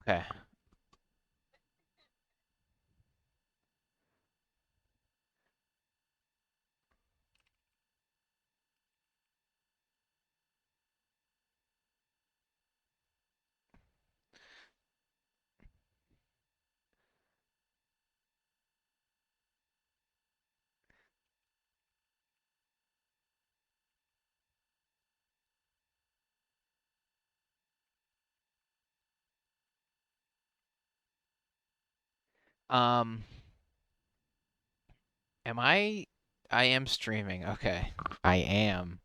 Okay. Um, am I? I am streaming. Okay. I am.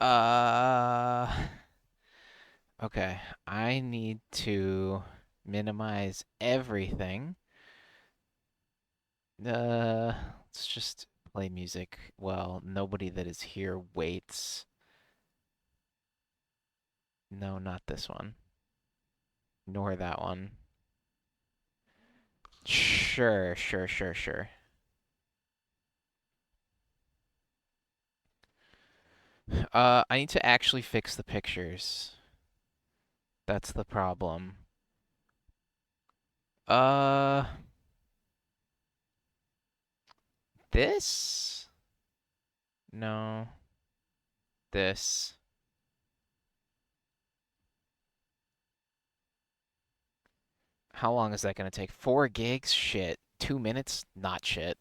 Uh, okay. I need to minimize everything. Let's just play music. Well, nobody that is here waits. No, not this one. Nor that one. Sure, sure, sure, sure. I need to actually fix the pictures. That's the problem. Uh, this? No, this. How long is that gonna take? 4 gigs? Shit. 2 minutes? Not shit.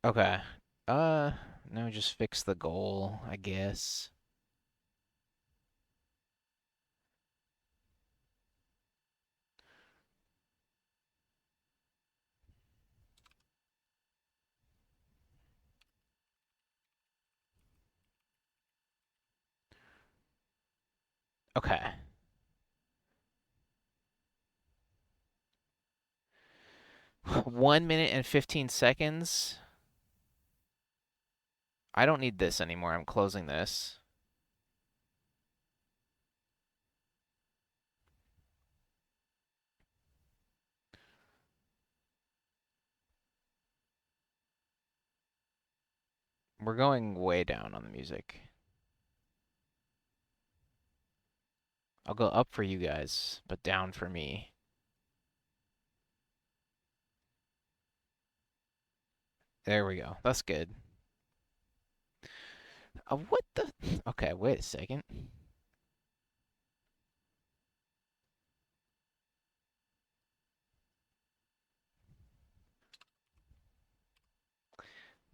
Okay. Uh, no, just fix the goal, I guess. Okay. 1 minute and 15 seconds. I don't need this anymore. I'm closing this. We're going way down on the music. I'll go up for you guys, but down for me. There we go. That's good. What the? Okay, wait a second.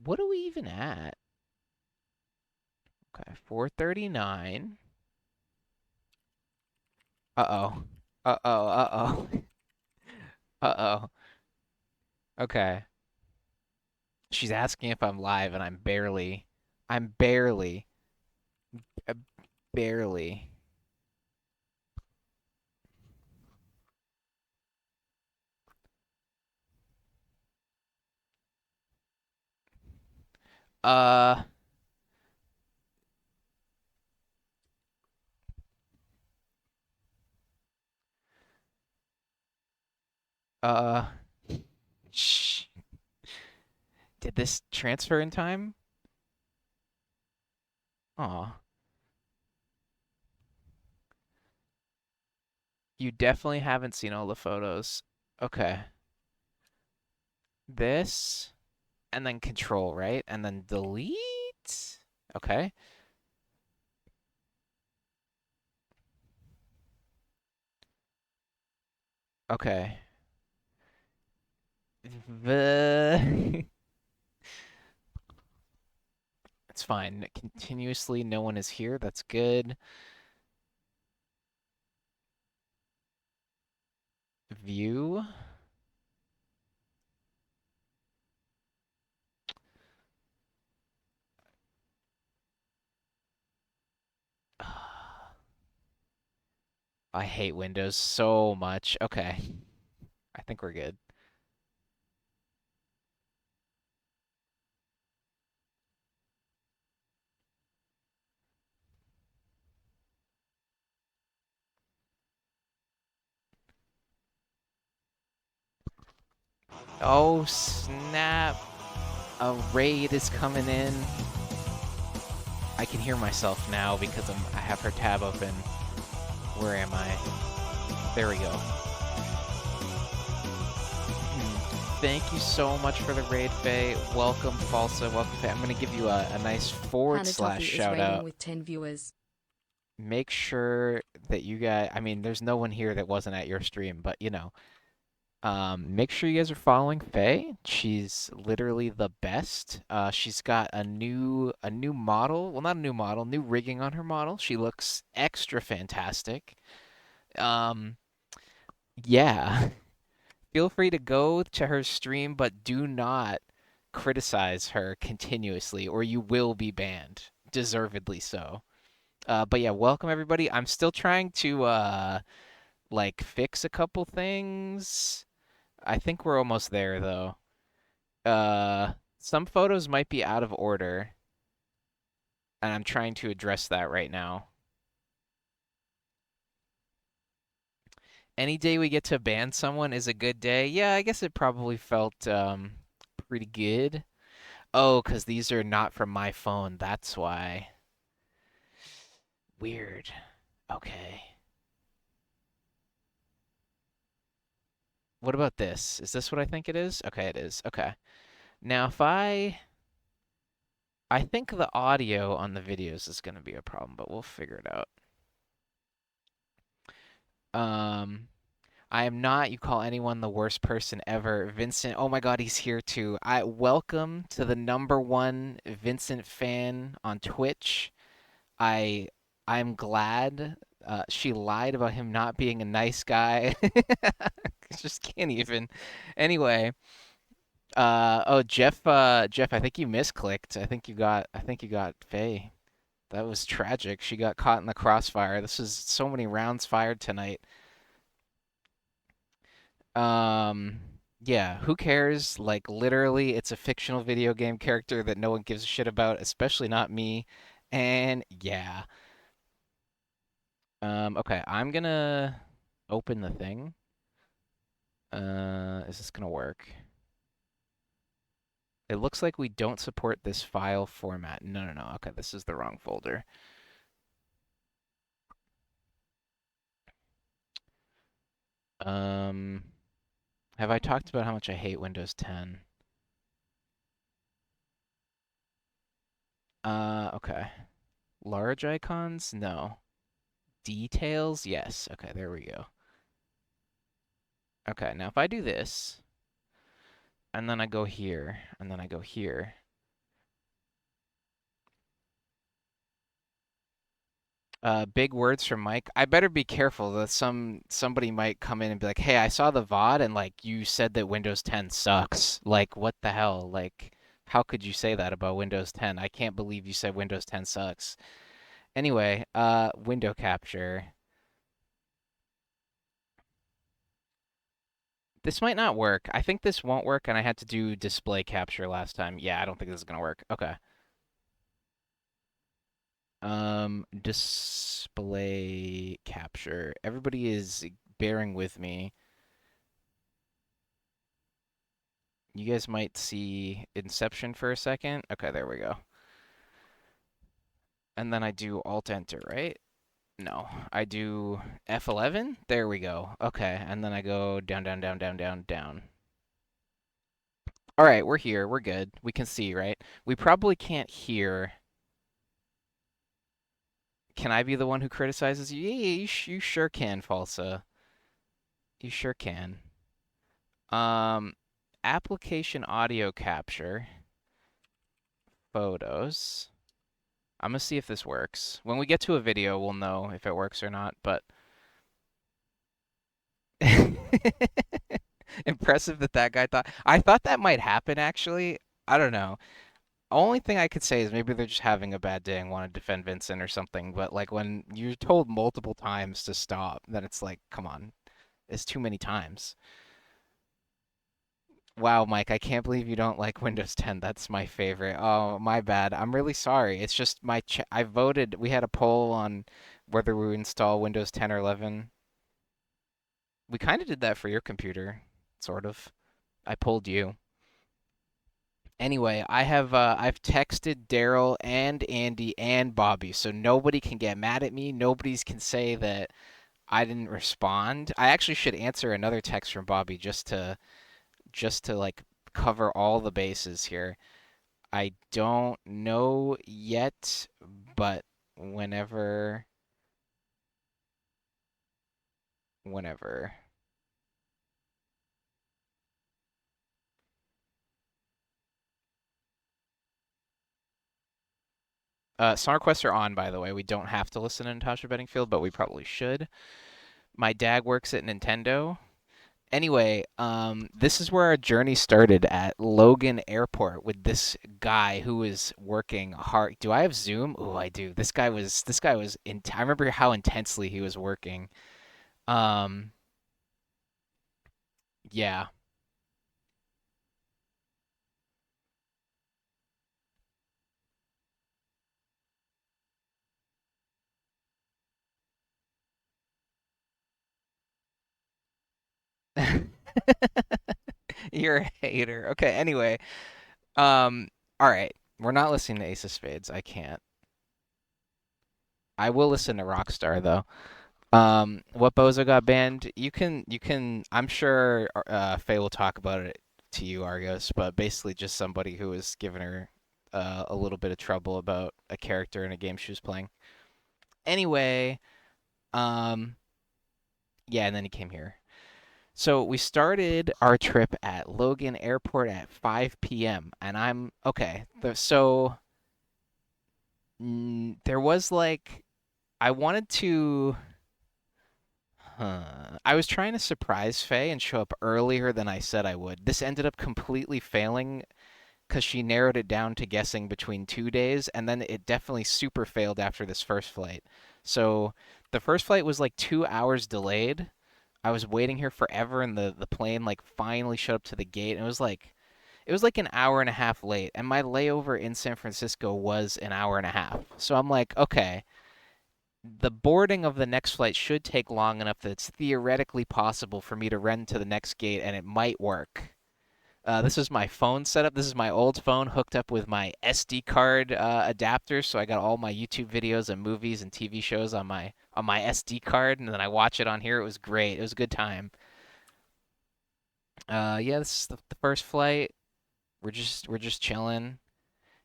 What are we even at? Okay, 439. Uh-oh. Uh-oh, uh-oh. Uh-oh. Okay. She's asking if I'm live, and I'm uh, barely. Uh, uh, shh. Did this transfer in time? Aw. You definitely haven't seen all the photos. Okay. This, and then control, right? And then delete? Okay. Okay. The It's fine. Continuously, no one is here. That's good. View. I hate Windows so much. Okay. I think we're good. Oh, snap. A raid is coming in. I can hear myself now because I have her tab open. Where am I? There we go. Thank you so much for the raid, Faye. Welcome, Falsa. Welcome, Faye. I'm going to give you a nice forward slash shout out. With 10 viewers. Make sure that you guys, I mean, there's no one here that wasn't at your stream, but you know, make sure you guys are following Faye. She's literally the best. She's got a new model. Well, not a new model, new rigging on her model. She looks extra fantastic. Um, yeah. Feel free to go to her stream, but do not criticize her continuously, or you will be banned. Deservedly so. But yeah, welcome everybody. I'm still trying to like fix a couple things. I think we're almost there though. Some photos might be out of order, and I'm trying to address that right now. Any day we get to ban someone is a good day. Yeah, I guess it probably felt pretty good. Oh, 'cause these are not from my phone. That's why. Weird. Okay. What about this? Is this what I think it is? Okay, it is. Okay. Now, if I think the audio on the videos is going to be a problem, but we'll figure it out. Um, I am not, you call anyone the worst person ever. Vincent, oh my God, he's here too. I welcome to the #1 Vincent fan on Twitch. I I'm glad she lied about him not being a nice guy. Just can't even. Anyway, oh Jeff, I think you misclicked. I think you got Faye. That was tragic. She got caught in the crossfire. This is so many rounds fired tonight. Um, yeah, who cares? Like literally, it's a fictional video game character that no one gives a shit about, especially not me. And yeah. Okay, I'm gonna open the thing. Is this gonna work? It looks like we don't support this file format. No, no, no. Okay, this is the wrong folder. Um, have I talked about how much I hate Windows 10? Okay. Large icons? No. Details? Yes. Okay, there we go. Okay, now if I do this, and then I go here, and then I go here, big words from Mike. I better be careful that somebody might come in and be like, "Hey, I saw the VOD and like you said that Windows 10 sucks." Like, what the hell? Like, how could you say that about Windows 10? I can't believe you said Windows 10 sucks. Anyway, window capture. This might not work. I think this won't work, and I had to do display capture last time. Yeah, I don't think this is gonna work. Okay. Display capture. Everybody is bearing with me. You guys might see Inception for a second. Okay, there we go. And then I do Alt Enter, right? No, I do F11. There we go. Okay, and then I go down, down, down, down, down, down. All right, we're here. We're good. We can see, right? We probably can't hear. Can I be the one who criticizes you? Yeah, you sure can, Falsa. You sure can. Um, application audio capture, photos. I'm gonna see if this works. When we get to a video, we'll know if it works or not, but impressive that that guy thought. I thought that might happen actually. I don't know. Only thing I could say is maybe they're just having a bad day and want to defend Vincent or something, but like when you're told multiple times to stop, then it's like, come on. It's too many times. Wow, Mike, I can't believe you don't like Windows 10. That's my favorite. Oh, my bad. I'm really sorry. It's just I voted. We had a poll on whether we would install Windows 10 or 11. We kind of did that for your computer, sort of. I polled you. Anyway, I've texted Daryl and Andy and Bobby, so nobody can get mad at me. Nobody's can say that I didn't respond. I actually should answer another text from Bobby just to like cover all the bases here. I don't know yet, but whenever whenever. Summer quests are on, by the way. We don't have to listen to Natasha Bedingfield, but we probably should. My dad works at Nintendo. Anyway, this is where our journey started at Logan Airport with this guy who was working hard. Do I have Zoom? Oh, I do. This guy was I remember how intensely he was working. Um, yeah. You're a hater. Okay, anyway. Um, all right. We're not listening to Ace of Spades. I can't. I will listen to Rockstar though. What Bozo got banned? You can. I'm sure Faye will talk about it to you, Argos. But basically, just somebody who was giving her a little bit of trouble about a character in a game she was playing. Anyway, um, yeah, and then he came here. So we started our trip at Logan Airport at 5 p.m. and I'm okay. So there was like I wanted to. I was trying to surprise Faye and show up earlier than I said I would. This ended up completely failing because she narrowed it down to guessing between 2 days, and then it definitely super failed after this first flight. So the first flight was like 2 hours delayed. I was waiting here forever, and the plane like finally showed up to the gate, and it was like an hour and a half late, and my layover in San Francisco was an hour and a half. So I'm like, okay, the boarding of the next flight should take long enough that it's theoretically possible for me to run to the next gate and it might work. This is my phone setup. This is my old phone hooked up with my SD card adapter, so I got all my YouTube videos and movies and TV shows on my SD card, and then I watch it on here. It was great. It was a good time. Yeah, this is the first flight. We're just chilling.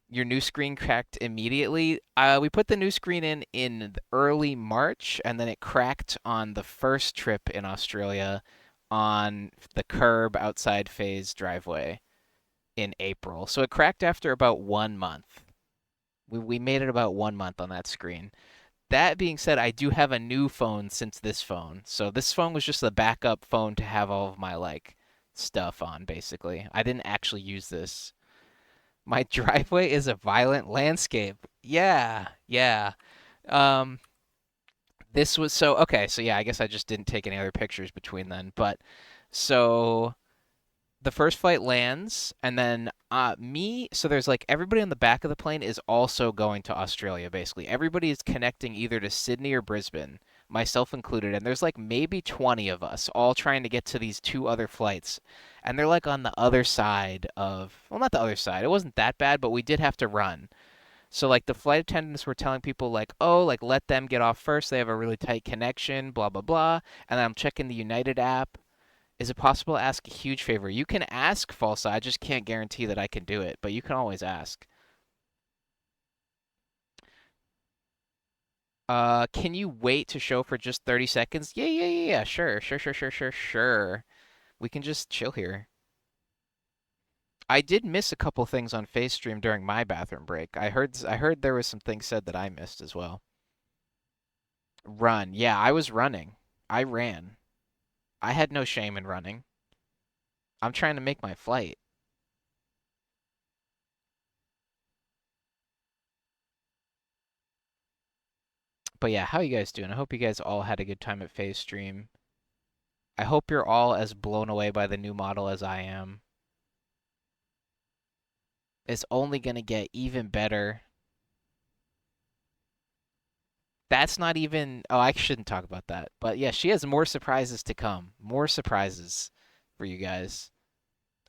Your new screen cracked immediately. We put the new screen in early March, and then it cracked on the first trip in Australia on the curb outside Faye's driveway in April. So it cracked after about 1 month. We made it about 1 month on that screen. That being said, I do have a new phone since this phone. So this phone was just a backup phone to have all of my like stuff on, basically. I didn't actually use this. My driveway is a violent landscape. Yeah, yeah. Um, this was so okay. So yeah, I guess I just didn't take any other pictures between then. But so the first flight lands, and then me. So there's like everybody on the back of the plane is also going to Australia. Basically, everybody is connecting either to Sydney or Brisbane, myself included. And there's like maybe 20 of us all trying to get to these two other flights, and they're like on the other side of. Well, not the other side. It wasn't that bad, but we did have to run. So like the flight attendants were telling people like, "Oh, like let them get off first. They have a really tight connection, blah blah blah." And I'm checking the United app. Is it possible to ask a huge favor? You can ask, Falsa. I just can't guarantee that I can do it, but you can always ask. Can you wait to show for just 30 seconds? Yeah, yeah, yeah, yeah. Sure, sure, sure, sure, sure, sure. We can just chill here. I did miss a couple things on Face Stream during my bathroom break. I heard there was some things said that I missed as well. Run. Yeah, I was running. I ran. I had no shame in running. I'm trying to make my flight. But yeah, how you guys doing? I hope you guys all had a good time at Phase Stream. I hope you're all as blown away by the new model as I am. It's only gonna get even better. That's not even. Oh, I shouldn't talk about that. But yeah, she has more surprises to come. More surprises for you guys.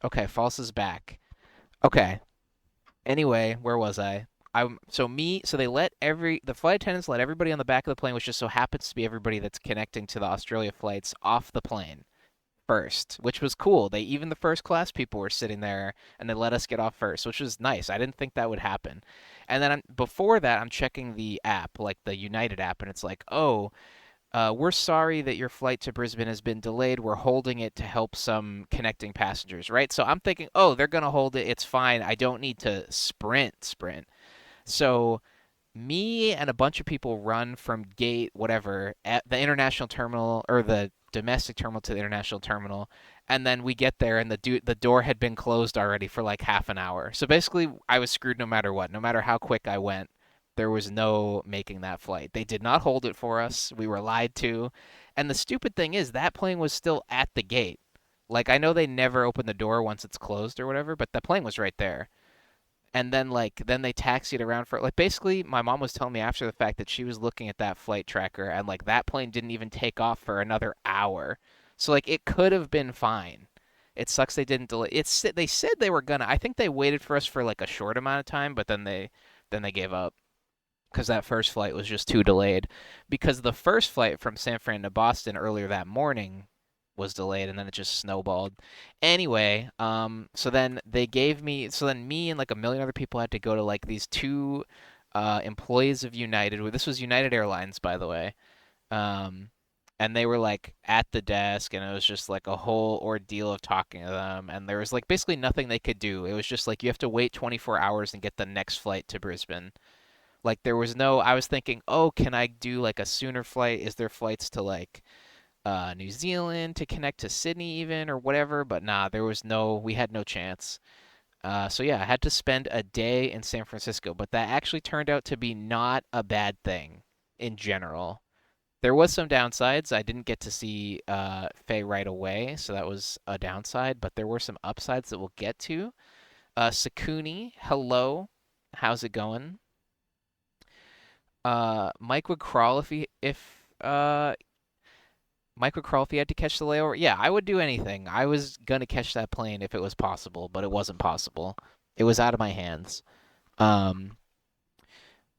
Okay, False is back. Okay. Anyway, where was I? So they let the flight attendants let everybody on the back of the plane, which just so happens to be everybody that's connecting to the Australia flights, off the plane first, which was cool. They even the first class people were sitting there and they let us get off first, which was nice. I didn't think that would happen. And then before that, I'm checking the app, like the United app, and it's like, oh, we're sorry that your flight to Brisbane has been delayed. We're holding it to help some connecting passengers, right? So I'm thinking, oh, they're going to hold it. It's fine. I don't need to sprint. So me and a bunch of people run from gate whatever at the international terminal or the domestic terminal to the international terminal, and then we get there and the door had been closed already for like half an hour. So basically I was screwed no matter what. No matter how quick I went, there was no making that flight. They did not hold it for us. We were lied to. And the stupid thing is that plane was still at the gate. Like I know they never open the door once it's closed or whatever, but the plane was right there. And then then they taxied around for like basically my mom was telling me after the fact that she was looking at that flight tracker and like that plane didn't even take off for another hour. So like it could have been fine. It sucks they didn't delay. They said they were gonna. I think they waited for us for like a short amount of time, but then they gave up because that first flight was just too delayed. Because the first flight from San Fran to Boston earlier that morning was delayed, and then it just snowballed. Anyway, so then me and like a million other people had to go to like these two employees of United. This was United Airlines, by the way. Um, and they were like at the desk, and it was just like a whole ordeal of talking to them. And there was like basically nothing they could do. It was just like you have to wait 24 hours and get the next flight to Brisbane. Like there was no, I was thinking, oh, can I do like a sooner flight? Is there flights to like New Zealand to connect to Sydney even or whatever? But nah, we had no chance. So yeah, I had to spend a day in San Francisco, but that actually turned out to be not a bad thing in general. There was some downsides. I didn't get to see Faye right away, so that was a downside, but there were some upsides that we'll get to. Sakuni, hello. How's it going? Mike would crawl if Mike would crawl if he had to catch the layover. Yeah, I would do anything. I was gonna catch that plane if it was possible, but it wasn't possible. It was out of my hands. Um,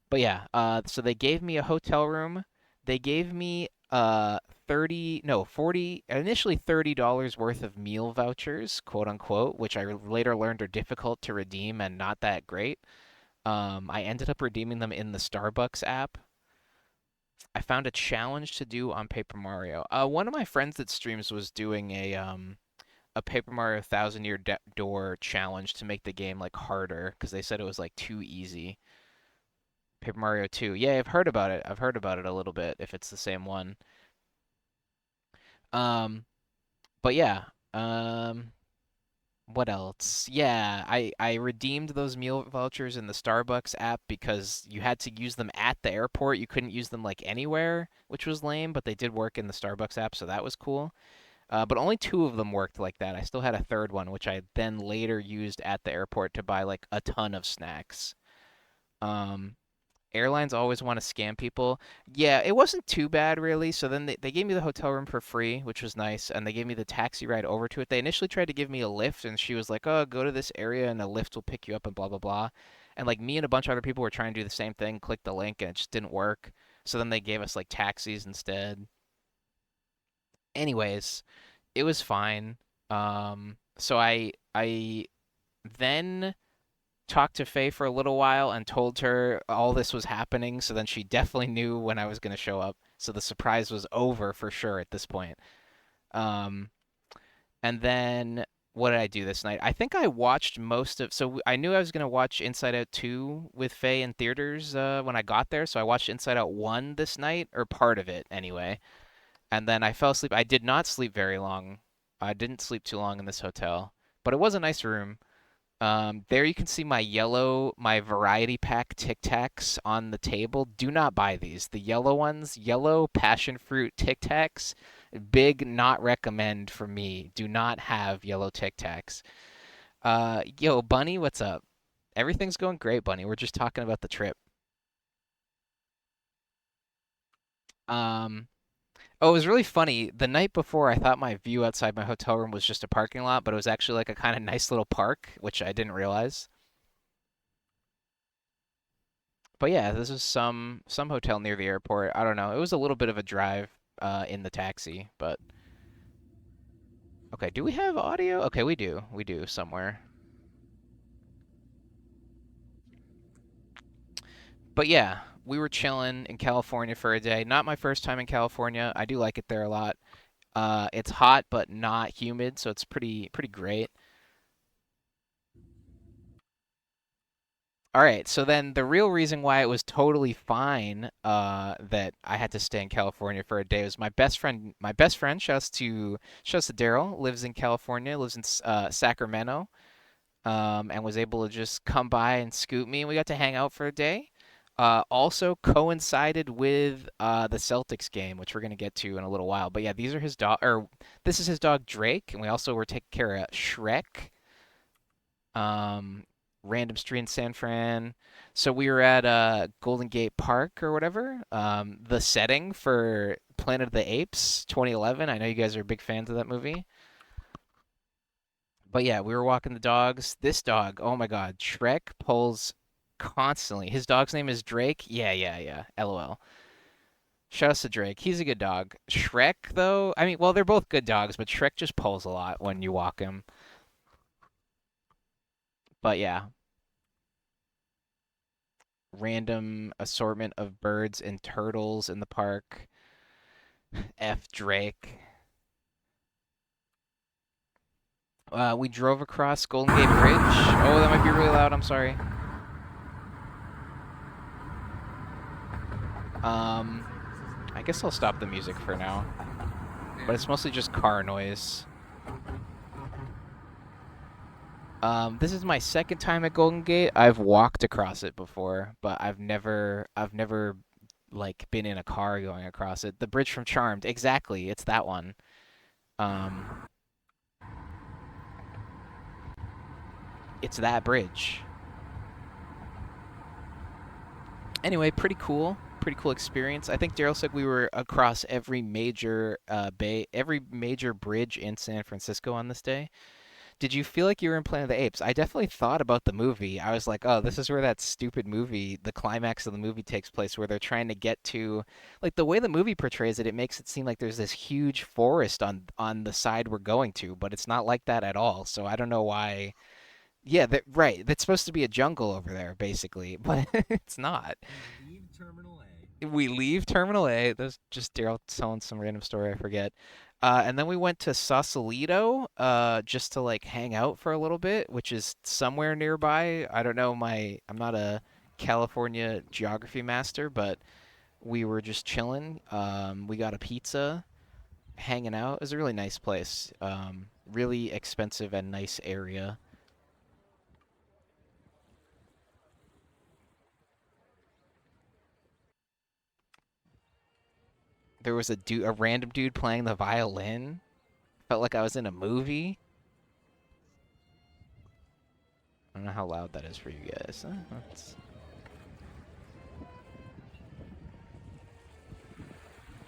but yeah, so they gave me a hotel room. They gave me 30 no 40 initially $30 worth of meal vouchers, quote unquote, which I later learned are difficult to redeem and not that great. I ended up redeeming them in the Starbucks app. I found a challenge to do on Paper Mario. One of my friends that streams was doing a Paper Mario Thousand Year Door challenge to make the game like harder because they said it was like too easy. Paper Mario 2. Yeah, I've heard about it. I've heard about it a little bit if it's the same one. Um, but yeah. Um, what else? Yeah, I redeemed those meal vouchers in the Starbucks app because you had to use them at the airport. You couldn't use them like anywhere, which was lame, but they did work in the Starbucks app, so that was cool. But only two of them worked like that. I still had a third one, which I then later used at the airport to buy like a ton of snacks. Um, Airlines always want to scam people. Yeah, it wasn't too bad really. So then they gave me the hotel room for free, which was nice, and they gave me the taxi ride over to it. They initially tried to give me a lift, and she was like, "Oh, go to this area, and a lift will pick you up," and blah blah blah. And like me and a bunch of other people were trying to do the same thing, click the link, and it just didn't work. So then they gave us like taxis instead. Anyways, it was fine. So I then talked to Faye for a little while and told her all this was happening, so then she definitely knew when I was going to show up. So the surprise was over for sure at this point. Um, and then what did I do this night? I think I watched most of. So I knew I was going to watch Inside Out 2 with Faye in theaters when I got there. So I watched Inside Out 1 this night, or part of it anyway. And then I fell asleep. I did not sleep very long. I didn't sleep too long in this hotel, but it was a nice room. There you can see my variety pack Tic Tacs on the table. Do not buy these. The yellow ones, yellow passion fruit Tic Tacs, big not recommend for me. Do not have yellow Tic Tacs. Yo, Bunny, what's up? Everything's going great, Bunny. We're just talking about the trip. Um, oh, it was really funny. The night before, I thought my view outside my hotel room was just a parking lot, but it was actually like a kind of nice little park, which I didn't realize. But yeah, this is some hotel near the airport. I don't know. It was a little bit of a drive in the taxi, but okay. Do we have audio? Okay, we do. We do somewhere. But yeah, we were chilling in California for a day. Not my first time in California. I do like it there a lot. It's hot but not humid, so it's pretty great. All right, so then the real reason why it was totally fine that I had to stay in California for a day was my best friend. My best friend, shouts to Daryl, lives in California, lives in Sacramento, and was able to just come by and scoot me, and we got to hang out for a day. Also coincided with the Celtics game, which we're gonna get to in a little while. But yeah, these are his dog, or this is his dog Drake, and we also were taking care of Shrek. Um, Random street in San Fran. So we were at Golden Gate Park or whatever. The setting for Planet of the Apes 2011. I know you guys are big fans of that movie. But yeah, we were walking the dogs. This dog, oh my God, Shrek pulls constantly. His dog's name is Drake. Yeah. LOL. Shout out to Drake. He's a good dog. Shrek, though, I mean, well, they're both good dogs, but Shrek just pulls a lot when you walk him. But yeah, random assortment of birds and turtles in the park. F Drake. We drove across Golden Gate Bridge. Oh, that might be really loud. I'm sorry. Um, I guess I'll stop the music for now. But it's mostly just car noise. This is my second time at Golden Gate. I've walked across it before, but I've never like been in a car going across it. The bridge from Charmed, exactly. It's that one. Um, it's that bridge. Anyway, pretty cool. Pretty cool experience. I think Daryl said we were across every major every major bridge in San Francisco on this day. Did you feel like you were in Planet of the Apes? I definitely thought about the movie. I was like, oh, this is where that stupid movie, the climax of the movie takes place, where they're trying to get to, like the way the movie portrays it, it makes it seem like there's this huge forest on the side we're going to, but it's not like that at all. So I don't know why. Yeah, right. That's supposed to be a jungle over there, basically, but it's not. We leave Terminal A. That's just Daryl telling some random story I forget. And then we went to Sausalito, just to like hang out for a little bit, which is somewhere nearby. I don't know I'm not a California geography master, but we were just chilling. We got a pizza, hanging out. It was a really nice place. Really expensive and nice area. There was a random dude playing the violin. Felt like I was in a movie. I don't know how loud that is for you guys.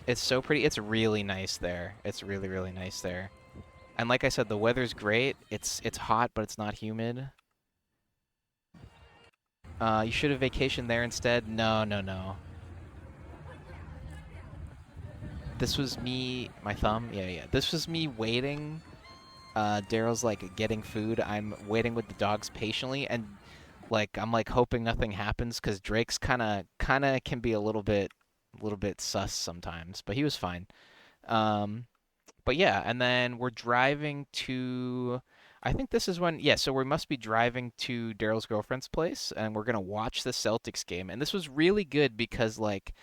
It's so pretty. It's really nice there. It's really nice there. And like I said, the weather's great. It's hot, but it's not humid. You should have vacationed there instead. No. This was me, my thumb. Yeah. This was me waiting. Daryl's like getting food. I'm waiting with the dogs patiently, and like I'm like hoping nothing happens because Drake's kind of can be a little bit sus sometimes, but he was fine. Um, but yeah, and then we're driving to. I think this is when, yeah, so we must be driving to Daryl's girlfriend's place, and we're gonna watch the Celtics game. And this was really good because, like,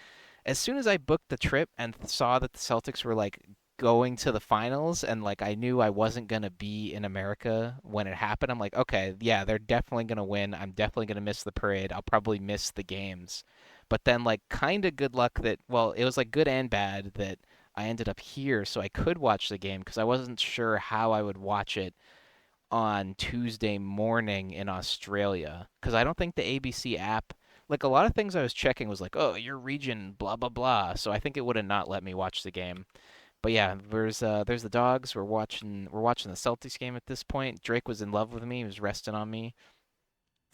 as soon as I booked the trip and saw that the Celtics were like going to the finals, and like I knew I wasn't gonna be in America when it happened, I'm like, okay, yeah, they're definitely gonna win. I'm definitely gonna miss the parade. I'll probably miss the games. But then, like, kind of good luck that, well, it was like good and bad that I ended up here so I could watch the game because I wasn't sure how I would watch it on Tuesday morning in Australia because I don't think the ABC app, like a lot of things I was checking was like, oh, your region, blah blah blah. So I think it would have not let me watch the game. But yeah, there's the dogs. We're watching the Celtics game at this point. Drake was in love with me. He was resting on me.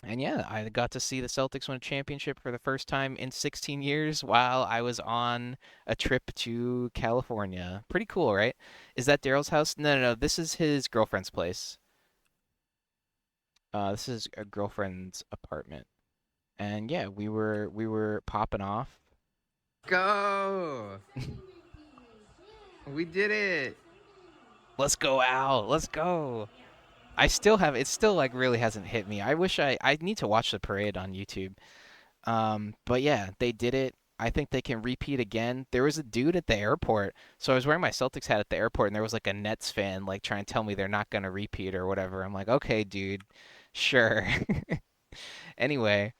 And yeah, I got to see the Celtics win a championship for the first time in 16 years while I was on a trip to California. Pretty cool, right? Is that Daryl's house? No, no, no. This is his girlfriend's place. This is a girlfriend's apartment. And yeah, we were popping off. Go! We did it! Let's go out. Let's go. I still have it still like really hasn't hit me. I need to watch the parade on YouTube. But yeah, they did it. I think they can repeat again. There was a dude at the airport. So I was wearing my Celtics hat at the airport and there was like a Nets fan like trying to tell me they're not going to repeat or whatever. I'm like, "Okay, dude. Sure." Anyway,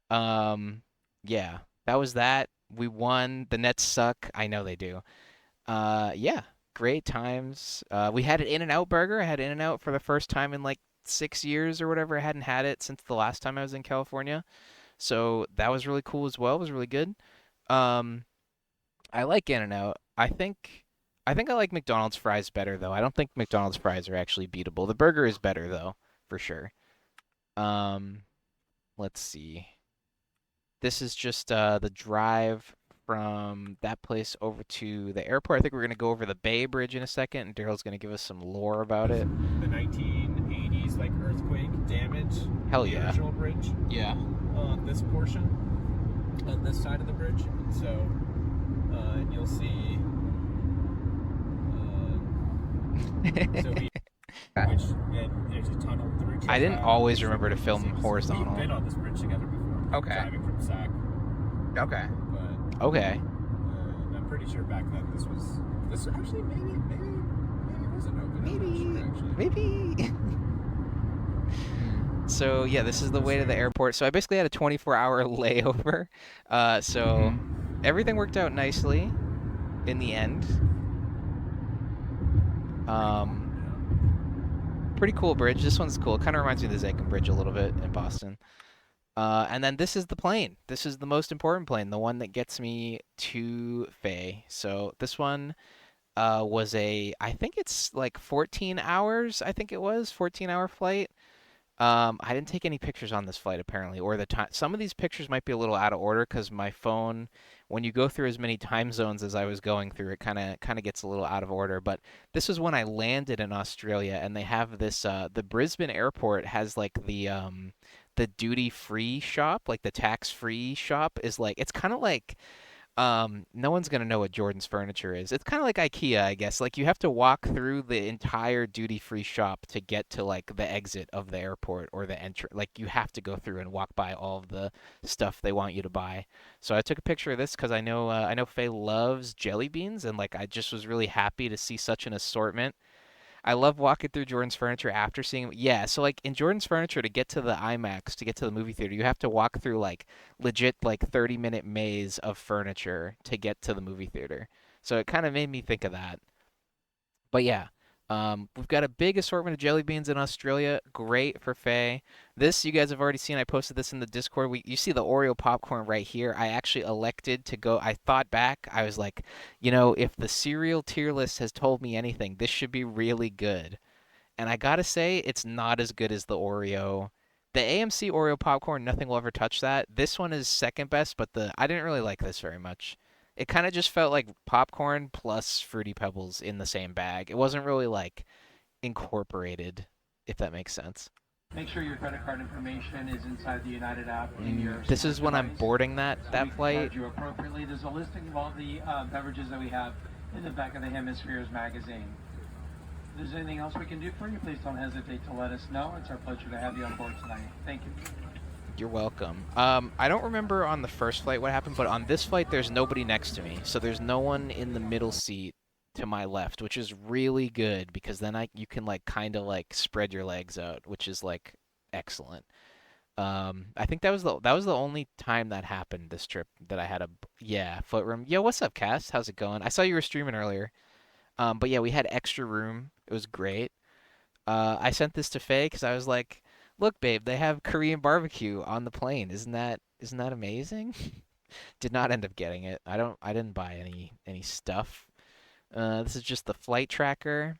um yeah, that was that. We won. The Nets suck. I know they do. Yeah, great times. We had an In-N-Out burger. I had In-N-Out for the first time in like 6 years or whatever. I hadn't had it since the last time I was in California. So that was really cool as well. It was really good. Um, I like In-N-Out. I think I like McDonald's fries better though. I don't think McDonald's fries are actually beatable. The burger is better though, for sure. Um, let's see. This is just the drive from that place over to the airport. I think we're gonna go over the Bay Bridge in a second, and Daryl's gonna give us some lore about it. The 1980s like earthquake damage Hell the yeah. original bridge Yeah. on this portion, on this side of the bridge. So, and you'll see. So we, which and there's a tunnel through. I didn't always remember to film We've horizontal. been on this bridge together before. Okay. Driving from Sac, Okay. but Okay. I'm pretty sure back then this actually maybe it wasn't open. Maybe. I'm not sure, actually. Maybe. So yeah, this is the way to the airport. So I basically had a 24-hour layover. So everything worked out nicely in the end. Um, Pretty cool bridge. This one's cool. It kind of reminds me of the Zeggman Bridge a little bit in Boston. And then this is the plane. This is the most important plane, the one that gets me to Faye. So this one I think it's like 14 hours. I think it was 14-hour flight. I didn't take any pictures on this flight apparently, or the time. Some of these pictures might be a little out of order because my phone, when you go through as many time zones as I was going through, it kind of gets a little out of order. But this is when I landed in Australia, and they have this. The Brisbane airport has like the duty free shop, like the tax free shop is like it's kind of like no one's gonna know what Jordan's Furniture is. It's kind of like IKEA, I guess. Like you have to walk through the entire duty-free shop to get to like the exit of the airport or the entry. Like you have to go through and walk by all of the stuff they want you to buy. So I took a picture of this because I know Faye loves jelly beans, and like I just was really happy to see such an assortment. I love walking through Jordan's Furniture after seeing. Yeah, so like in Jordan's Furniture to get to the IMAX, to get to the movie theater, you have to walk through like legit like 30-minute maze of furniture to get to the movie theater. So it kind of made me think of that. But yeah, we've got a big assortment of jelly beans in Australia. Great for Faye. This you guys have already seen. I posted this in the Discord. You see the Oreo popcorn right here. I actually elected to go. I thought back. I was like, if the cereal tier list has told me anything, this should be really good. And I gotta say, it's not as good as the Oreo. The AMC Oreo popcorn, nothing will ever touch that. This one is second best, but I didn't really like this very much. It kind of just felt like popcorn plus Fruity Pebbles in the same bag. It wasn't really like incorporated, if that makes sense. Make sure your credit card information is inside the United app in your This smart is when I'm device boarding that so we that can flight. charge you appropriately. There's a listing of all the beverages that we have in the back of the Hemispheres magazine. If there's anything else we can do for you, please don't hesitate to let us know. It's our pleasure to have you on board tonight. Thank you. You're welcome. I don't remember on the first flight what happened, but on this flight there's nobody next to me. So there's no one in the middle seat to my left, which is really good because then you can like kind of like spread your legs out, which is like excellent. I think that was the only time that happened this trip that I had yeah, foot room. Yo, what's up, Cass? How's it going? I saw you were streaming earlier. But yeah, we had extra room. It was great. I sent this to Faye because I was like, "Look, babe, they have Korean barbecue on the plane. Isn't that amazing?" Did not end up getting it. I didn't buy any stuff. This is just the flight tracker.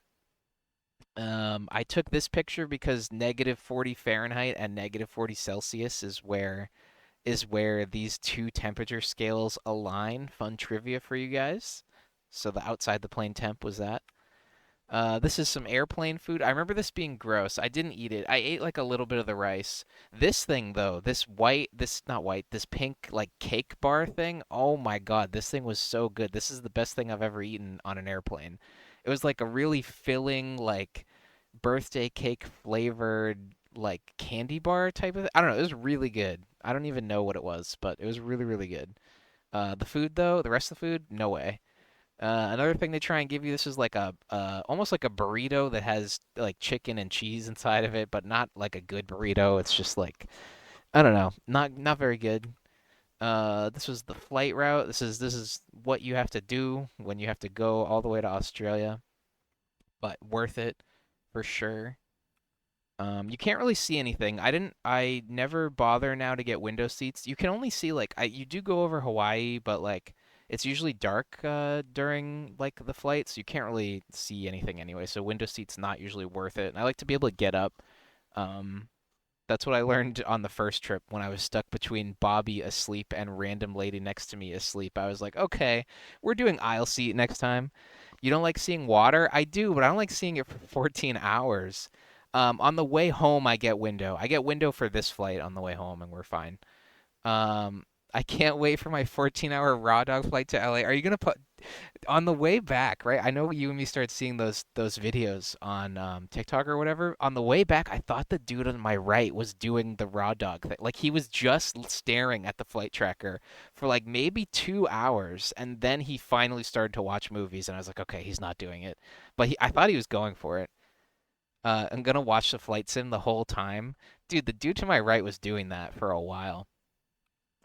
I took this picture because -40 Fahrenheit and -40 Celsius is where these two temperature scales align. Fun trivia for you guys. So the outside the plane temp was that. This is some airplane food. I remember this being gross. I didn't eat it. I ate like a little bit of the rice. This thing though, this not white, this pink like cake bar thing. Oh my God, this thing was so good. This is the best thing I've ever eaten on an airplane. It was like a really filling like birthday cake flavored like candy bar type of. I don't know. It was really good. I don't even know what it was, but it was really really good. The food though, the rest of the food, no way. Another thing they try and give you, this is like a almost like a burrito that has like chicken and cheese inside of it, but not like a good burrito. It's just like I don't know, not very good. This was the flight route. This is what you have to do when you have to go all the way to Australia, but worth it for sure. You can't really see anything. I never bother now to get window seats. You can only see like you do go over Hawaii, but like it's usually dark during like the flight, so you can't really see anything anyway. So window seats not usually worth it. And I like to be able to get up. Um, that's what I learned on the first trip when I was stuck between Bobby asleep and random lady next to me asleep. I was like, okay, we're doing aisle seat next time. You don't like seeing water? I do, but I don't like seeing it for 14 hours. On the way home, I get window. I get window for this flight on the way home, and we're fine. Um, I can't wait for my 14-hour raw dog flight to LA. Are you gonna put on the way back, right? I know you and me started seeing those videos on TikTok or whatever. On the way back, I thought the dude on my right was doing the raw dog thing. Like he was just staring at the flight tracker for like maybe 2 hours, and then he finally started to watch movies, and I was like, okay, he's not doing it, but I thought he was going for it. I'm gonna watch the flight sim the whole time. Dude, the dude to my right was doing that for a while.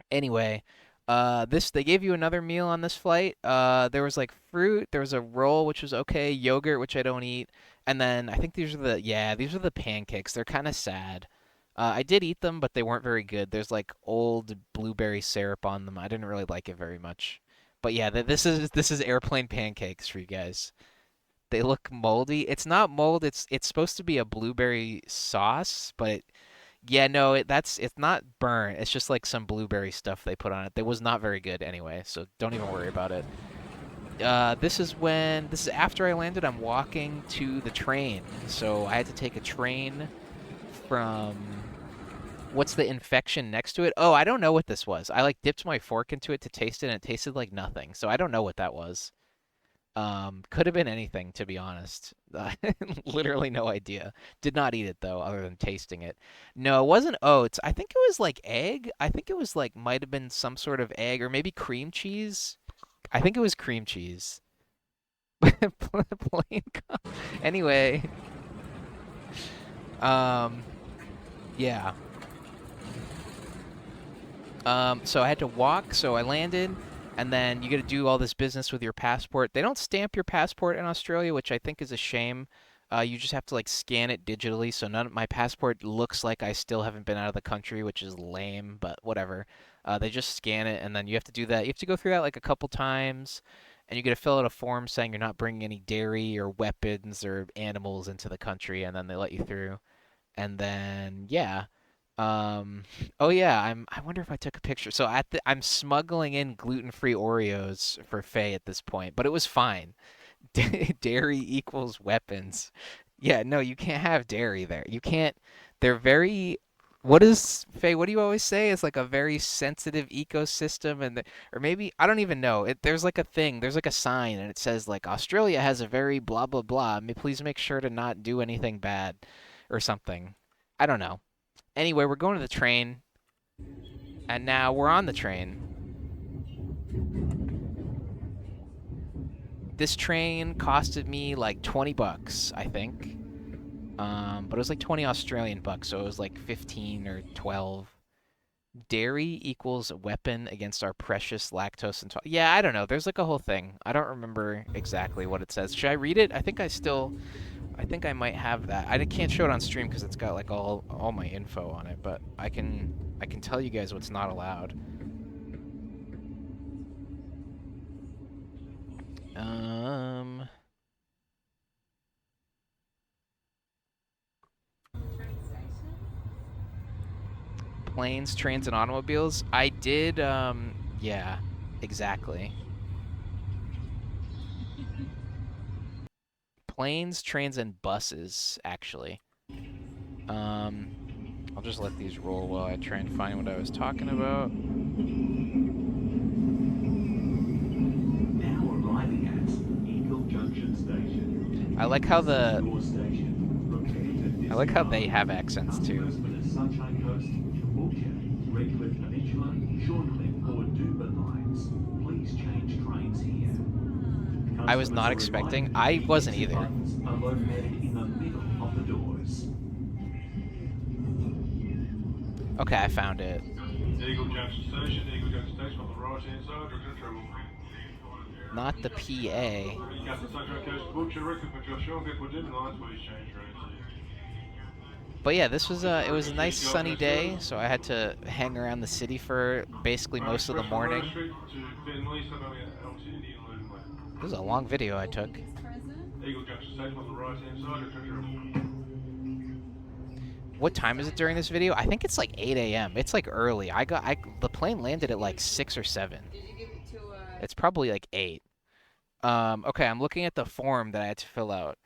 Anyway, this they gave you another meal on this flight. There was like fruit, there was a roll which was okay, yogurt which I don't eat, and then I think these are the pancakes. They're kind of sad. I did eat them, but they weren't very good. There's like old blueberry syrup on them. I didn't really like it very much. But yeah, this is airplane pancakes for you guys. They look moldy. It's not mold. It's supposed to be a blueberry sauce, but yeah, no, it's not burnt. It's just like some blueberry stuff they put on it. That was not very good anyway, so don't even worry about it. This is after I landed. I'm walking to the train, so I had to take a train from what's the infection next to it? Oh, I don't know what this was. I like dipped my fork into it to taste it, and it tasted like nothing. So I don't know what that was. Could have been anything, to be honest. Literally no idea. Did not eat it though, other than tasting it. No, it wasn't oats. I think it was like egg. I think it was like might have been some sort of egg or maybe cream cheese. I think it was cream cheese. Plain Anyway, um, yeah. So I had to walk, so I landed, and then you got to do all this business with your passport. They don't stamp your passport in Australia, which I think is a shame. You just have to like scan it digitally, so none of my passport looks like I still haven't been out of the country, which is lame, but whatever. They just scan it, and then you have to do that. You have to go through that like a couple times, and you got to fill out a form saying you're not bringing any dairy or weapons or animals into the country, and then they let you through. And then yeah. Um, oh yeah, I wonder if I took a picture. So I'm smuggling in gluten-free Oreos for Faye at this point, but it was fine. Dairy equals weapons. Yeah, no, you can't have dairy there. You can't. They're very. What is Faye? What do you always say? It's like a very sensitive ecosystem, or maybe I don't even know. There's like a thing. There's like a sign, and it says like Australia has a very blah blah blah. Please make sure to not do anything bad, or something. I don't know. Anyway, we're going to the train, and now we're on the train. This train costed me like 20 bucks, I think. But it was like 20 Australian bucks, so it was like 15 or 12. Dairy equals weapon against our precious lactose intolerant. Yeah, I don't know. There's like a whole thing. I don't remember exactly what it says. Should I read it? I think I might have that. I can't show it on stream because it's got like all my info on it, but I can tell you guys what's not allowed. Um, Planes, trains, and automobiles. I did, yeah, exactly. Planes, trains, and buses, actually. I'll just let these roll while I try and find what I was talking about. Now arriving at Eagle Junction Station. I like how This is your station. Prepare to I like how dismount. they have accents Come too. Brisbane and Sunshine Coast, Caboolture, Redcliffe Peninsula, Shorncliffe or Doomba lines. Please change trains here. I was Customers not are expecting. reminded that I the wasn't exit either. buttons are located in the middle of the doors. Okay, I found it. Eagle Junction Station on the right hand side, direction travel. Not the PA. Newcastle Sunshine Coast, Caboolture, Redcliffe and Shorncliffe or Doomba lines, please change trains here. But yeah, this was it was a nice sunny day, so I had to hang around the city for basically most of the Express from Rose morning. Street to Bentley, suburban Altini and Luton. This is a long video I took. Eagle Junction Station on the right hand side, direction travel. What time is it during this video? I think it's like 8 a.m. It's like early. The plane landed at like 6 or 7. It's probably like 8. Okay, I'm looking at the form that I had to fill out.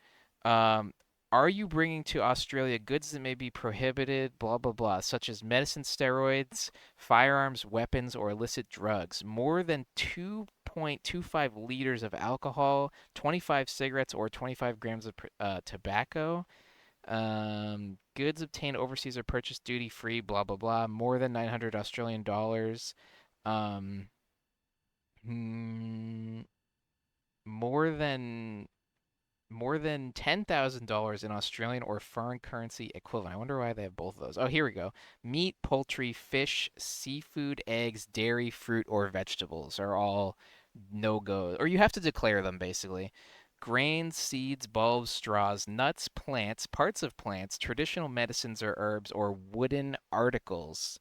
Are you bringing to Australia goods that may be prohibited, blah, blah, blah, such as medicine, steroids, firearms, weapons, or illicit drugs? More than 2.25 liters of alcohol, 25 cigarettes, or 25 grams of tobacco. Goods obtained overseas are purchased duty free, blah, blah, blah. More than 900 Australian dollars. Um, hmm, more than $10,000 in Australian or foreign currency equivalent. I wonder why they have both of those. Oh, here we go. Meat, poultry, fish, seafood, eggs, dairy, fruit, or vegetables are all no-go. Or you have to declare them, basically. Grains, seeds, bulbs, straws, nuts, plants, parts of plants, traditional medicines or herbs, or wooden articles.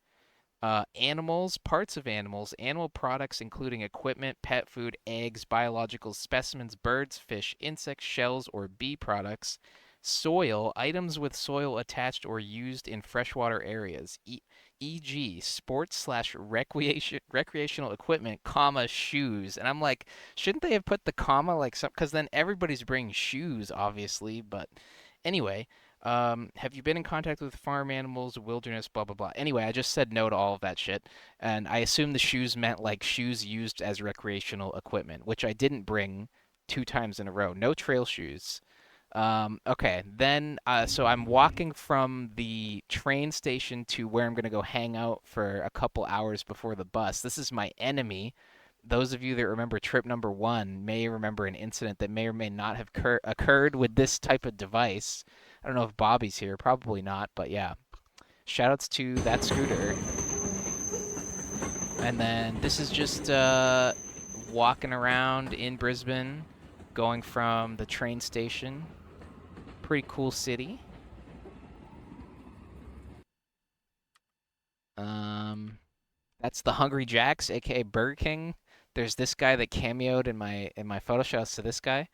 Animals, parts of animals, animal products including equipment, pet food, eggs, biological specimens, birds, fish, insects, shells, or bee products. Soil, items with soil attached or used in freshwater areas, e.g., sports/recreational equipment, comma, shoes. And I'm like, shouldn't they have put the comma like some? Because then everybody's bringing shoes, obviously. But anyway, have you been in contact with farm animals, wilderness, blah, blah, blah. Anyway, I just said no to all of that shit. And I assumed the shoes meant like shoes used as recreational equipment, which I didn't bring 2 times in a row. No trail shoes. Okay, then, so I'm walking from the train station to where I'm going to go hang out for a couple hours before the bus. This is my enemy. Those of you that remember trip number 1 may remember an incident that may or may not have occurred with this type of device. I don't know if Bobby's here. Probably not, but yeah. Shoutouts to that scooter. And then this is just walking around in Brisbane, going from the train station. Pretty cool city. That's the Hungry Jacks, aka Burger King. There's this guy that cameoed in my photo. Shouts to this guy.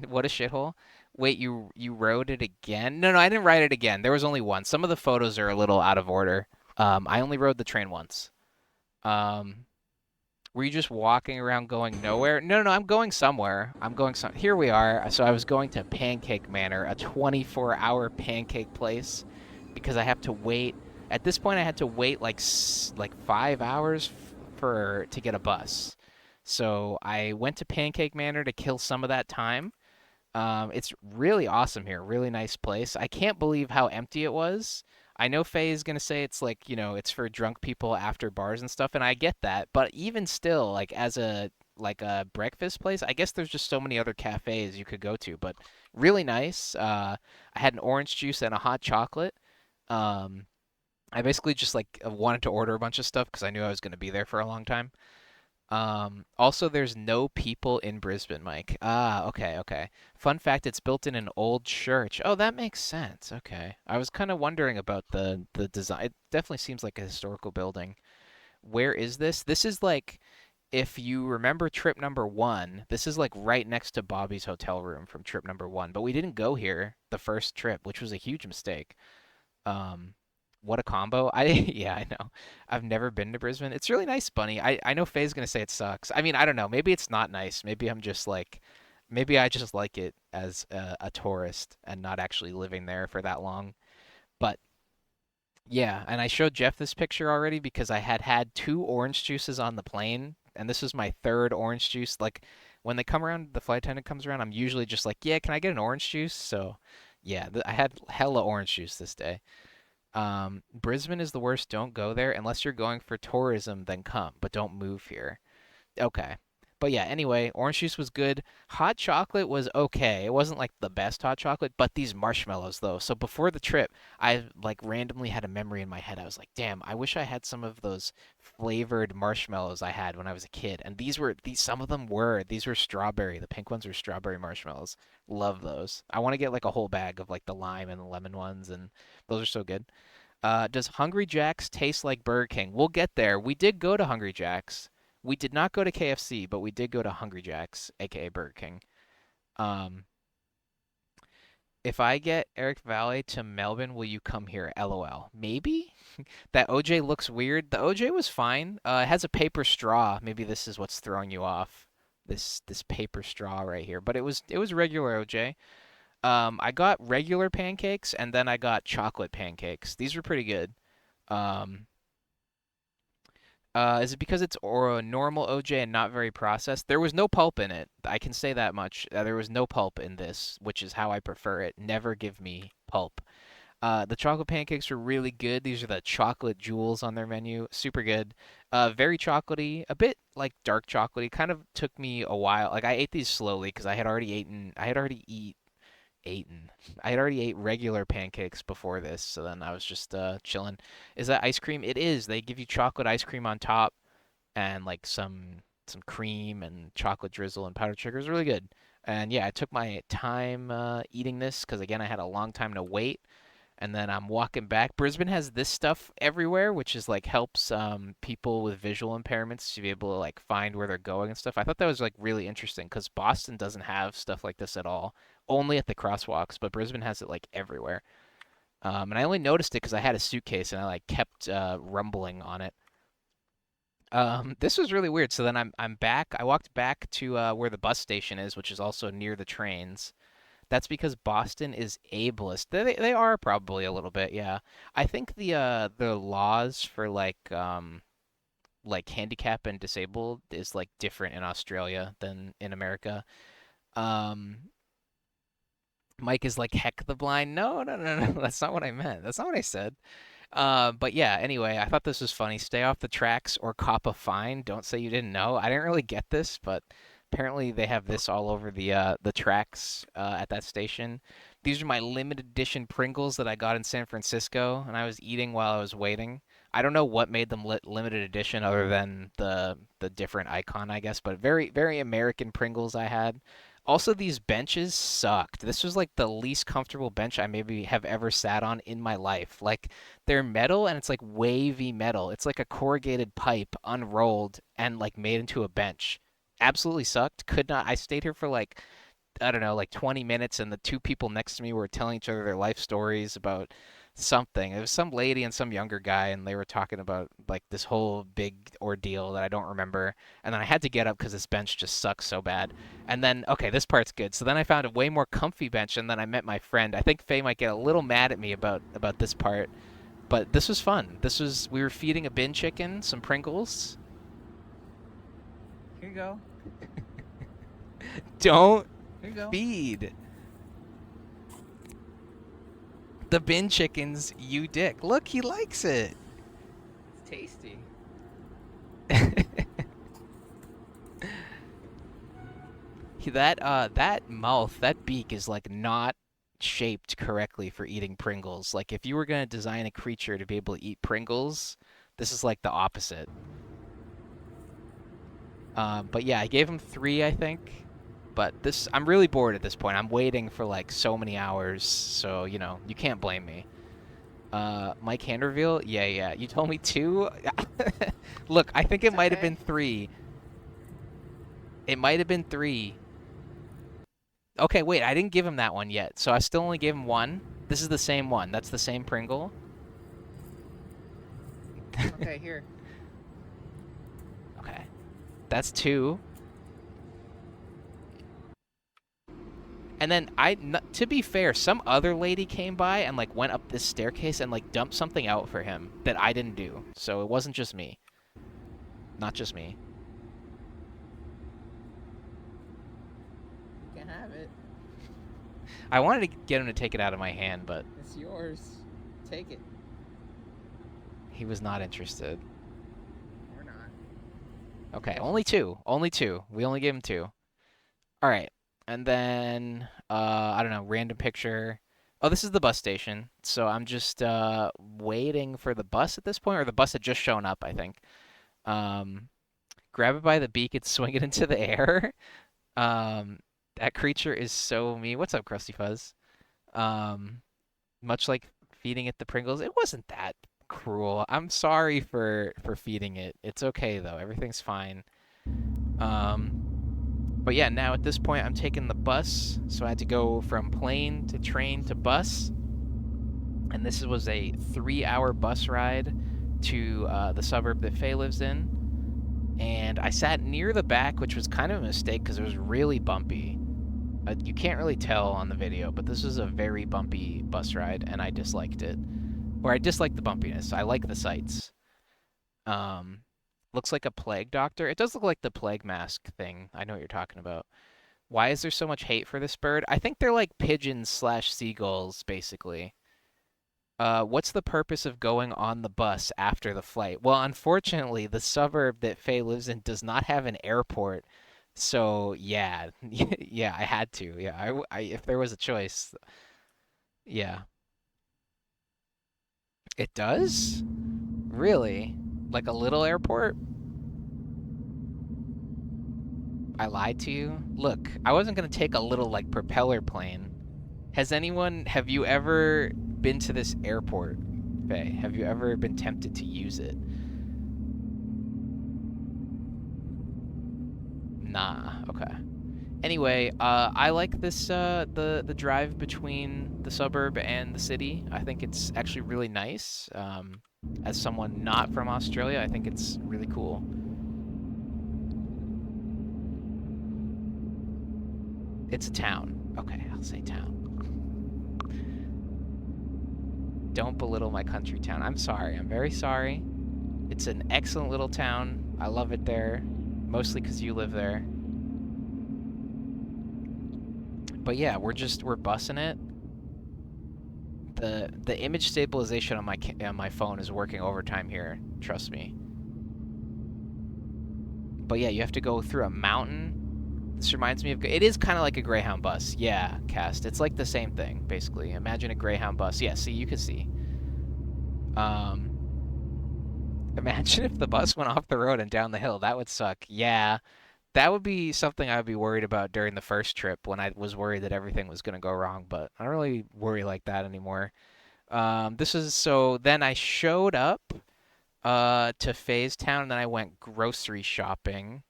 What a shithole. Wait, you rode it again? No, I didn't ride it again. There was only one. Some of the photos are a little out of order. I only rode the train once. Were you just walking around going nowhere? No, I'm going somewhere. Here we are. So I was going to Pancake Manor, a 24-hour pancake place, because I have to wait. At this point, I had to wait like 5 hours to get a bus. So I went to Pancake Manor to kill some of that time. It's really awesome here. Really nice place. I can't believe how empty it was. I know Faye is gonna say it's like, it's for drunk people after bars and stuff, and I get that. But even still, like as a breakfast place, I guess there's just so many other cafes you could go to. But really nice. I had an orange juice and a hot chocolate. I basically just wanted to order a bunch of stuff because I knew I was gonna be there for a long time. Also, there's no people in Brisbane, Mike. Ah, okay. Fun fact, it's built in an old church. Oh, that makes sense. Okay. I was kind of wondering about the design. It definitely seems like a historical building. Where is this? This is like, if you remember trip number 1, this is like right next to Bobby's hotel room from trip number 1, but we didn't go here the first trip, which was a huge mistake. Um, what a combo. Yeah, I know. I've never been to Brisbane. It's really nice, Bunny. I know Faye's gonna say it sucks. I mean, I don't know. Maybe it's not nice. Maybe I'm just like, maybe I just like it as a tourist and not actually living there for that long. But yeah, and I showed Jeff this picture already because I had had two orange juices on the plane, and this is my third orange juice. Like when they come around, the flight attendant comes around, I'm usually just like, yeah, can I get an orange juice? So yeah, I had hella orange juice this day. Brisbane is the worst. Don't go there unless you're going for tourism. Then come, but don't move here. Okay. But yeah, anyway, orange juice was good. Hot chocolate was okay. It wasn't like the best hot chocolate, but these marshmallows though. So before the trip, I like randomly had a memory in my head. I was like, "Damn, I wish I had some of those flavored marshmallows I had when I was a kid." And these some of them were. These were strawberry. The pink ones were strawberry marshmallows. Love those. I want to get like a whole bag of like the lime and the lemon ones, and those are so good. Does Hungry Jack's taste like Burger King? We'll get there. We did go to Hungry Jack's. We did not go to KFC, but we did go to Hungry Jack's, aka Burger King. Um, if I get Eric Valley to Melbourne, will you come here? LOL. Maybe? That OJ looks weird. The OJ was fine. It has a paper straw. Maybe this is what's throwing you off. This paper straw right here. But it was regular OJ. I got regular pancakes and then I got chocolate pancakes. These were pretty good. Um, is it because it's or a normal OJ and not very processed? There was no pulp in it. I can say that much. There was no pulp in this, which is how I prefer it. Never give me pulp. The chocolate pancakes were really good. These are the chocolate jewels on their menu. Super good. Very chocolatey, a bit like dark chocolatey. Kind of took me a while. Like I ate these slowly because I had already eaten. I had already eaten. I had already ate regular pancakes before this, so then I was just chilling. Is that ice cream? It is. They give you chocolate ice cream on top and like some cream and chocolate drizzle and powdered sugar. It's really good. And yeah, I took my time eating this because again, I had a long time to wait. And then I'm walking back. Brisbane has this stuff everywhere, which is like helps people with visual impairments to be able to like find where they're going and stuff. I thought that was like really interesting because Boston doesn't have stuff like this at all, only at the crosswalks, but Brisbane has it like everywhere. And I only noticed it because I had a suitcase and I like kept rumbling on it. This was really weird. So then I'm back. I walked back to where the bus station is, which is also near the trains. That's because Boston is ableist. They are probably a little bit, yeah. I think the laws for like handicap and disabled is like different in Australia than in America. Um, Mike is like heck the blind. No, no, no, no. That's not what I meant. That's not what I said. But yeah, anyway, I thought this was funny. Stay off the tracks or cop a fine. Don't say you didn't know. I didn't really get this, but apparently they have this all over the tracks at that station. These are my limited edition Pringles that I got in San Francisco, and I was eating while I was waiting. I don't know what made them limited edition other than the different icon, I guess, but very very American Pringles I had. Also, these benches sucked. This was like the least comfortable bench I maybe have ever sat on in my life. Like they're metal and it's like wavy metal. It's like a corrugated pipe unrolled and like made into a bench. Absolutely sucked. Could not. I stayed here for like I don't know, like 20 minutes, and the two people next to me were telling each other their life stories about something. It was some lady and some younger guy, and they were talking about like this whole big ordeal that I don't remember. And then I had to get up because this bench just sucks so bad. And then, okay, this part's good. So then I found a way more comfy bench, and then I met my friend. I think Faye might get a little mad at me about this part, but this was fun. We were feeding a bin chicken some Pringles. Here you go. Don't Here you go. feed the bin chickens, you dick. Look, he likes it. It's tasty. That mouth, that beak is like not shaped correctly for eating Pringles. Like if you were gonna design a creature to be able to eat Pringles, this is like the opposite. But yeah, I gave him 3, I think. But I'm really bored at this point. I'm waiting for like so many hours, so you know, you can't blame me. Mike hand reveal? Yeah, yeah. You told me 2? Look, I think it might have been 3. It might have been 3. Okay, wait, I didn't give him that one yet, so I still only gave him 1. This is the same one. That's the same Pringle. Okay, here. Okay. That's 2. And then to be fair, some other lady came by and like went up this staircase and like dumped something out for him that I didn't do. So it wasn't just me. Not just me. You can have it. I wanted to get him to take it out of my hand, but It's yours. Take it. he was not interested. Or not. Okay, only 2. Only 2. We only gave him 2. All right. And then I don't know, random picture. Oh, this is the bus station. So I'm just waiting for the bus at this point, or the bus had just shown up, I think. Grab it by the beak and swing it into the air. That creature is so mean. What's up, Krusty Fuzz? Much like feeding it the Pringles, it wasn't that cruel. I'm sorry for feeding it. It's okay though. Everything's fine. But yeah, now at this point I'm taking the bus, so I had to go from plane to train to bus. And this was a 3-hour bus ride to the suburb that Faye lives in. And I sat near the back, which was kind of a mistake because it was really bumpy. You can't really tell on the video, but this was a very bumpy bus ride, and I disliked it. Or I disliked the bumpiness. I like the sights. Looks like a plague doctor. It does look like the plague mask thing. I know what you're talking about. Why is there so much hate for this bird? I think they're like pigeons/seagulls, basically. What's the purpose of going on the bus after the flight? Well, unfortunately, the suburb that Faye lives in does not have an airport. So, yeah. Yeah, I had to. Yeah, if there was a choice. Yeah. It does? Really? Like a little airport? I lied to you? Look, I wasn't gonna take a little, like, propeller plane. Have you ever been to this airport, Faye? Have you ever been tempted to use it? Nah, okay. Anyway, I like this, the drive between the suburb and the city. I think it's actually really nice. As someone not from Australia, I think it's really cool. It's a town. Okay, I'll say town. Don't belittle my country town. I'm sorry. I'm very sorry. It's an excellent little town. I love it there, mostly because you live there. But yeah, we're bussing it. The image stabilization on my phone is working overtime here. Trust me. But yeah, you have to go through a mountain. This reminds me of... It is kind of like a Greyhound bus. Yeah, Cast. It's like the same thing, basically. Imagine a Greyhound bus. Yeah, see, you can see. Imagine if the bus went off the road and down the hill. That would suck. Yeah, that would be something I would be worried about during the first trip when I was worried that everything was going to go wrong, but I don't really worry like that anymore. Then I showed up to Faye's Town, and then I went grocery shopping.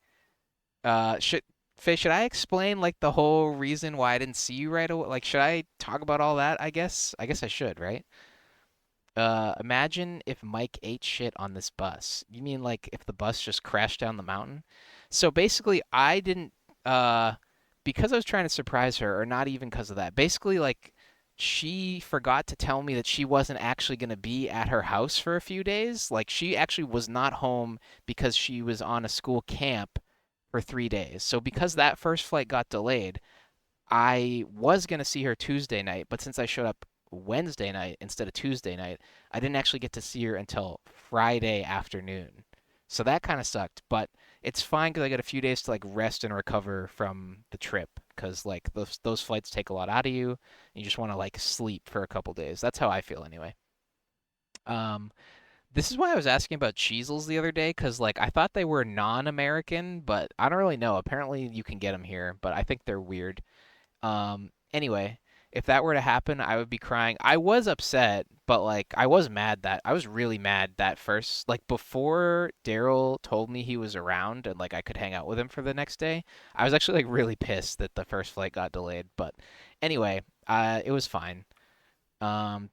Faye, should I explain like the whole reason why I didn't see you right away? Like, should I talk about all that? I guess I should, right? Imagine if Mike ate shit on this bus. You mean like if the bus just crashed down the mountain? So basically, I didn't, because I was trying to surprise her, or not even because of that. Basically, like, she forgot to tell me that she wasn't actually going to be at her house for a few days. Like, she actually was not home because she was on a school camp for 3 days. So because that first flight got delayed, I was going to see her Tuesday night, but since I showed up Wednesday night instead of Tuesday night, I didn't actually get to see her until Friday afternoon. So that kind of sucked, but it's fine because I got a few days to like rest and recover from the trip because like those flights take a lot out of you. And you just want to like sleep for a couple days. That's how I feel anyway. This is why I was asking about Cheezels the other day because like I thought they were non-American, but I don't really know. Apparently you can get them here, but I think they're weird. Anyway, if that were to happen, I would be crying. I was upset, but like I was really mad that first, like before Daryl told me he was around and like I could hang out with him for the next day, I was actually like really pissed that the first flight got delayed. But anyway, it was fine.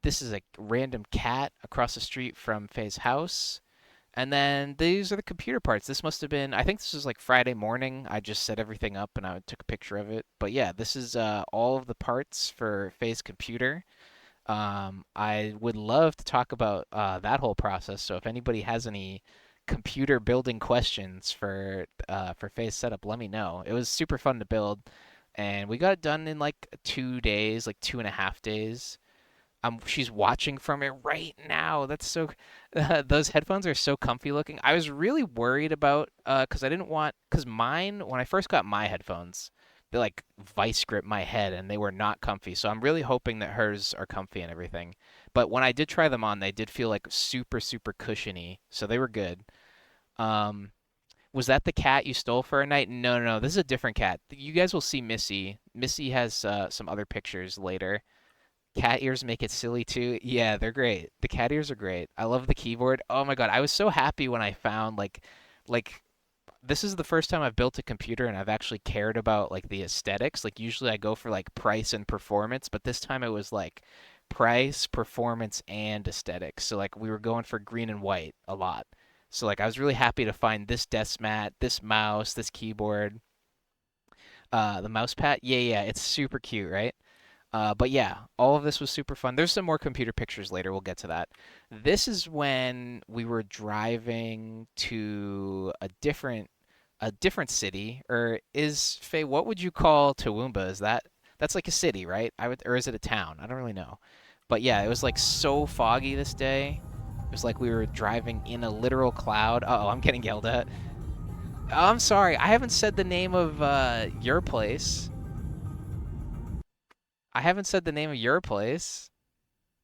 This is a random cat across the street from Faye's house. And then these are the computer parts. This must have been, I think this was like Friday morning. I just set everything up and I took a picture of it. But yeah, this is all of the parts for Faye's computer. I would love to talk about that whole process. So if anybody has any computer building questions for Faye's setup, let me know. It was super fun to build, and we got it done in like 2 days, like 2.5 days. She's watching from it right now. That's so. Those headphones are so comfy looking. I was really worried about because I didn't want because mine when I first got my headphones, they like vice grip my head and they were not comfy. So I'm really hoping that hers are comfy and everything. But when I did try them on, they did feel like super super cushiony. So they were good. Um, was that the cat you stole for a night? No, no, no. This is a different cat. You guys will see Missy. Missy has some other pictures later. Cat ears make it silly too. Yeah, they're great. The cat ears are great. I love the keyboard. Oh my God, I was so happy when I found like this is the first time I've built a computer and I've actually cared about like the aesthetics. Like usually I go for like price and performance, but this time it was like price, performance, and aesthetics. So like we were going for green and white a lot. So like I was really happy to find this desk mat, this mouse, this keyboard, the mouse pad. Yeah, yeah, it's super cute, right? But yeah, all of this was super fun. There's some more computer pictures later. We'll get to that. This is when we were driving to a different city, or is Faye, what would you call Toowoomba? That's like a city, right? Or is it a town? I don't really know. But yeah, it was like so foggy this day. It was like we were driving in a literal cloud. Uh-oh, I'm getting yelled at. Oh, I'm sorry. I haven't said the name of your place. I haven't said the name of your place.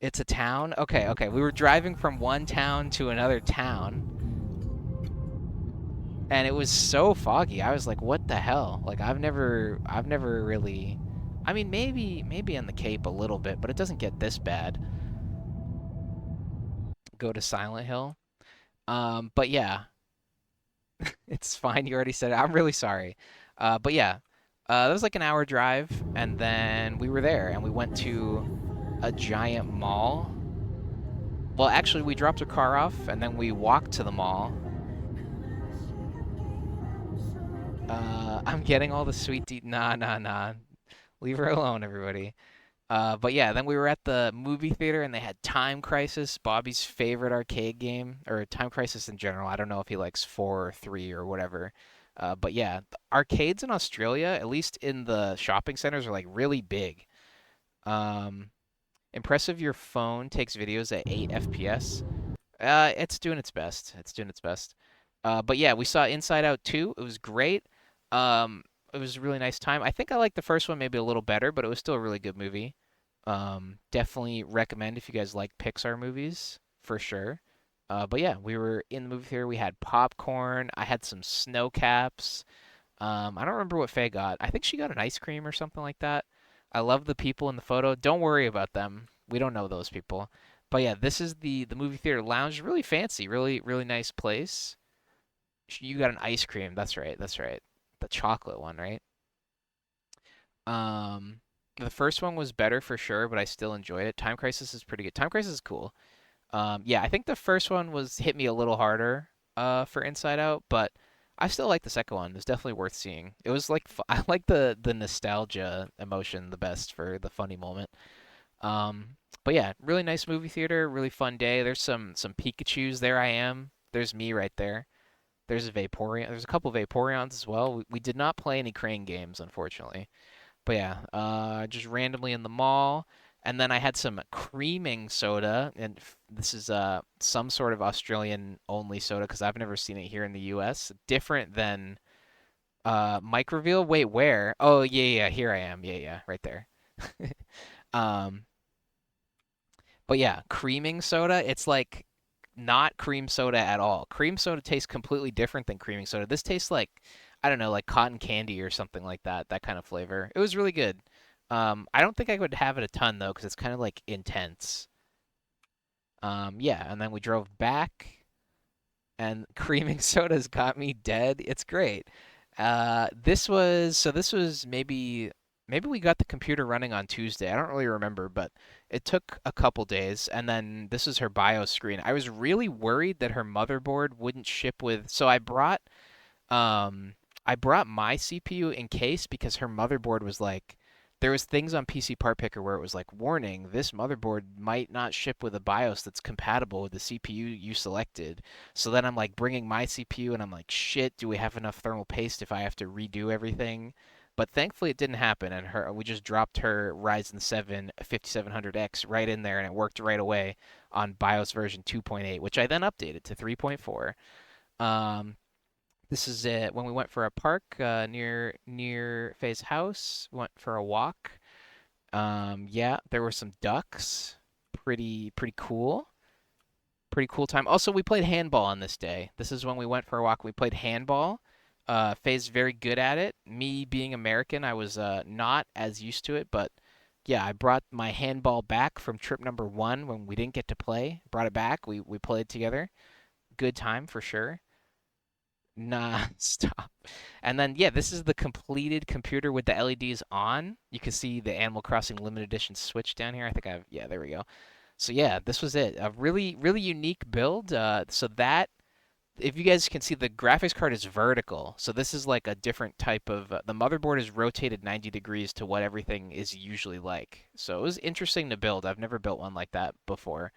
It's a town? Okay, okay. We were driving from one town to another town, and it was so foggy. I was like, "What the hell?" Like I've never really I mean, maybe on the Cape a little bit, but it doesn't get this bad. Go to Silent Hill. But yeah, it's fine. You already said it. I'm really sorry. But yeah, that was like an hour drive, and then we were there, and we went to a giant mall. Well, actually, we dropped our car off, and then we walked to the mall. I'm getting all the sweet Nah, nah, nah. Leave her alone, everybody. But yeah, then we were at the movie theater, and they had Time Crisis, Bobby's favorite arcade game, or Time Crisis in general. I don't know if he likes 4 or 3 or whatever. But yeah, the arcades in Australia, at least in the shopping centers, are like really big. Um, Impressive your phone takes videos at 8 FPS. It's doing its best. It's doing its best. But yeah, we saw Inside Out 2. It was great. Um, it was a really nice time. I think I liked the first one maybe a little better, but it was still a really good movie. Definitely recommend if you guys like Pixar movies, for sure. But yeah, we were in the movie theater. We had popcorn. I had some snow caps. I don't remember what Faye got. I think she got an ice cream or something like that. I love the people in the photo. Don't worry about them. We don't know those people. But yeah, this is the movie theater lounge. Really fancy, really really nice place. You got an ice cream. That's right. That's right. The chocolate one, right? The first one was better for sure, but I still enjoyed it. Time Crisis is pretty good. Time Crisis is cool. Yeah, I think the first one was hit me a little harder for Inside Out, but I still like the second one. It's definitely worth seeing. It was like I like the nostalgia emotion the best for the funny moment. But yeah, really nice movie theater, really fun day. There's some Pikachu's. There I am. There's me right there. There's a Vaporeon. There's a couple Vaporeons as well. We did not play any Crane games, unfortunately. But yeah, just randomly in the mall. And then I had some creaming soda, and this is some sort of Australian only soda because I've never seen it here in the U.S. Different than Microville. Wait, where? Oh yeah, yeah, here I am. Yeah, yeah, right there. Um, but yeah, creaming soda. It's like not cream soda at all. Cream soda tastes completely different than creaming soda. This tastes like, I don't know, like cotton candy or something like that, that kind of flavor. It was really good. I don't think I would have it a ton though, because it's kind of like intense. Yeah, and then we drove back, and creaming sodas got me dead. It's great. This was maybe maybe we got the computer running on Tuesday. I don't really remember, but it took a couple days. And then this is her BIOS screen. I was really worried that her motherboard wouldn't ship with. So um I brought my CPU in case because her motherboard was like there was things on PC Part Picker where it was like warning, this motherboard might not ship with a BIOS that's compatible with the CPU you selected. So then I'm like bringing my CPU and I'm like, shit, do we have enough thermal paste if I have to redo everything? But thankfully it didn't happen and her we just dropped her Ryzen 7 5700X right in there and it worked right away on BIOS version 2.8, which I then updated to 3.4. Um, this is it. When we went for a park near Faye's house, went for a walk. Yeah, there were some ducks. Pretty cool. Pretty cool time. Also, we played handball on this day. This is when we went for a walk. We played handball. Faye's very good at it. Me being American, I was not as used to it, but yeah, I brought my handball back from trip number 1 when we didn't get to play. Brought it back. We played together. Good time for sure. Nah, stop. And then, yeah, this is the completed computer with the LEDs on. You can see the Animal Crossing limited edition switch down here. I think yeah, there we go. So yeah, this was it. A really unique build. So that, if you guys can see, the graphics card is vertical. So this is like a different type of, the motherboard is rotated 90 degrees to what everything is usually like. So it was interesting to build. I've never built one like that before.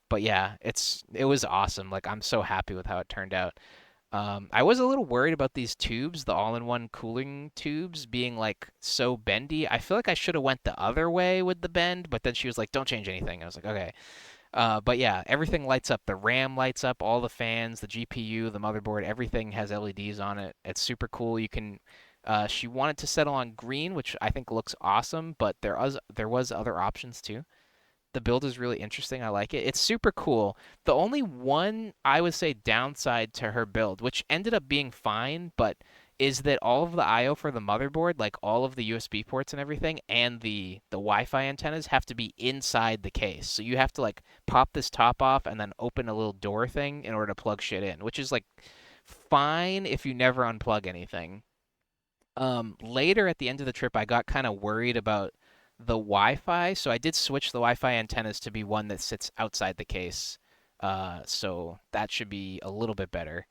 But yeah, it was awesome. Like I'm so happy with how it turned out. I was a little worried about these tubes, the all-in-one cooling tubes, being like so bendy. I feel like I should have went the other way with the bend, but then she was like, "Don't change anything." I was like, "Okay." But yeah, everything lights up. The RAM lights up, all the fans, the GPU, the motherboard, everything has LEDs on it. It's super cool. You can. She wanted to settle on green, which I think looks awesome, but there was other options too. The build is really interesting. I like it. It's super cool. The only one I would say downside to her build, which ended up being fine, but is that all of the I/O for the motherboard, like all of the USB ports and everything, and the Wi-Fi antennas have to be inside the case. So you have to like pop this top off and then open a little door thing in order to plug shit in, which is like fine if you never unplug anything. Later at the end of the trip, I got kind of worried about the Wi-Fi, so I did switch the Wi-Fi antennas to be one that sits outside the case. So that should be a little bit better.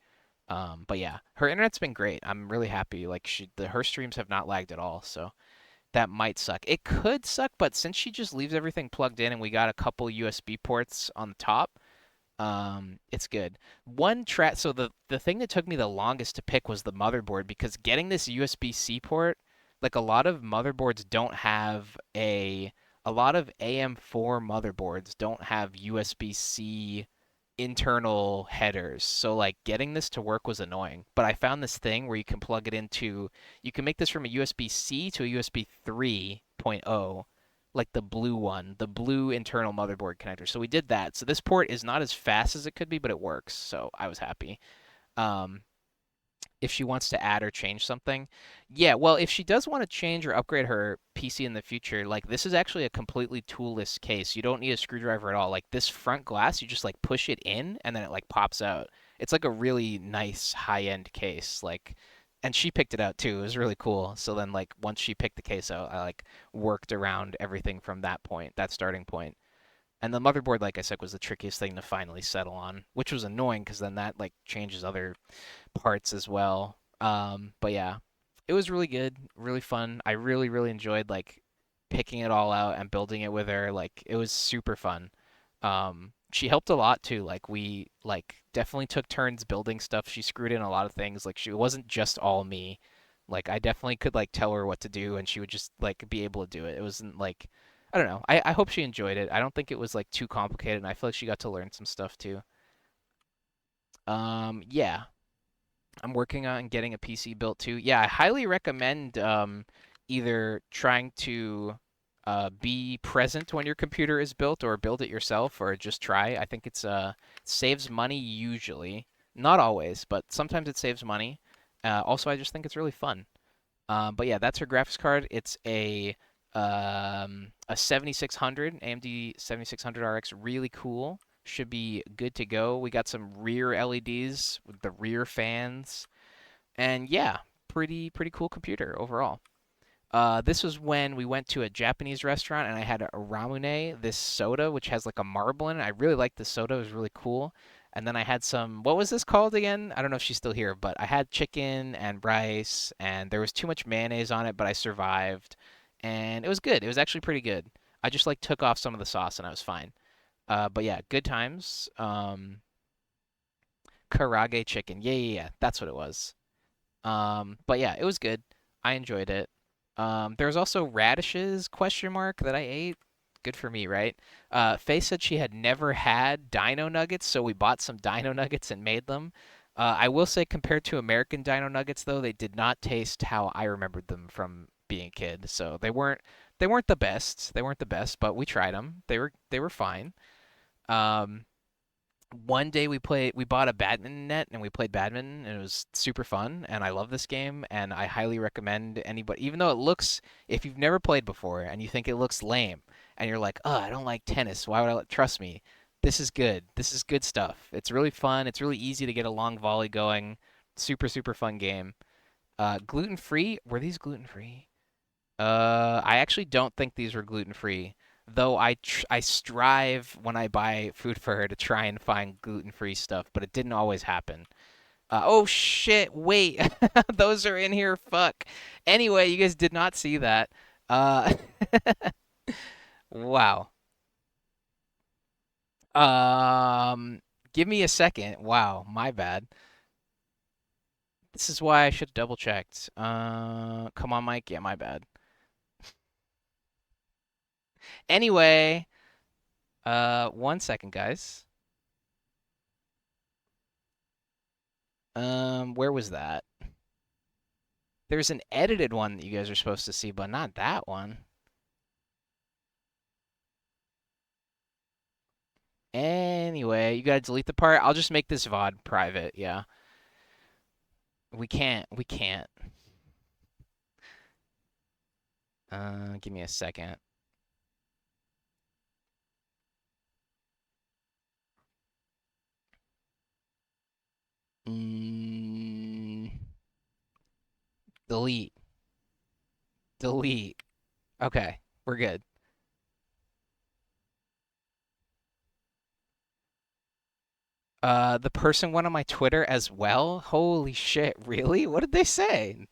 But yeah, her internet's been great. I'm really happy. Like her streams have not lagged at all, so that might suck. It could suck, but since she just leaves everything plugged in and we got a couple USB ports on the top, it's good. So the thing that took me the longest to pick was the motherboard because getting this USB-C port, like a lot of motherboards don't have a lot of AM4 motherboards don't have USB-C internal headers. So like getting this to work was annoying. But I found this thing where you can plug it into you can make this from a USB-C to a USB 3.0, like the blue one, the blue internal motherboard connector. So we did that. So this port is not as fast as it could be, but it works. So I was happy. Um, if she wants to add or change something. Yeah, well, if she does want to change or upgrade her PC in the future, like this is actually a completely toolless case. You don't need a screwdriver at all. Like this front glass, you just like push it in and then it like pops out. It's like a really nice high-end case. Like and she picked it out too. It was really cool. So then like once she picked the case out, I like worked around everything from that point, that starting point. And the motherboard, like I said, was the trickiest thing to finally settle on, which was annoying because then that like changes other parts as well. But yeah, it was really good, really fun. I really enjoyed like picking it all out and building it with her. Like it was super fun. She helped a lot too. Like we like definitely took turns building stuff. She screwed in a lot of things. Like she it wasn't just all me. Like I definitely could like tell her what to do and she would just like be able to do it. It wasn't like I don't know. I hope she enjoyed it. I don't think it was like too complicated and I feel like she got to learn some stuff too. Yeah. I'm working on getting a PC built too. Yeah, I highly recommend either trying to be present when your computer is built or build it yourself or just try. I think it's saves money usually. Not always, but sometimes it saves money. Also, I just think it's really fun. But yeah, that's her graphics card. It's a 7600 AMD 7600 RX, really cool. Should be good to go. We got some rear LEDs with the rear fans, and yeah, pretty cool computer overall. This was when we went to a Japanese restaurant and I had a ramune, this soda which has like a marble in it. I really liked the soda; it was really cool. And then I had some. What was this called again? I don't know if she's still here, but I had chicken and rice, and there was too much mayonnaise on it, but I survived, and it was good. It was actually pretty good. I just like took off some of the sauce and I was fine. But yeah, good times. Karage chicken. Yeah, yeah, yeah. That's what it was. But yeah, it was good. I enjoyed it. There was also radishes question mark that I ate. Good for me, right? Faye said she had never had dino nuggets, so we bought some dino nuggets and made them. I will say compared to American dino nuggets though, they did not taste how I remembered them from being a kid. So they weren't the best. They weren't the best, but we tried them. They were fine. Um, One day we bought a badminton net and we played badminton and it was super fun and I love this game and I highly recommend anybody, even though it looks, if you've never played before and you think it looks lame and you're like, oh, I don't like tennis, why would trust me, this is good, this is good stuff. It's really fun, it's really easy to get a long volley going. Super super fun game. Gluten free, were these gluten free? I actually don't think these were gluten free, though I strive when I buy food for her to try and find gluten free stuff, but it didn't always happen. Oh shit! Wait, those are in here. Fuck. Anyway, you guys did not see that. Uh, wow. Um, Give me a second. Wow, my bad. This is why I should have double checked. Come on, Mike. Yeah, my bad. Anyway, one second, guys. Where was that? There's an edited one that you guys are supposed to see, but not that one. Anyway, you gotta delete the part. I'll just make this VOD private, yeah. We can't. Give me a second. Mm, delete. Delete. Okay, we're good. The person went on my Twitter as well. Holy shit, really? What did they say?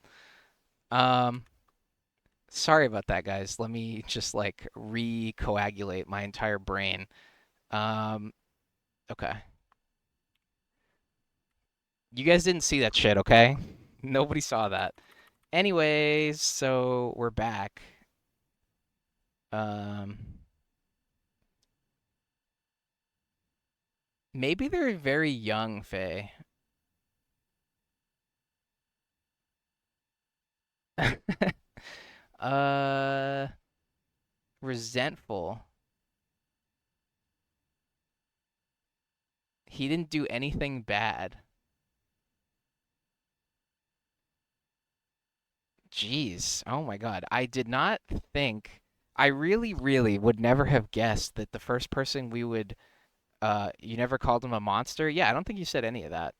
Um, Sorry about that, guys. Let me just like recoagulate my entire brain. Um, okay. You guys didn't see that shit, okay? Nobody saw that. Anyways, so we're back. Um, Maybe they're very young, Faye. uh, Resentful. He didn't do anything bad. Jeez. Oh my God. I did not think. I really, really would never have guessed that the first person we would. You never called him a monster? Yeah, I don't think you said any of that.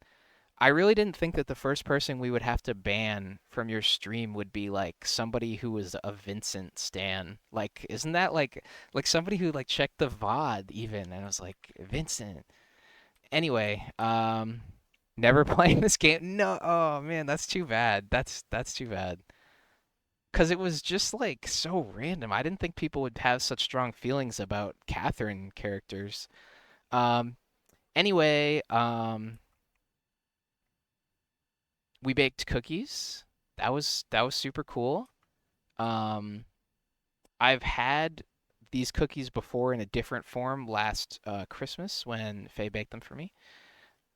I really didn't think that the first person we would have to ban from your stream would be like somebody who was a Vincent stan. Like, isn't that like somebody who like checked the VOD even and was like, Vincent. Anyway, never playing this game. No, oh man, that's too bad. That's too bad. Cause it was just like so random. I didn't think people would have such strong feelings about Catherine characters. Um, anyway, we baked cookies. That was super cool. Um, I've had these cookies before in a different form last Christmas when Faye baked them for me.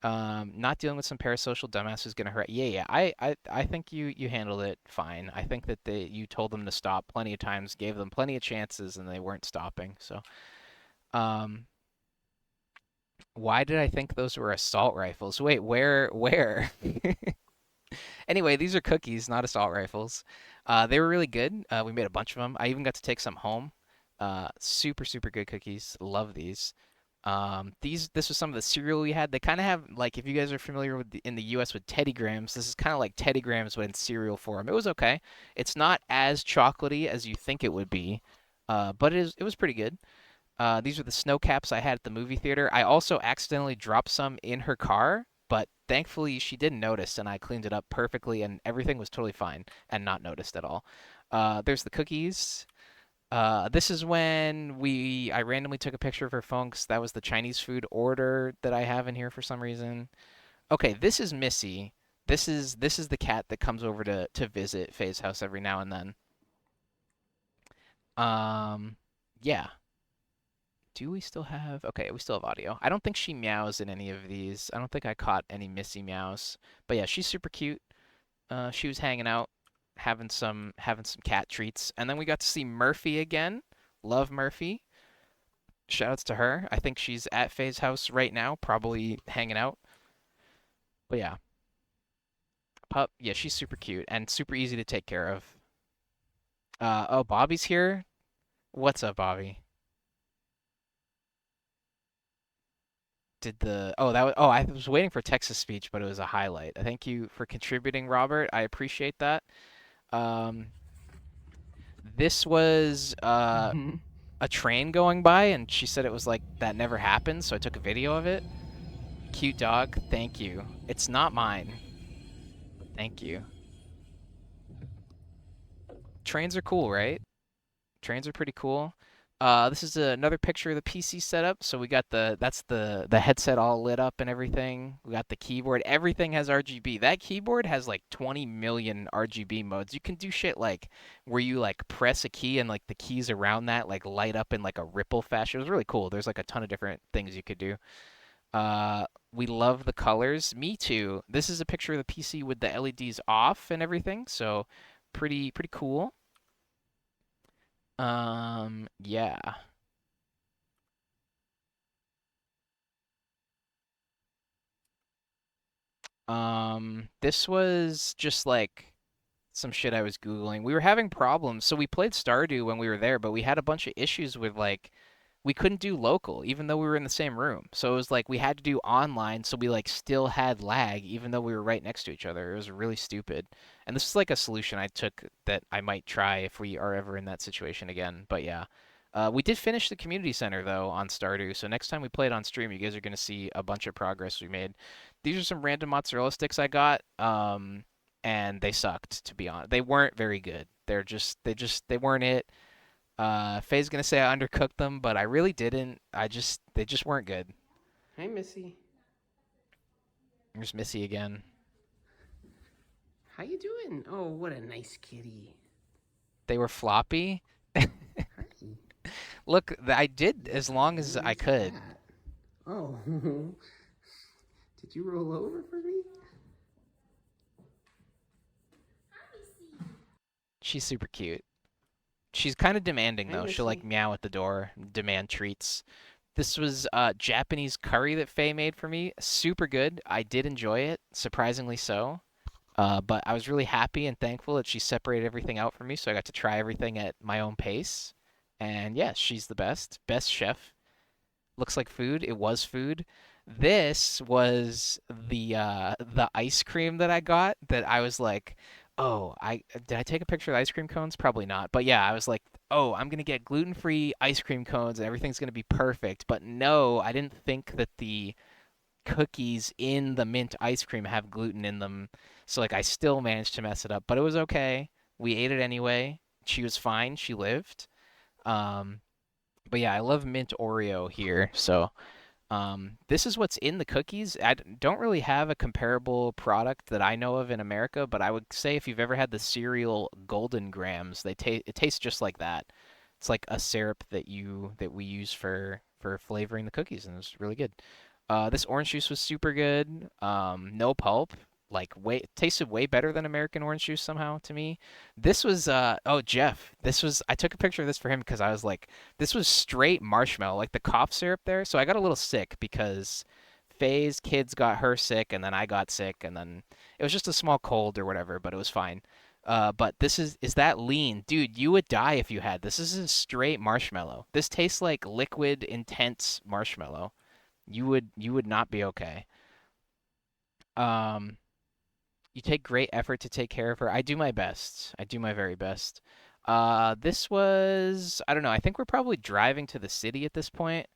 Not dealing with some parasocial dumbass who's gonna hurt. Yeah, yeah. I think you handled it fine. I think that you told them to stop plenty of times, gave them plenty of chances, and they weren't stopping. So, um, why did I think those were assault rifles? Wait, where? Anyway, these are cookies, not assault rifles. They were really good. We made a bunch of them. I even got to take some home. Super, super good cookies. Love these. This was some of the cereal we had. They kind of have like if you guys are familiar with in the U.S. with Teddy Grahams, this is kind of like Teddy Grahams but in cereal form. It was okay. It's not as chocolatey as you think it would be, but it was pretty good. These are the snow caps I had at the movie theater. I also accidentally dropped some in her car, but thankfully she didn't notice, and I cleaned it up perfectly, and everything was totally fine and not noticed at all. There's the cookies. This is when I randomly took a picture of her phone because that was the Chinese food order that I have in here for some reason. Okay, this is Missy. This is the cat that comes over to visit Faye's house every now and then. Um, yeah. Do we still have? Okay, we still have audio. I don't think she meows in any of these. I don't think I caught any Missy meows. But yeah, she's super cute. She was hanging out, having some cat treats, and then we got to see Murphy again. Love Murphy. Shoutouts to her. I think she's at Faye's house right now, probably hanging out. But yeah, pup. Yeah, she's super cute and super easy to take care of. Oh, Bobby's here. What's up, Bobby? Did the oh that was oh I was waiting for Texas speech, but it was a highlight. Thank you for contributing, Robert. I appreciate that. Um, this was a train going by, and she said it was like that never happened, so I took a video of it. Cute dog. Thank you. It's not mine. Thank you. Trains are cool, right? Trains are pretty cool. This is another picture of the PC setup. So we got that's the headset all lit up and everything. We got the keyboard. Everything has RGB. That keyboard has like 20 million RGB modes. You can do shit like where you like press a key and like the keys around that like light up in like a ripple fashion. It was really cool. There's like a ton of different things you could do. We love the colors. Me too. This is a picture of the PC with the LEDs off and everything. So pretty cool. Yeah. This was just like some shit I was Googling. We were having problems. So we played Stardew when we were there, but we had a bunch of issues with like we couldn't do local even though we were in the same room. So it was like we had to do online, so we like still had lag even though we were right next to each other. It was really stupid. And this is like a solution I took that I might try if we are ever in that situation again. But yeah. We did finish the community center though on Stardew, so next time we play it on stream, you guys are gonna see a bunch of progress we made. These are some random mozzarella sticks I got, and they sucked to be honest. They weren't very good. They weren't it. Faye's gonna say I undercooked them, but I really didn't. They just weren't good. Hi, Missy. There's Missy again. How you doing? Oh, what a nice kitty. They were floppy. Hi. Look, I did as long as I Where's could. that? Oh. Did you roll over for me? She's super cute. She's kind of demanding Hi, though. She'll like Missy. meow at the door, demand treats. This was Japanese curry that Faye made for me. Super good. I did enjoy it, surprisingly so. But I was really happy and thankful that she separated everything out for me, so I got to try everything at my own pace. And yeah, she's the best chef. Looks like food. It was food. This was the ice cream that I got that I was like, "Oh, I did I take a picture of the ice cream cones? Probably not." But yeah, I was like, "Oh, I'm going to get gluten-free ice cream cones and everything's going to be perfect." But no, I didn't think that the cookies in the mint ice cream have gluten in them. So like I still managed to mess it up, but it was okay. We ate it anyway. She was fine. She lived. Um, but yeah, I love mint Oreo here. So this is what's in the cookies. Don't really have a comparable product that I know of in America, but I would say if you've ever had the cereal Golden Grams, it tastes just like that. It's like a syrup that we use for flavoring the cookies, and it's really good. This orange juice was super good. No pulp. Like way tasted way better than American orange juice somehow to me. This was oh Jeff. This was I took a picture of this for him because I was like this was straight marshmallow, like the cough syrup there. So I got a little sick because Faye's kids got her sick and then I got sick and then it was just a small cold or whatever, but it was fine. But this is that lean, dude? You would die if you had this. This is a straight marshmallow. This tastes like liquid, intense marshmallow. You would not be okay. Um, you take great effort to take care of her. I do my best. I do my very best. This was, I don't know. I think we're probably driving to the city at this point.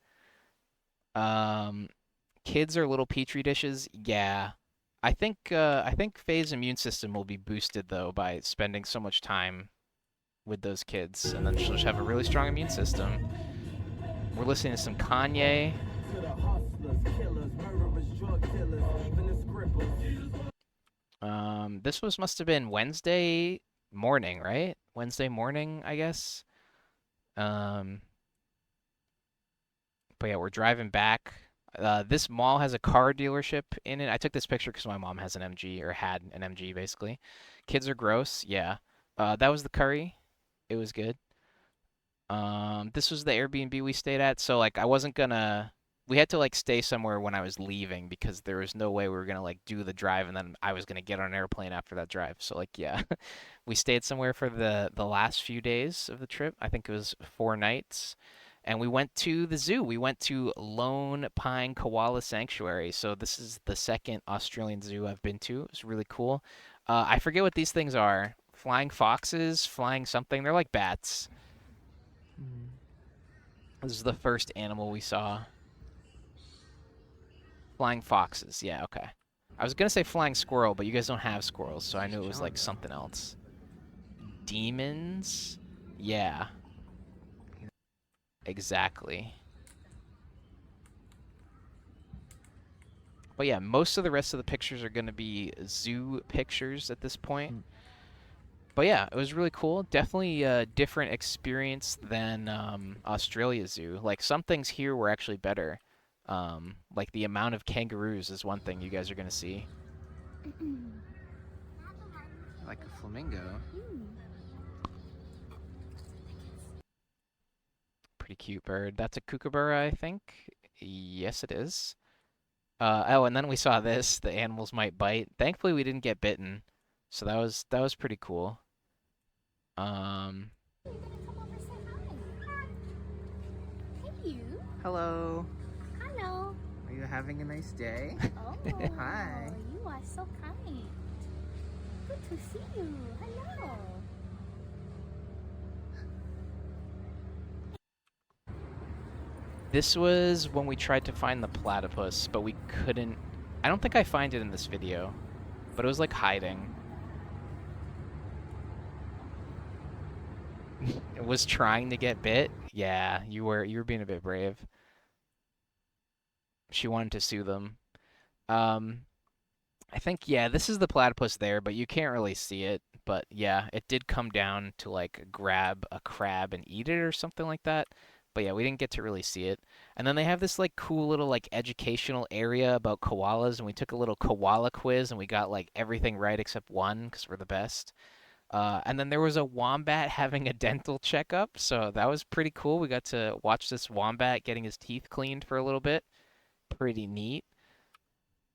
Um, kids are little petri dishes. Yeah. I think Faye's immune system will be boosted though by spending so much time with those kids, and then she'll just have a really strong immune system. We're listening to some Kanye. This must have been Wednesday morning, right? Wednesday morning, I guess. Um, but yeah, we're driving back. This mall has a car dealership in it. I took this picture because my mom has an MG, or had an MG basically. Kids are gross. Yeah. That was the curry. It was good. This was the Airbnb we stayed at. So like I wasn't gonna we had to like stay somewhere when I was leaving because there was no way we were gonna like do the drive and then I was gonna get on an airplane after that drive. So like yeah. We stayed somewhere for the last few days of the trip. I think it was 4 nights. And we went to the zoo. We went to Lone Pine Koala Sanctuary. So this is the second Australian zoo I've been to. It's really cool. I forget what these things are. Flying foxes, flying something. They're like bats. This is the first animal we saw. Flying foxes. Yeah, okay. I was gonna say flying squirrel, but you guys don't have squirrels, so I knew it was like something else. Demons? Yeah. Exactly. But yeah, most of the rest of the pictures are gonna be zoo pictures at this point. But yeah, it was really cool. Definitely a different experience than Australia Zoo. Like some things here were actually better. Like the amount of kangaroos is one thing you guys are gonna see. Like a flamingo. Pretty cute bird. That's a kookaburra, I think. Yes, it is. Oh, and then we saw this. The animals might bite. Thankfully, we didn't get bitten, so that was pretty cool. Um, Hey, you. hello. Hello. Are you having a nice day? Oh, Hi. you are so kind. Good to see you. Hello. This was when we tried to find the platypus, but we couldn't. I don't think I find it in this video, but it was like hiding. It was trying to get bit. Yeah, you were being a bit brave. She wanted to sue them. Um, I think yeah, this is the platypus there, but you can't really see it. But yeah, it did come down to like grab a crab and eat it or something like that. But yeah, we didn't get to really see it. And then they have this like cool little like educational area about koalas, and we took a little koala quiz and we got like everything right except one because we're the best. And then there was a wombat having a dental checkup, so that was pretty cool. We got to watch this wombat getting his teeth cleaned for a little bit. Pretty neat.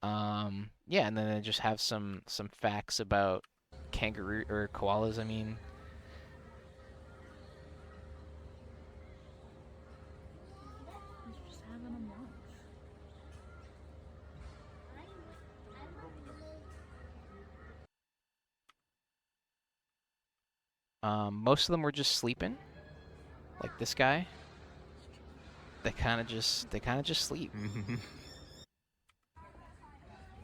Yeah, and then I just have some facts about kangaroo or koalas, I mean. He's just having a munch. Most of them were just sleeping, like this guy. They kind of just sleep.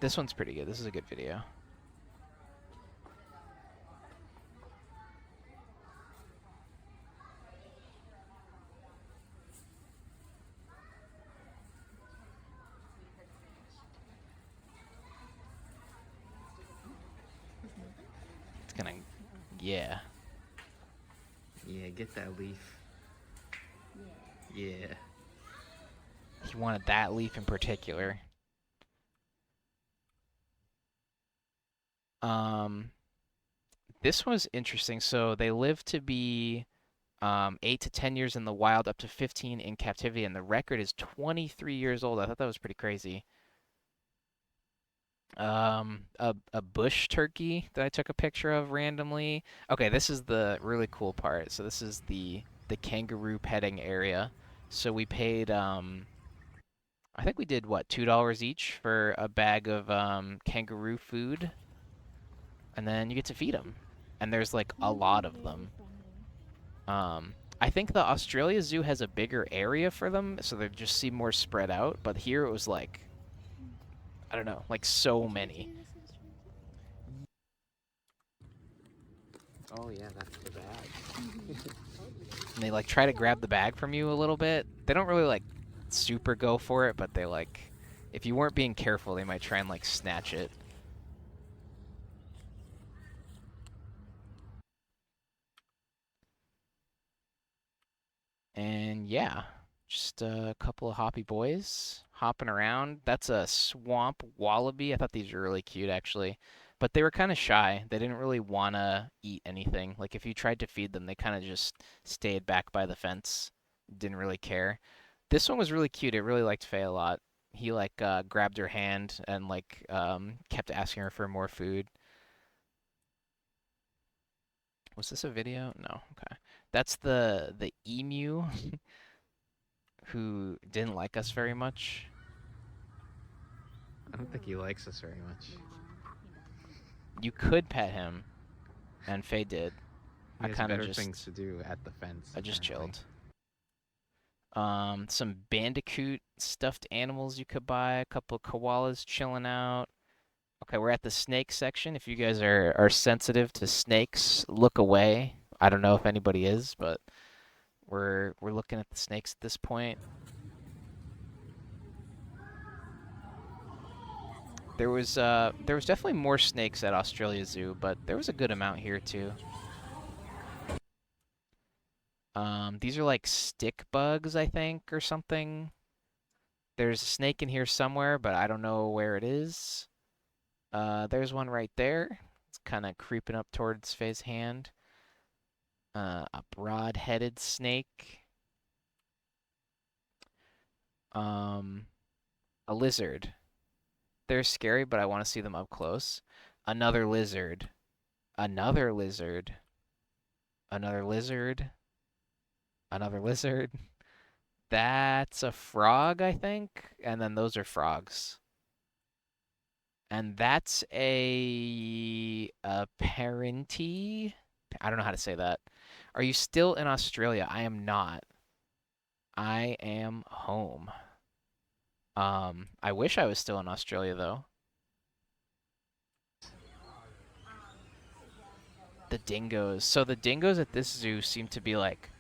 This one's pretty good. This is a good video. It's gonna, yeah. Yeah, get that leaf. Yeah. He wanted that leaf in particular. Um, this was interesting. So they live to be 8 to 10 years in the wild, up to 15 in captivity, and the record is 23 years old. I thought that was pretty crazy. A bush turkey that I took a picture of randomly. Okay, this is the really cool part. So this is the kangaroo petting area. So we paid I think we did what, $2 each for a bag of kangaroo food, and then you get to feed them, and there's like a lot of them. I think the Australia Zoo has a bigger area for them, so they just seem more spread out. But here it was like, I don't know, like so many. Oh yeah, that's the bag. And they like try to grab the bag from you a little bit. They don't really like super go for it, but they like, if you weren't being careful, they might try and like snatch it. And yeah, just a couple of hoppy boys hopping around. That's a swamp wallaby. I thought these were really cute actually, but they were kind of shy. They didn't really want to eat anything. Like if you tried to feed them, they kind of just stayed back by the fence. Didn't really care. This one was really cute. It really liked Faye a lot. He like grabbed her hand and like kept asking her for more food. Was this a video? No. Okay. That's the emu who didn't like us very much. I don't think he likes us very much. You could pet him, and Faye did. He I has kind of better just things to do at the fence. I just apparently. chilled. Some bandicoot stuffed animals you could buy. A couple of koalas chilling out. Okay, we're at the snake section. If you guys are sensitive to snakes, look away. I don't know if anybody is, but we're looking at the snakes at this point. There was definitely more snakes at Australia Zoo, but there was a good amount here too. These are like stick bugs, I think, or something. There's a snake in here somewhere, but I don't know where it is. There's one right there. It's kind of creeping up towards Faye's hand. A broad-headed snake. A lizard. They're scary, but I want to see them up close. Another lizard. Another lizard. Another lizard. Another lizard. That's a frog, I think. And then those are frogs. And that's a parenti. I don't know how to say that. Are you still in Australia? I am not. I am home. I wish I was still in Australia though. The dingoes. So the dingoes at this zoo seem to be like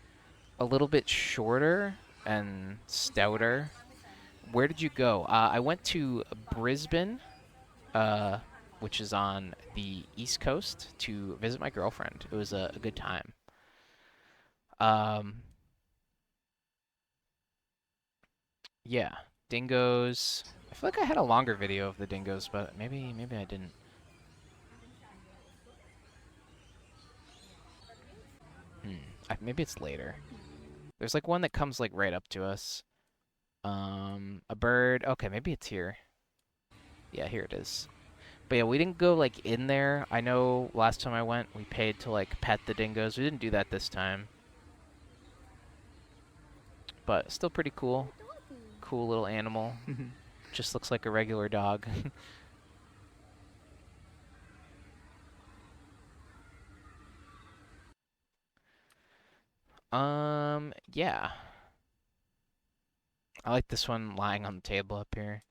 a little bit shorter and stouter. Where did you go? I went to Brisbane, which is on the East Coast, to visit my girlfriend. It was a good time. Yeah, dingoes. I feel like I had a longer video of the dingoes, but maybe I didn't. Maybe it's later. There's like one that comes like right up to us. A bird. Okay, maybe it's here. Yeah, here it is. But yeah, we didn't go like in there. I know last time I went, we paid to like pet the dingoes. We didn't do that this time. But still pretty cool. Cool little animal. Just looks like a regular dog. Yeah. I like this one lying on the table up here.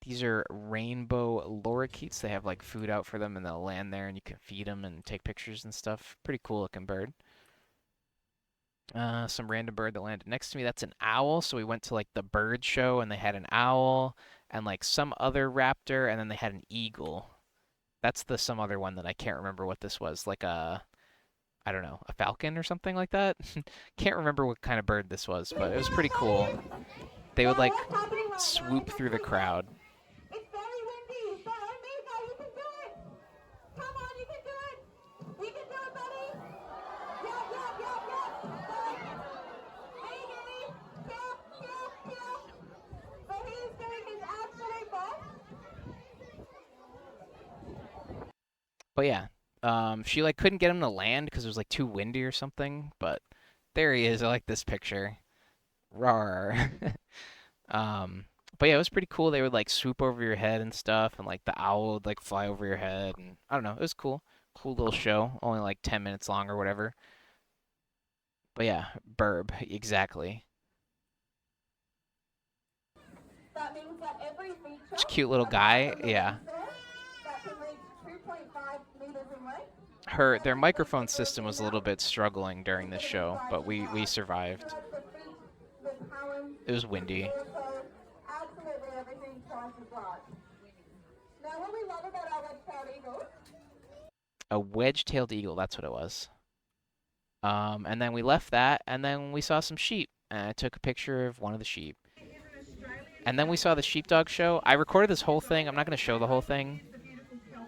These are rainbow lorikeets. They have like food out for them and they'll land there and you can feed them and take pictures and stuff. Pretty cool looking bird. Some random bird that landed next to me. That's an owl. So we went to like the bird show and they had an owl and like some other raptor and then they had an eagle. That's the some other one that I can't remember what this was. Like I don't know, a falcon or something like that. Can't remember what kind of bird this was, but it was pretty cool. They would like swoop through the crowd. It's very windy, but Mika, you can do it. Come on, you can do it. You can do it, buddy. Yep. Hey, Gary. Yep. So he's doing his absolute But yeah, she like couldn't get him to land because it was like too windy or something. But there he is. I like this picture. Rawr. um, but yeah, it was pretty cool. They would like swoop over your head and stuff, and like the owl would like fly over your head, and I don't know, it was cool. Cool little show. Only like 10 minutes long or whatever. But yeah, Burb, exactly. That means that every feature Just cute little guy. Yeah. that can reach 2.5 meters in length. Their microphone system was a little bit struggling during this show, but we survived. It was windy. Absolutely everything twice as large. Now what we love about our wedge-tailed eagles. A wedge-tailed eagle, that's what it was. And then we left that, and then we saw some sheep, and I took a picture of one of the sheep. And then we saw the sheepdog show. I recorded this whole thing. I'm not going to show the whole thing,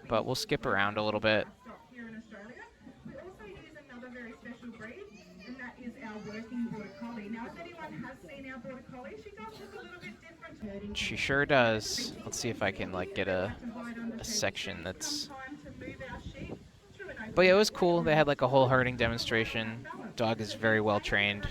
but we'll skip around a little bit. Here in Australia, we also use another very special breed, and that is our working border collie. Now, if anyone has seen our border collie, she does look a little bit different. She sure does. Let's see if I can like get a section that's. But yeah, it was cool. They had like a whole herding demonstration. Dog is very well trained.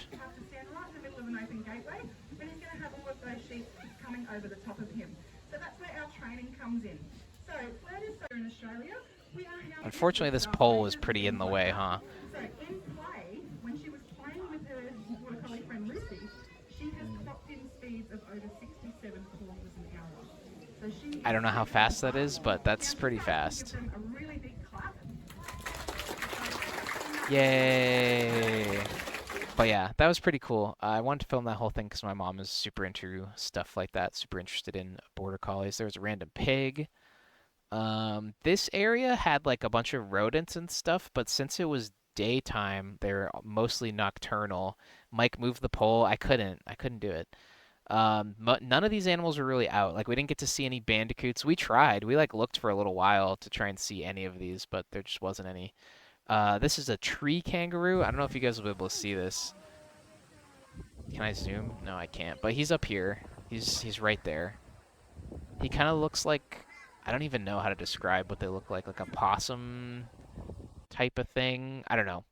Over the top of him. So that's where our training comes in. So Flirt is so in Australia. We are now Unfortunately, this pole was pretty in the way, huh? So in play, when she was playing with her border collie friend Lucy, she has clocked in speeds of over 67 kilometers an hour. So she I don't know how fast that is, but that's pretty fast. gives them a really big clap. Yay! But yeah, that was pretty cool. I wanted to film that whole thing because my mom is super into stuff like that, super interested in border collies. There was a random pig. This area had like a bunch of rodents and stuff, but since it was daytime, they're mostly nocturnal. Mike moved the pole. I couldn't do it. None of these animals were really out. Like we didn't get to see any bandicoots. We tried. We like looked for a little while to try and see any of these, but there just wasn't any. This is a tree kangaroo. I don't know if you guys will be able to see this. Can I zoom? No, I can't. But he's up here. He's right there. He kind of looks like, I don't even know how to describe what they look like a possum type of thing. I don't know.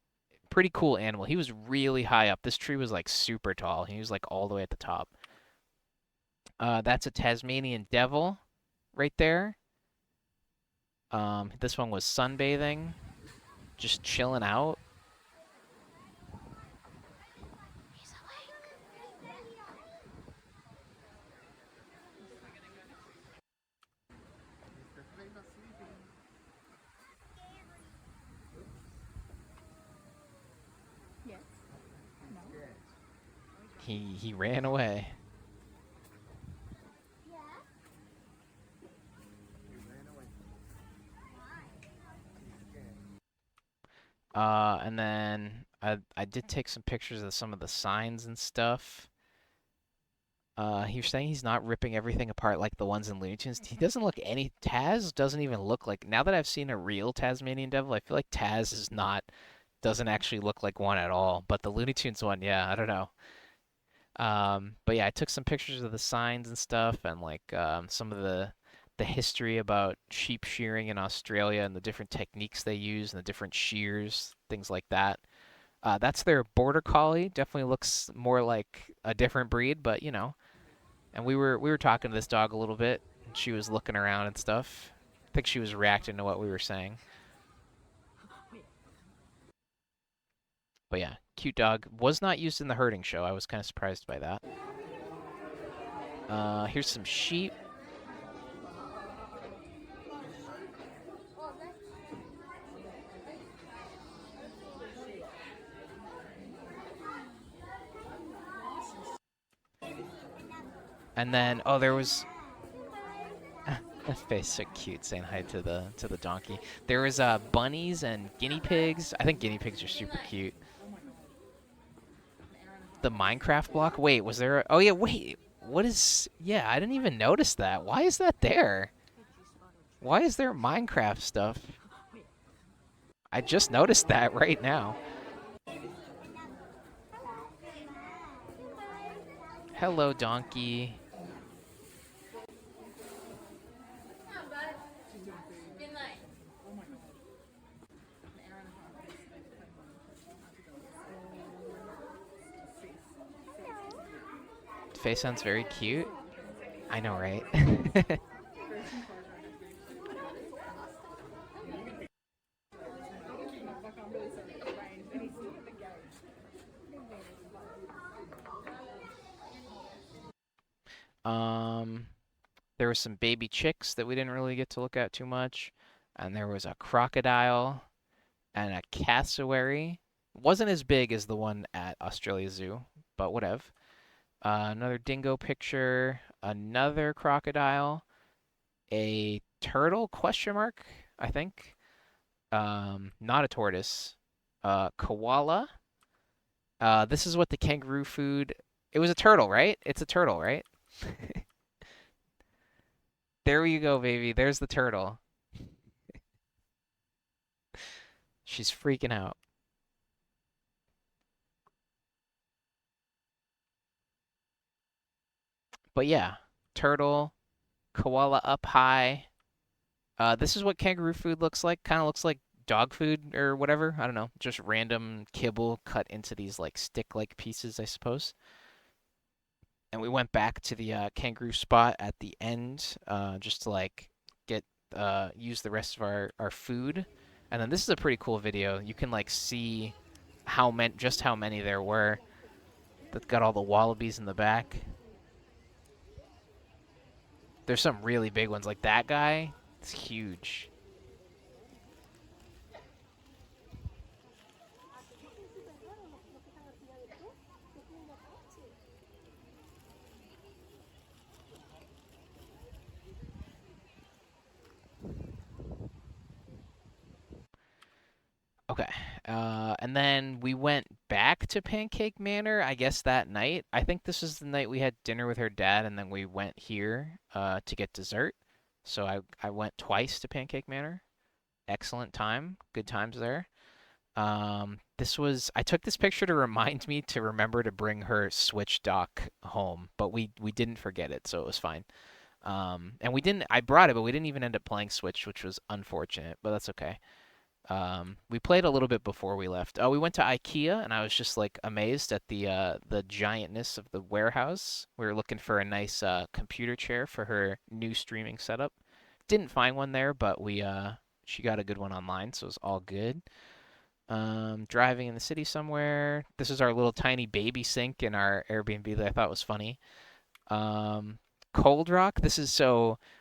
Pretty cool animal. He was really high up. This tree was like super tall. He was like all the way at the top. That's a Tasmanian devil right there. This one was sunbathing. Just chilling out. He's awake. Yes. No. He ran away. And then I did take some pictures of some of the signs and stuff. You're saying he's not ripping everything apart like the ones in Looney Tunes. He doesn't look any. Taz doesn't even look like. Now that I've seen a real Tasmanian devil, I feel like Taz is not. Doesn't actually look like one at all. But the Looney Tunes one, yeah, I don't know. But yeah, I took some pictures of the signs and stuff, and like some of the history about sheep shearing in Australia and the different techniques they use and the different shears, things like that. That's their border collie. Definitely looks more like a different breed, but you know. And we were talking to this dog a little bit, and she was looking around and stuff. I think she was reacting to what we were saying. But yeah, cute dog. Was not used in the herding show. I was kind of surprised by that. Here's some sheep. And then, oh, there was. That face so cute, saying hi to the donkey. There was bunnies and guinea pigs. I think guinea pigs are super cute. The Minecraft block. Wait, was there? Oh yeah, wait. What is? Yeah, I didn't even notice that. Why is that there? Why is there Minecraft stuff? I just noticed that right now. Hello, donkey. Faye sounds very cute. I know, right? Um, there were some baby chicks that we didn't really get to look at too much, and there was a crocodile and a cassowary. Wasn't as big as the one at Australia Zoo, but whatever. Another dingo picture, another crocodile, a turtle question mark, I think. Not a tortoise. Koala. This is what the kangaroo food. It was a turtle, right? It's a turtle, right? There you go, baby. There's the turtle. She's freaking out. But yeah, turtle, koala up high. This is what kangaroo food looks like. Kind of looks like dog food or whatever. I don't know. Just random kibble cut into these like stick-like pieces, I suppose. And we went back to the kangaroo spot at the end, just to like get use the rest of our food. And then this is a pretty cool video. You can like see just how many there were. That's got all the wallabies in the back. There's some really big ones, like that guy. It's huge. Okay. And then we went back to Pancake Manor, I guess that night. I think this is the night we had dinner with her dad, and then we went here to get dessert. So I went twice to Pancake Manor. Excellent time. Good times there. I took this picture to remind me to remember to bring her Switch dock home, but we didn't forget it, so it was fine. And I brought it, but we didn't even end up playing Switch, which was unfortunate, but that's okay. We played a little bit before we left. Oh, we went to IKEA, and I was just like amazed at the giantness of the warehouse. We were looking for a nice computer chair for her new streaming setup. Didn't find one there, but she got a good one online, so it was all good. Driving in the city somewhere. This is our little tiny baby sink in our Airbnb that I thought was funny. Cold Rock.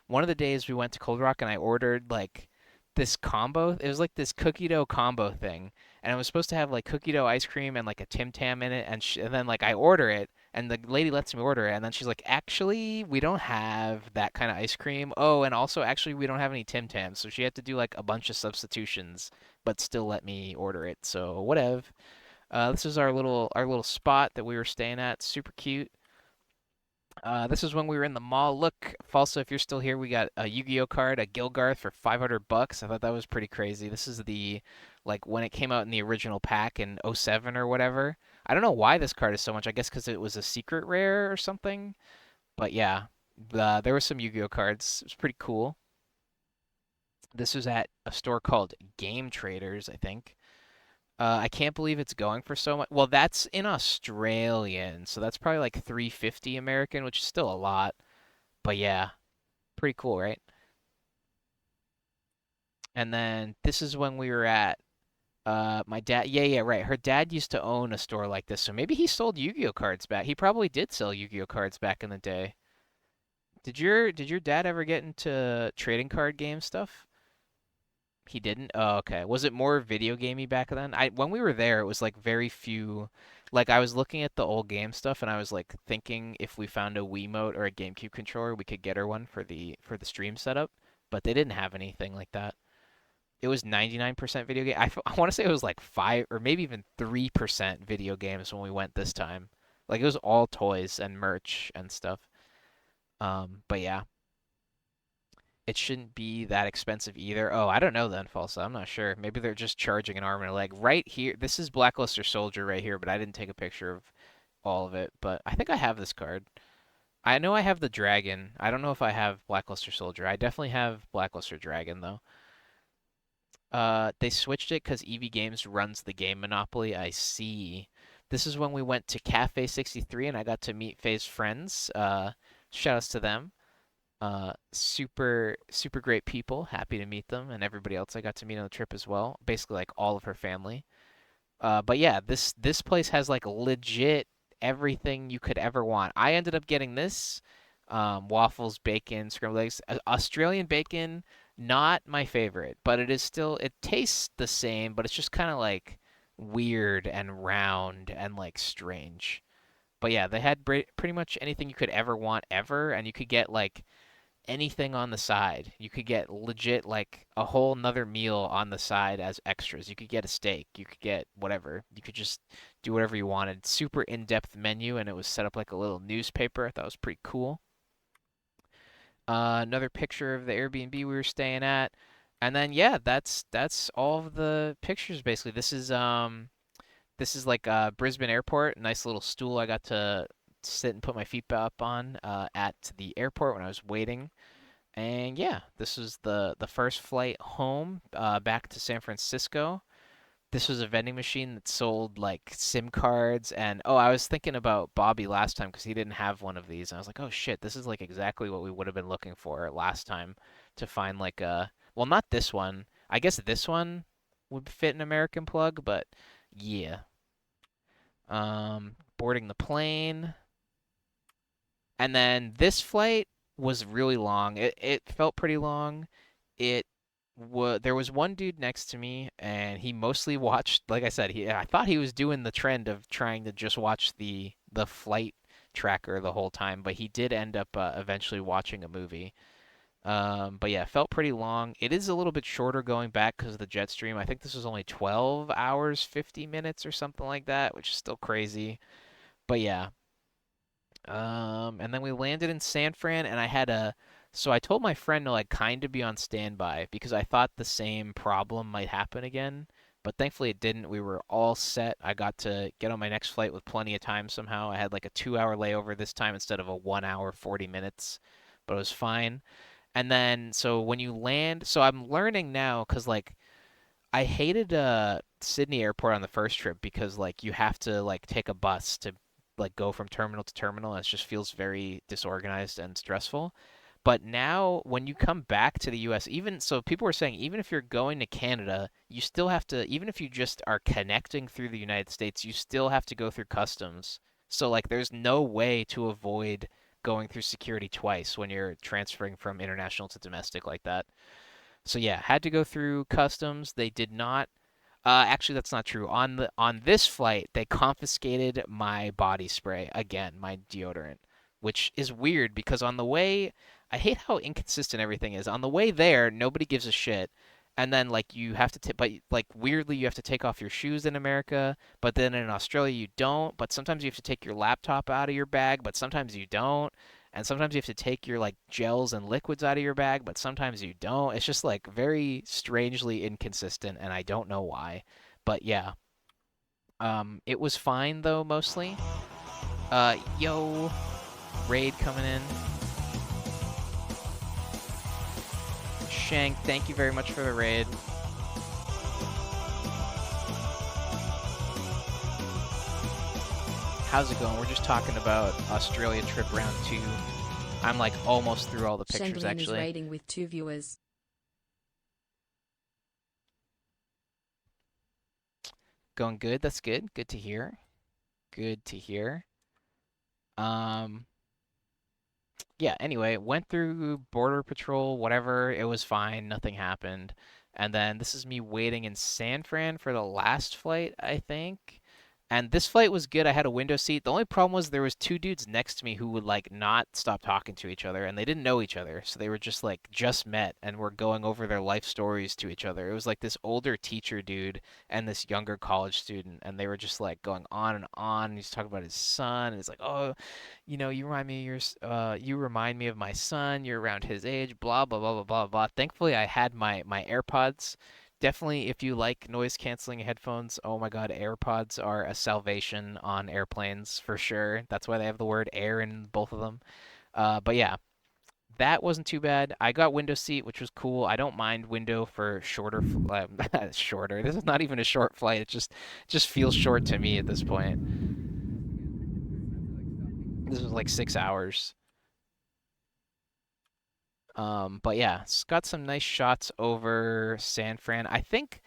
One of the days we went to Cold Rock and I ordered like this combo. It was like this cookie dough combo thing, and it was supposed to have like cookie dough ice cream and like a Tim Tam in it. And then like I order it, and the lady lets me order it, and then she's like, "Actually, we don't have that kind of ice cream. Oh, and also actually we don't have any Tim Tams." So she had to do like a bunch of substitutions, but still let me order it. So whatever. This is our little spot that we were staying at. Super cute. This is when we were in the mall. Look, Falsa, if you're still here, we got a Yu-Gi-Oh card, a Gilgarth for $500. I thought that was pretty crazy. This is like when it came out in the original pack in '07 or whatever. I don't know why this card is so much. I guess because it was a secret rare or something. But yeah, there were some Yu-Gi-Oh cards. It was pretty cool. This was at a store called Game Traders, I think. I can't believe it's going for so much. Well, that's in Australian, so that's probably like 350 American, which is still a lot. But yeah, pretty cool, right? And then this is when we were at my dad. Yeah, right. Her dad used to own a store like this, so maybe he sold Yu-Gi-Oh cards back. He probably did sell Yu-Gi-Oh cards back in the day. Did your dad ever get into trading card game stuff? He didn't? Oh, okay. Was it more video gamey back then? When we were there, it was like very few. Like I was looking at the old game stuff, and I was like thinking if we found a Wiimote or a GameCube controller, we could get her one for the stream setup. But they didn't have anything like that. It was 99% video game. I want to say it was like 5 or maybe even 3% video games when we went this time. Like it was all toys and merch and stuff. But yeah. It shouldn't be that expensive either. Oh, I don't know then, Falsa. I'm not sure. Maybe they're just charging an arm and a leg. Right here, this is Blackluster Soldier right here, but I didn't take a picture of all of it. But I think I have this card. I know I have the dragon. I don't know if I have Blackluster Soldier. I definitely have Blackluster Dragon, though. They switched it because EV Games runs the game Monopoly. I see. This is when we went to Cafe 63 and I got to meet Faye's friends. Shout outs to them. Super, super great people. Happy to meet them and everybody else I got to meet on the trip as well. Basically, like all of her family. But yeah, this place has like legit everything you could ever want. I ended up getting this waffles, bacon, scrambled eggs, Australian bacon. Not my favorite, but it tastes the same, but it's just kind of like weird and round and like strange. But yeah, they had pretty much anything you could ever want ever, and you could get like anything on the side. You could get legit like a whole nother meal on the side as extras. You could get a steak. You could get whatever. You could just do whatever you wanted. Super in-depth menu, and it was set up like a little newspaper. I thought it was pretty cool. Another picture of the Airbnb we were staying at. And then yeah, that's all of the pictures basically. This is like Brisbane Airport. Nice little stool I got to sit and put my feet up on at the airport when I was waiting. And yeah, this was the first flight home back to San Francisco. This was a vending machine that sold like SIM cards and oh, I was thinking about Bobby last time because he didn't have one of these. And I was like, oh shit, this is like exactly what we would have been looking for last time to find like a well, not this one. I guess this one would fit an American plug, but yeah. Boarding the plane. And then this flight was really long. It felt pretty long. It there was one dude next to me and he mostly watched, like I said, I thought he was doing the trend of trying to just watch the flight tracker the whole time, but he did end up eventually watching a movie. But yeah, it felt pretty long. It is a little bit shorter going back because of the jet stream. I think this was only 12 hours, 50 minutes or something like that, which is still crazy. But yeah, and then we landed in San Fran, and so I told my friend to like kind of be on standby because I thought the same problem might happen again, but thankfully it didn't. We were all set. I got to get on my next flight with plenty of time somehow. I had like a 2 hour layover this time instead of a 1 hour 40 minutes, but it was fine. And then so when you land, so I'm learning now because like I hated Sydney Airport on the first trip because like you have to like take a bus to like go from terminal to terminal and it just feels very disorganized and stressful. But now when you come back to the US, even so people were saying even if you're going to Canada, you still have to even if you just are connecting through the United States, you still have to go through customs. So like there's no way to avoid going through security twice when you're transferring from international to domestic like that. So yeah, had to go through customs. They did not. Actually, that's not true. On this flight, they confiscated my body spray again, my deodorant, which is weird because on the way, I hate how inconsistent everything is. On the way there, nobody gives a shit, and then like you have to, but like weirdly, you have to take off your shoes in America, but then in Australia you don't. But sometimes you have to take your laptop out of your bag, but sometimes you don't. And sometimes you have to take your like gels and liquids out of your bag, but sometimes you don't. It's just like very strangely inconsistent, and I don't know why. But yeah, it was fine though mostly. Yo, raid coming in. Shank, thank you very much for the raid. How's it going? We're just talking about Australia trip round 2. I'm like almost through all the pictures Shanglin actually. is raiding with 2 viewers. Going good. That's good. Good to hear. Good to hear. Yeah, anyway, went through border patrol, whatever. It was fine. Nothing happened. And then this is me waiting in San Fran for the last flight, I think. And this flight was good. I had a window seat. The only problem was there was two dudes next to me who would like not stop talking to each other and they didn't know each other. So they were just like just met and were going over their life stories to each other. It was like this older teacher dude and this younger college student and they were just like going on and on. And he's talking about his son and he's like, "Oh, you remind me of you remind me of my son. You're around his age, blah blah blah blah blah blah." Thankfully, I had my AirPods. Definitely, if you like noise canceling headphones, oh my God, AirPods are a salvation on airplanes for sure. That's why they have the word air in both of them. But yeah, that wasn't too bad. I got window seat, which was cool. I don't mind window for shorter, shorter. This is not even a short flight. It just feels short to me at this point. This was like 6 hours. But yeah, it's got some nice shots over San Fran. I think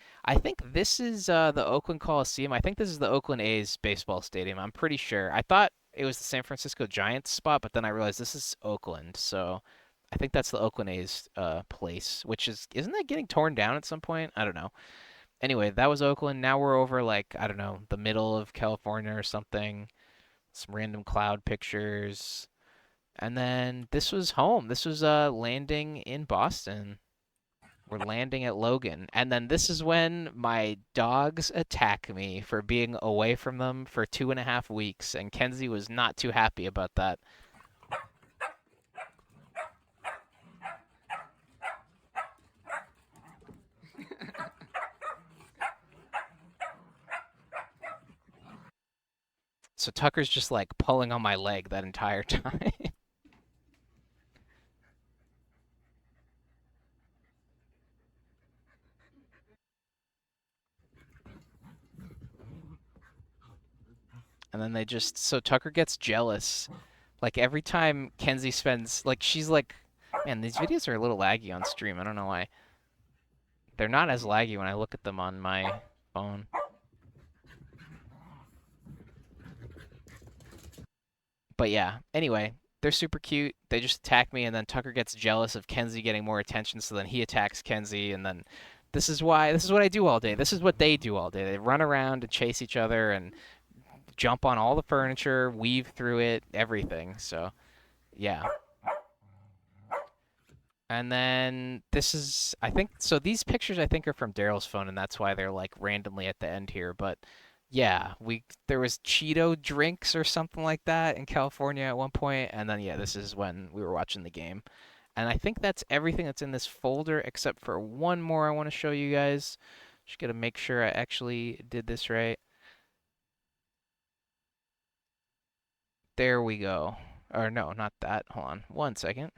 this is the Oakland Coliseum. I think this is the Oakland A's baseball stadium. I'm pretty sure. I thought it was the San Francisco Giants spot, but then I realized this is Oakland. So I think that's the Oakland A's place, which isn't that getting torn down at some point? I don't know. Anyway, that was Oakland. Now we're over like, I don't know, the middle of California or something. Some random cloud pictures. And then this was home. This was landing in Boston. We're landing at Logan. And then this is when my dogs attack me for being away from them for 2.5 weeks. And Kenzie was not too happy about that. So Tucker's just like pulling on my leg that entire time. And then so Tucker gets jealous. Like every time Kenzie spends, like she's like, man, these videos are a little laggy on stream. I don't know why. They're not as laggy when I look at them on my phone. But yeah, anyway, they're super cute. They just attack me, and then Tucker gets jealous of Kenzie getting more attention, so then he attacks Kenzie, and then this is what I do all day. This is what they do all day. They run around and chase each other and jump on all the furniture, weave through it, everything. So, yeah. And then I think, so these pictures I think are from Daryl's phone, and that's why they're like randomly at the end here. But yeah, there was Cheeto drinks or something like that in California at one point, and then yeah, this is when we were watching the game. And I think that's everything that's in this folder except for one more I want to show you guys. Just gotta make sure I actually did this right. There we go. Or no, not that. Hold on 1 second.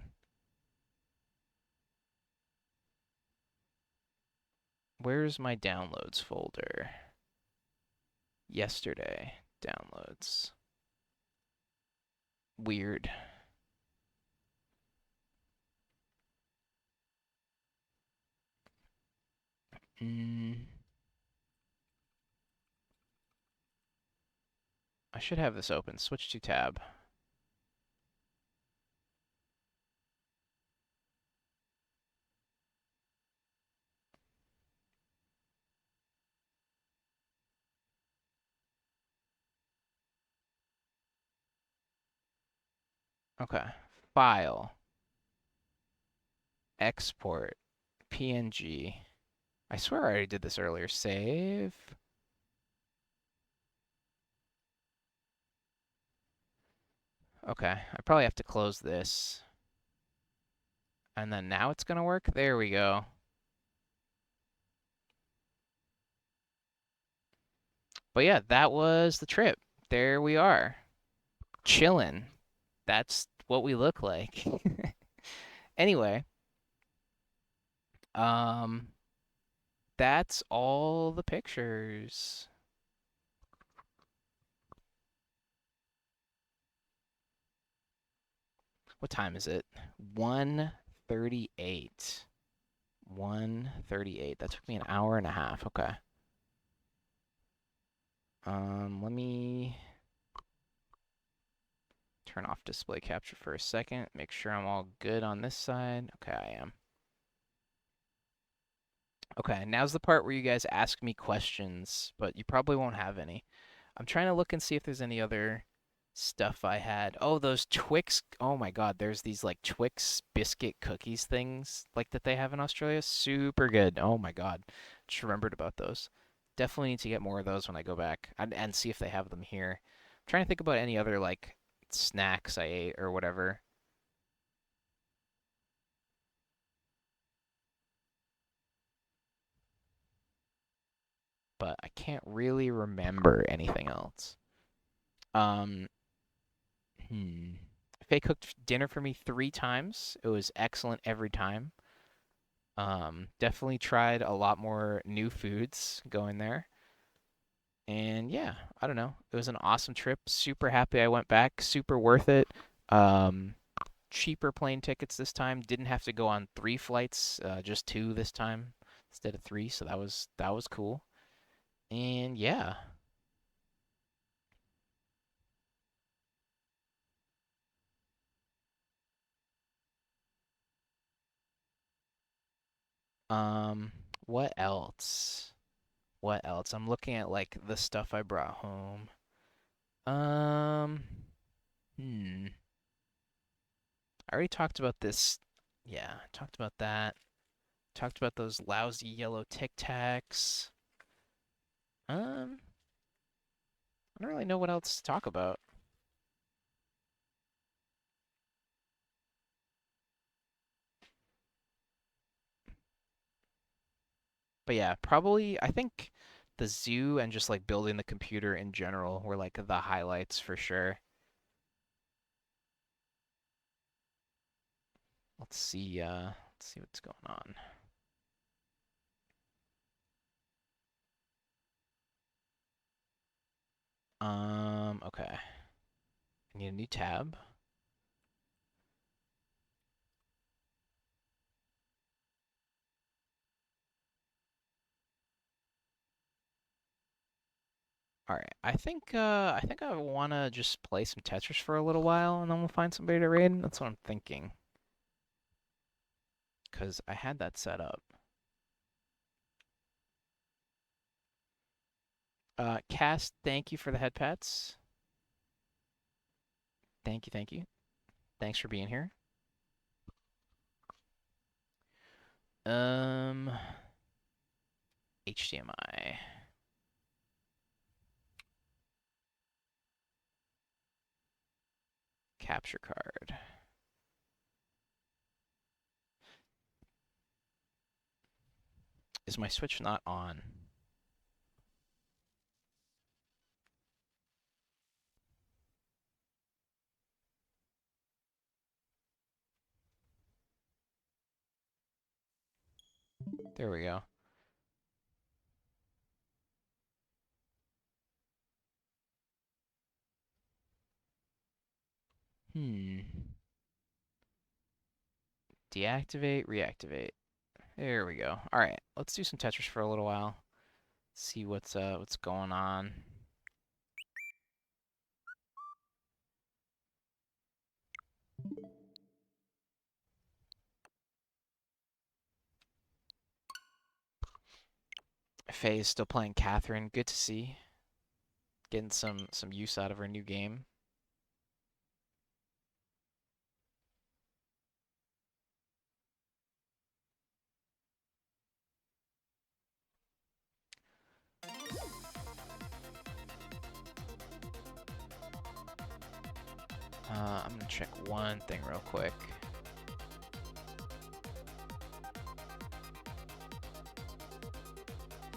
Where's my downloads folder? Yesterday downloads. Weird. I should have this open. Switch to tab. Okay. File. Export. PNG. I swear I already did this earlier. Save. Okay. I probably have to close this. And then now it's going to work. There we go. But yeah, that was the trip. There we are. Chillin'. That's what we look like. Anyway, that's all the pictures. What time is it? 1:38. 1:38. That took me an hour and a half. Okay. Let me turn off display capture for a second. Make sure I'm all good on this side. Okay, I am. Okay, now's the part where you guys ask me questions, but you probably won't have any. I'm trying to look and see if there's any other stuff I had. Oh, those Twix. Oh my God, there's these like Twix biscuit cookies things like that they have in Australia. Super good. Oh my God. Just remembered about those. Definitely need to get more of those when I go back and see if they have them here. I'm trying to think about any other like snacks I ate or whatever. But I can't really remember anything else. I Faye cooked dinner for me 3 times. It was excellent every time. Definitely tried a lot more new foods going there. And yeah, I don't know. It was an awesome trip. Super happy I went back. Super worth it. Um, Cheaper plane tickets this time. Didn't have to go on 3 flights, just 2 this time instead of 3. So that was cool. And yeah. Um, what else? What else? I'm looking at like the stuff I brought home. Um, hmm. I already talked about this. Yeah, talked about that. Talked about those lousy yellow Tic Tacs. I don't really know what else to talk about. But yeah, probably I think the zoo and just like building the computer in general were like the highlights for sure. Let's see what's going on. Okay. I need a new tab. All right. I think I want to just play some Tetris for a little while and then we'll find somebody to raid. That's what I'm thinking. 'Cause I had that set up. Cass, thank you for the head pats. Thank you, thank you. Thanks for being here. HDMI. Capture card. Is my Switch not on? There we go. Deactivate, reactivate. There we go. All right, let's do some Tetris for a little while. See what's going on. Faye is still playing Catherine. Good to see. Getting some use out of her new game. I'm gonna check one thing real quick.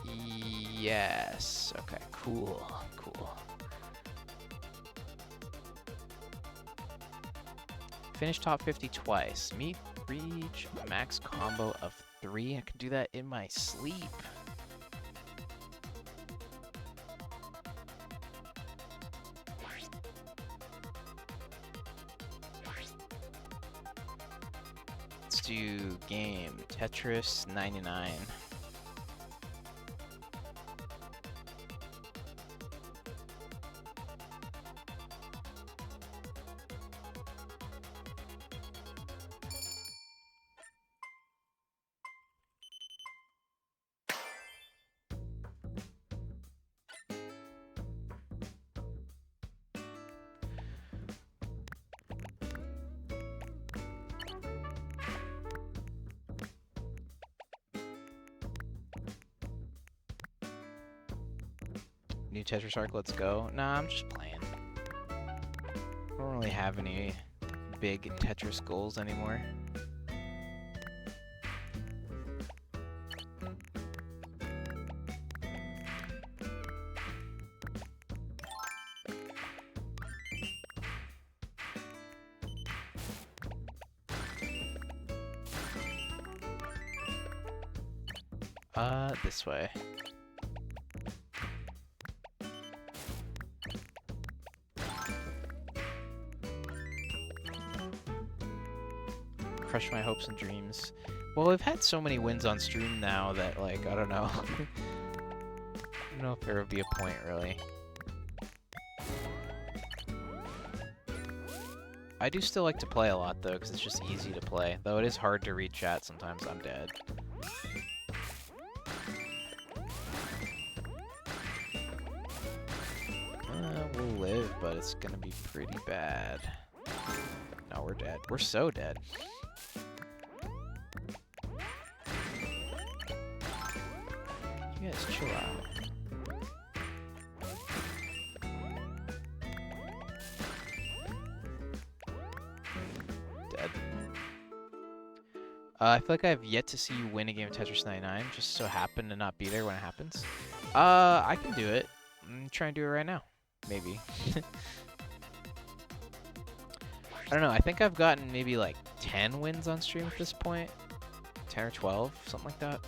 Yes. Okay, cool. Cool. Finish top 50 twice. Reach max combo of 3. I can do that in my sleep. Let's do game Tetris 99. New Tetris Arc, let's go. Nah, I'm just playing. I don't really have any big Tetris goals anymore. This way. Crush my hopes and dreams. Well, we've had so many wins on stream now that, like, I don't know. I don't know if there would be a point, really. I do still like to play a lot, though, because it's just easy to play. Though it is hard to read chat sometimes. I'm dead. We'll live, but it's gonna be pretty bad. No, we're dead. We're so dead. You guys chill out. Dead. I feel like I have yet to see you win a game of Tetris 99. Just so happen to not be there when it happens. I can do it. I'm trying to do it right now. Maybe. I don't know. I think I've gotten maybe like 10 wins on stream at this point. 10 or 12, something like that.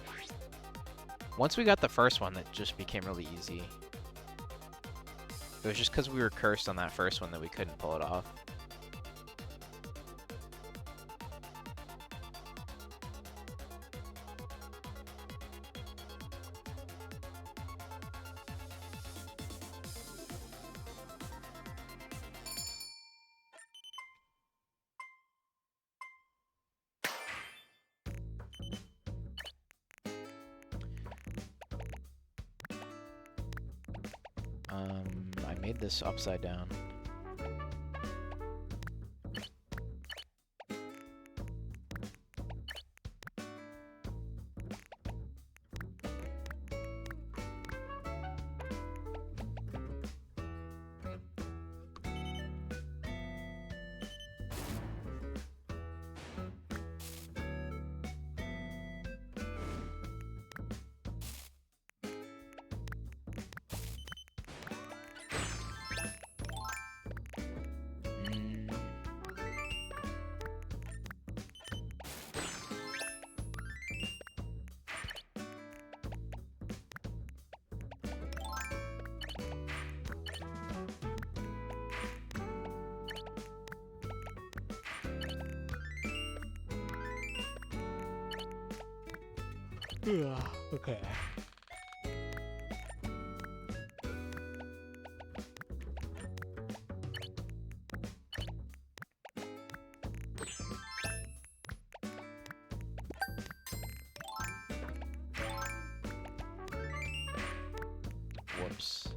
Once we got the first one, that just became really easy. It was just because we were cursed on that first one that we couldn't pull it off. I made this upside down. Okay. Whoops.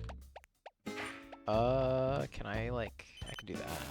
Can I, like, I can do that.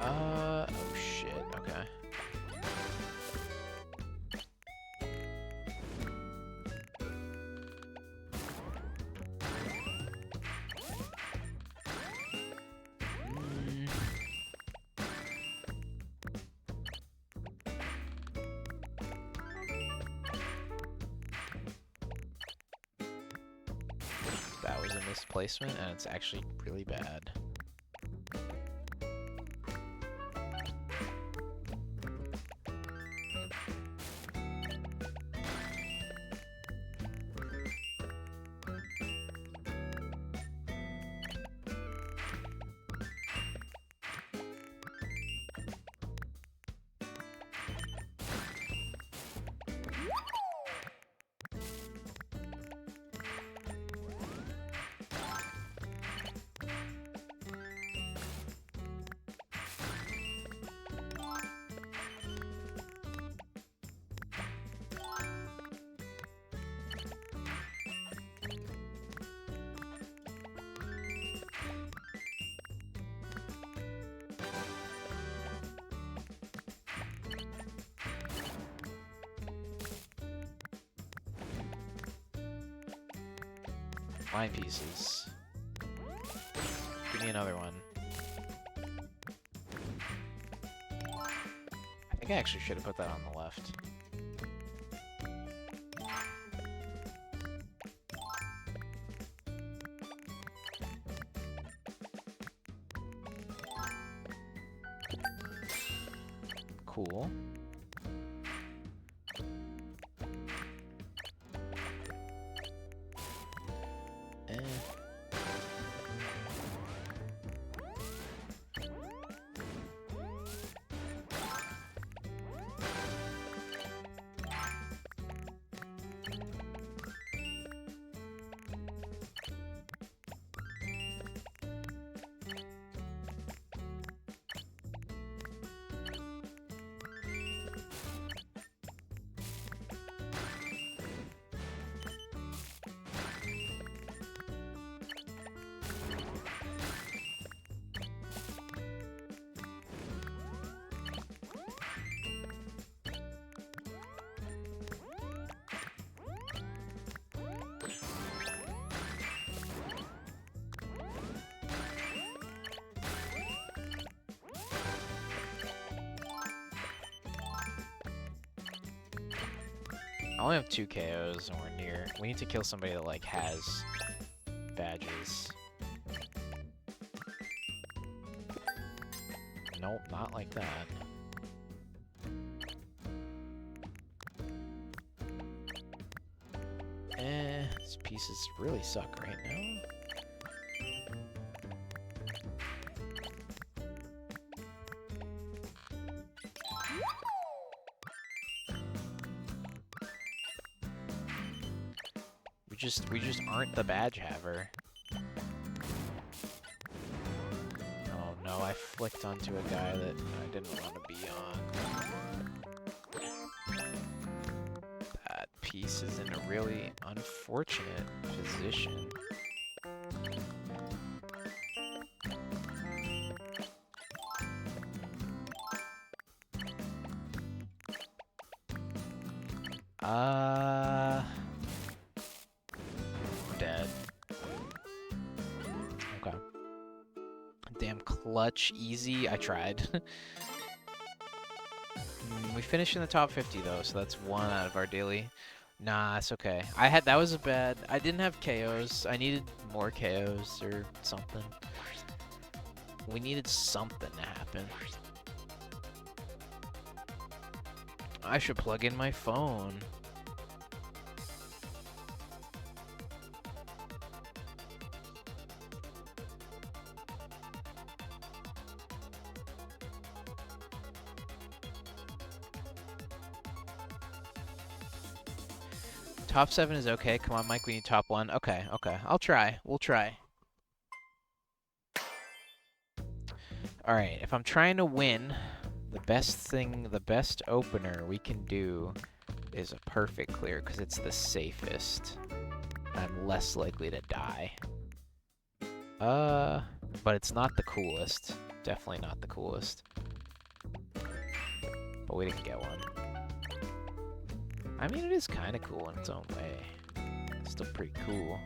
Oh shit, okay. That was a misplacement, and it's actually really bad. Line pieces. Give me another one. I think I actually should have put that on the left. Cool. Eh. I only have 2 KOs and we're near. We need to kill somebody that like has badges. Nope, not like that. These pieces really suck right now. We just aren't the badge haver. Oh no, I flicked onto a guy that I didn't want to be on. That piece is in a really unfortunate position. Dead. Okay. Damn clutch, easy. I tried. We finished in the top 50 though, so that's 1 out of our daily. Nah, it's okay. That was a bad. I didn't have KOs. I needed more KOs or something. We needed something to happen. I should plug in my phone. Top 7 is okay. Come on, Mike, we need top 1. Okay, okay. I'll try. We'll try. Alright, if I'm trying to win, the best opener we can do is a perfect clear, because it's the safest. I'm less likely to die. But it's not the coolest. Definitely not the coolest. But we didn't get one. I mean, it is kind of cool in its own way. It's still pretty cool.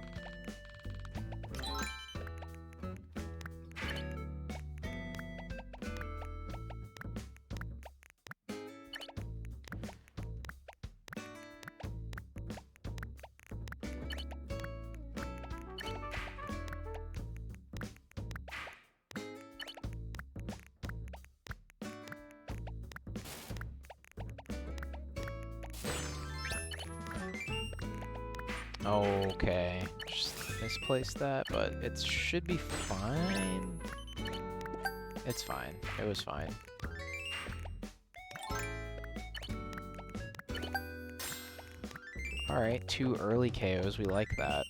Okay, just misplaced that, but it should be fine. It's fine. It was fine. Alright, 2 early KOs. We like that.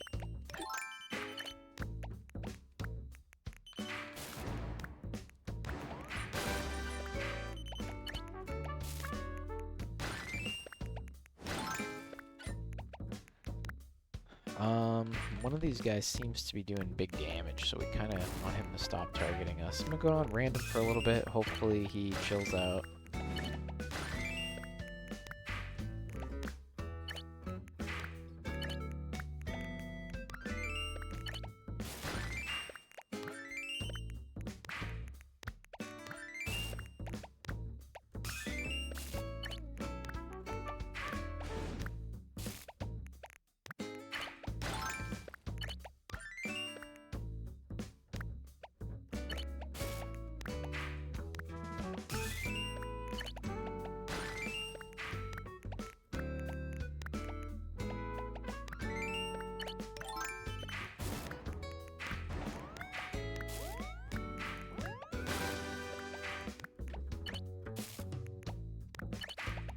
One of these guys seems to be doing big damage, so we kind of want him to stop targeting us. I'm gonna go on random for a little bit. Hopefully he chills out.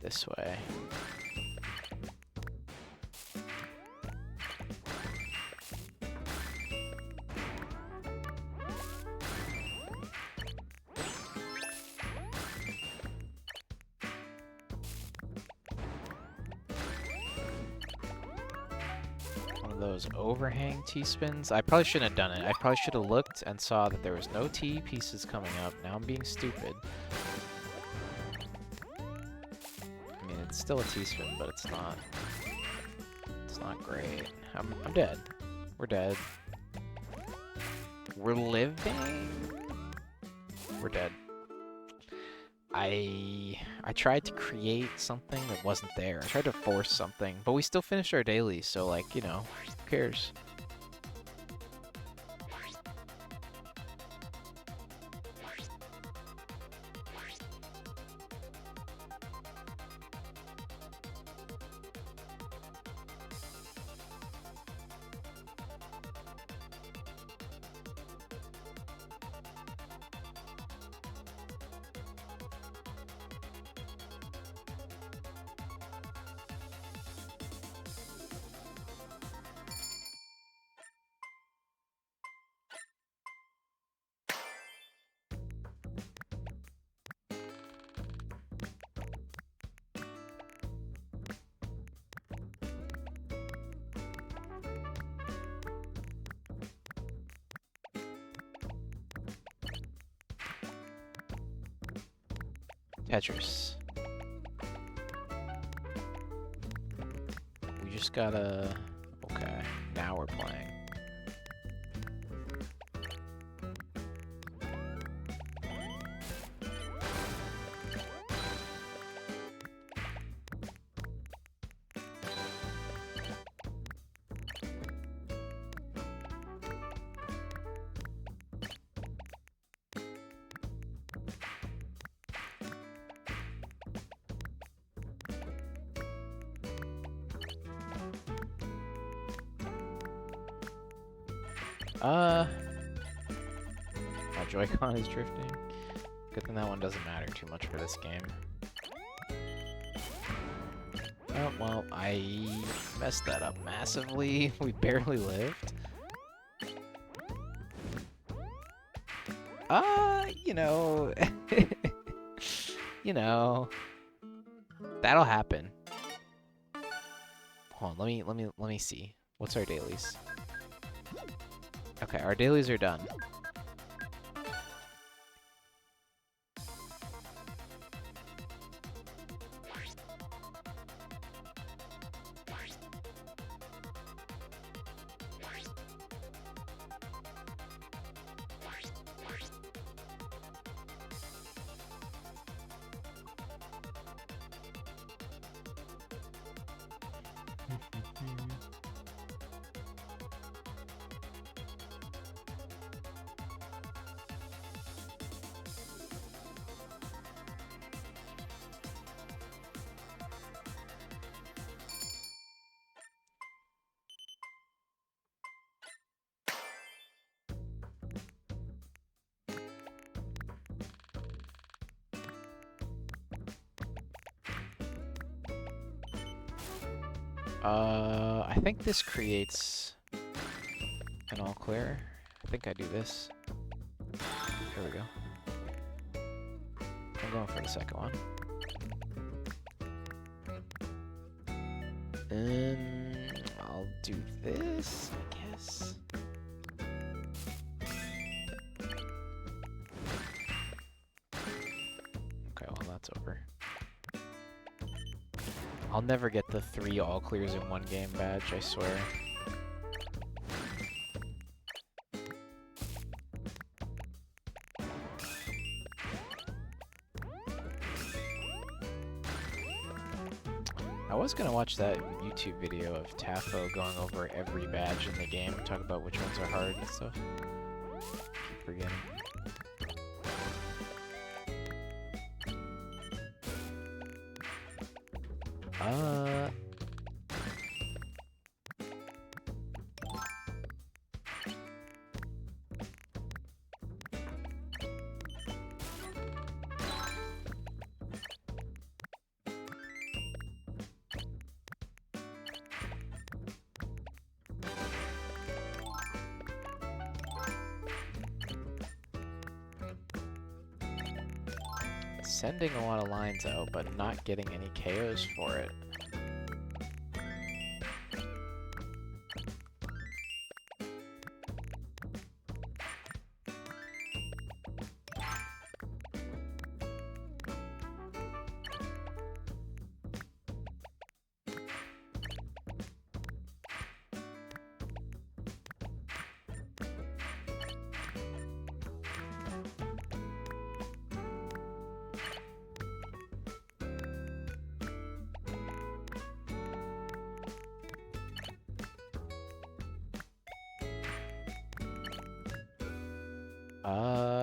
this way. Those overhang T-spins. I probably shouldn't have done it. I probably should have looked and saw that there was no T pieces coming up. Now I'm being stupid. I mean, it's still a T-spin, but it's not. It's not great. I'm dead. We're dead. We're living. We're dead. I tried to create something that wasn't there. I tried to force something, but we still finished our daily, so like, you know, who cares? Tetris. We just gotta... Okay, now we're playing. My Joy-Con is drifting. Good thing that one doesn't matter too much for this game. Oh, well, I messed that up massively. We barely lived. You know... you know... That'll happen. Hold on, let me see. What's our dailies? Okay, our dailies are done. I think this creates an all clear. I think I do this. Here we go. I'm going for the second one. I'll do this, I guess. Okay, well that's over. I'll never get the 3 all clears in one game badge, I swear. I was gonna watch that YouTube video of Tafo going over every badge in the game and talk about which ones are hard and stuff. Keep forgetting. Sending a lot of lines out, but not getting any KOs for it.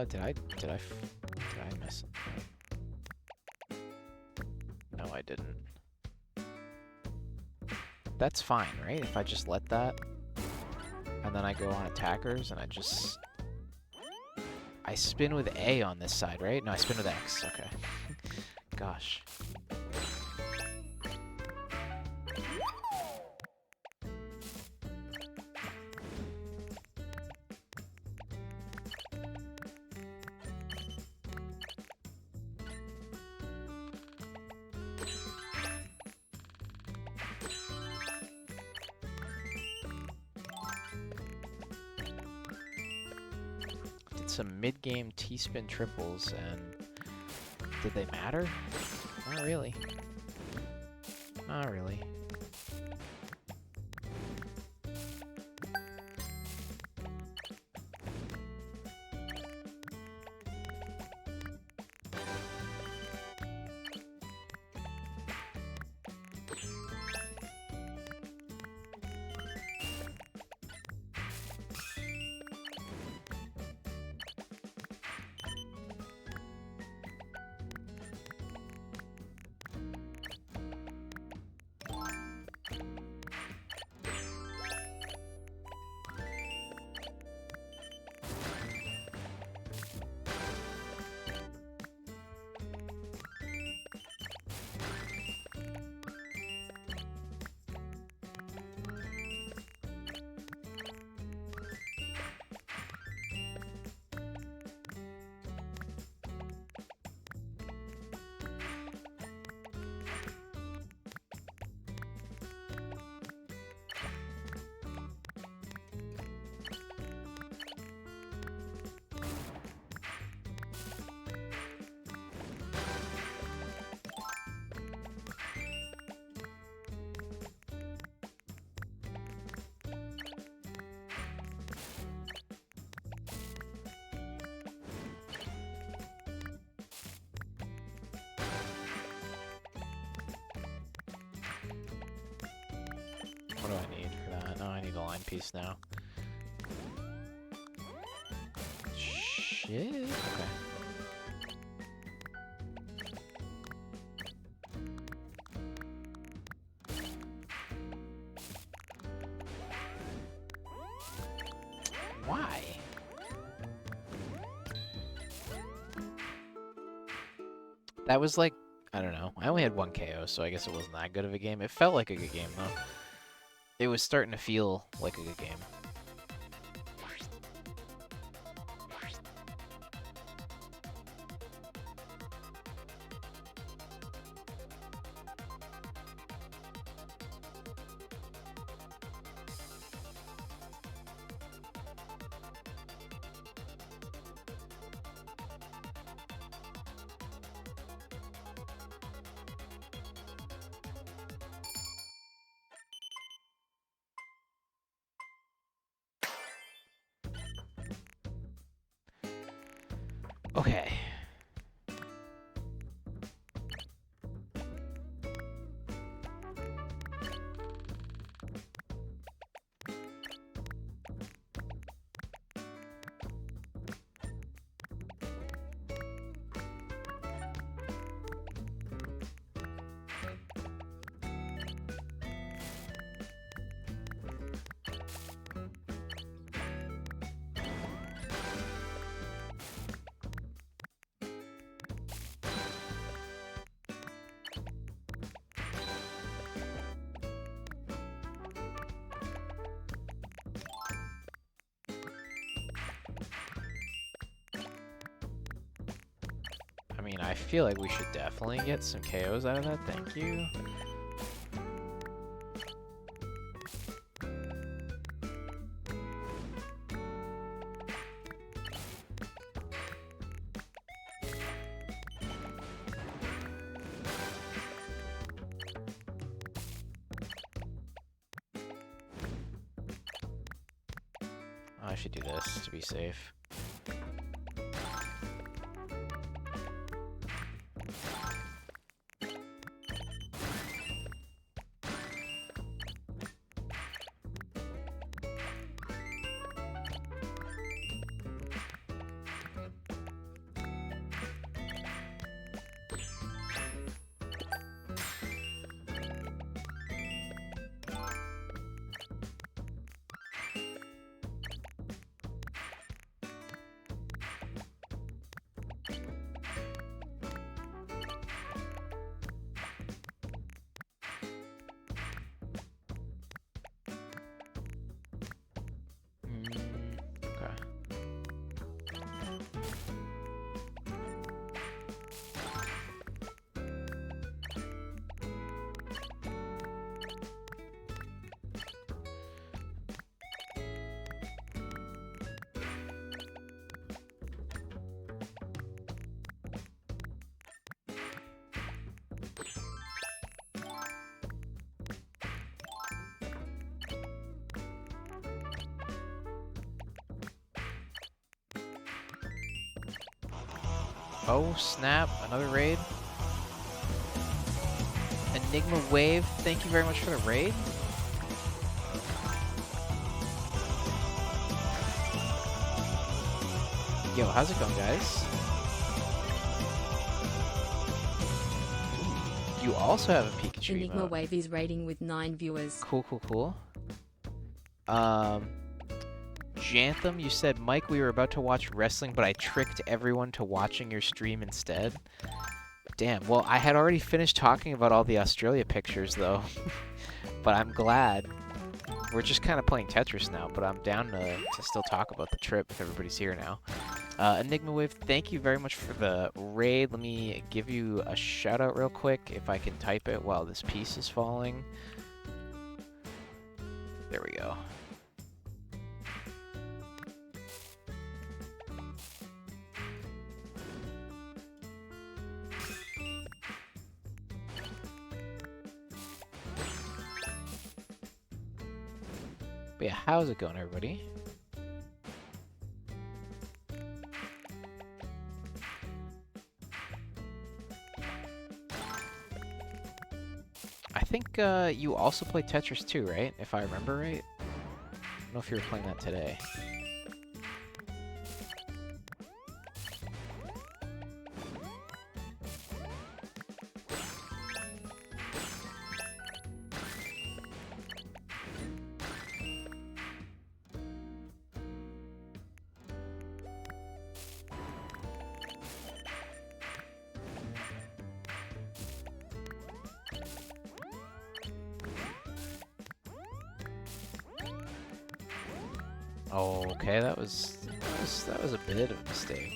Did I miss it? No, I didn't. That's fine, right? If I just let that, and then I go on attackers, and I spin with A on this side, right? No, I spin with X. Okay. Gosh. Some mid-game T-spin triples, and did they matter? Not really. Not really. What do I need for that? Oh, I need a line piece now. Shit. Okay. Why? That was like, I don't know. I only had one KO, so I guess it wasn't that good of a game. It felt like a good game, though. It was starting to feel like a good game. Okay. mean, I feel like we should definitely get some KOs out of that. Thank you. I should do this to be safe. Okay. Oh snap, another raid. Enigma Wave, thank you very much for the raid. Yo, how's it going, guys? You also have a Pikachu Enigma emote. Wave is rating with 9 viewers. Cool, cool, cool. Jantham, you said, Mike, we were about to watch wrestling, but I tricked everyone to watching your stream instead. Damn, well, I had already finished talking about all the Australia pictures, though. But I'm glad. We're just kind of playing Tetris now, but I'm down to still talk about the trip if everybody's here now. Enigma Wave, thank you very much for the raid. Let me give you a shout out real quick if I can type it while this piece is falling. There we go. But yeah, how's it going, everybody? I think you also play Tetris 2, right? If I remember right. I don't know if you were playing that today. Oh, okay, that was a bit of a mistake.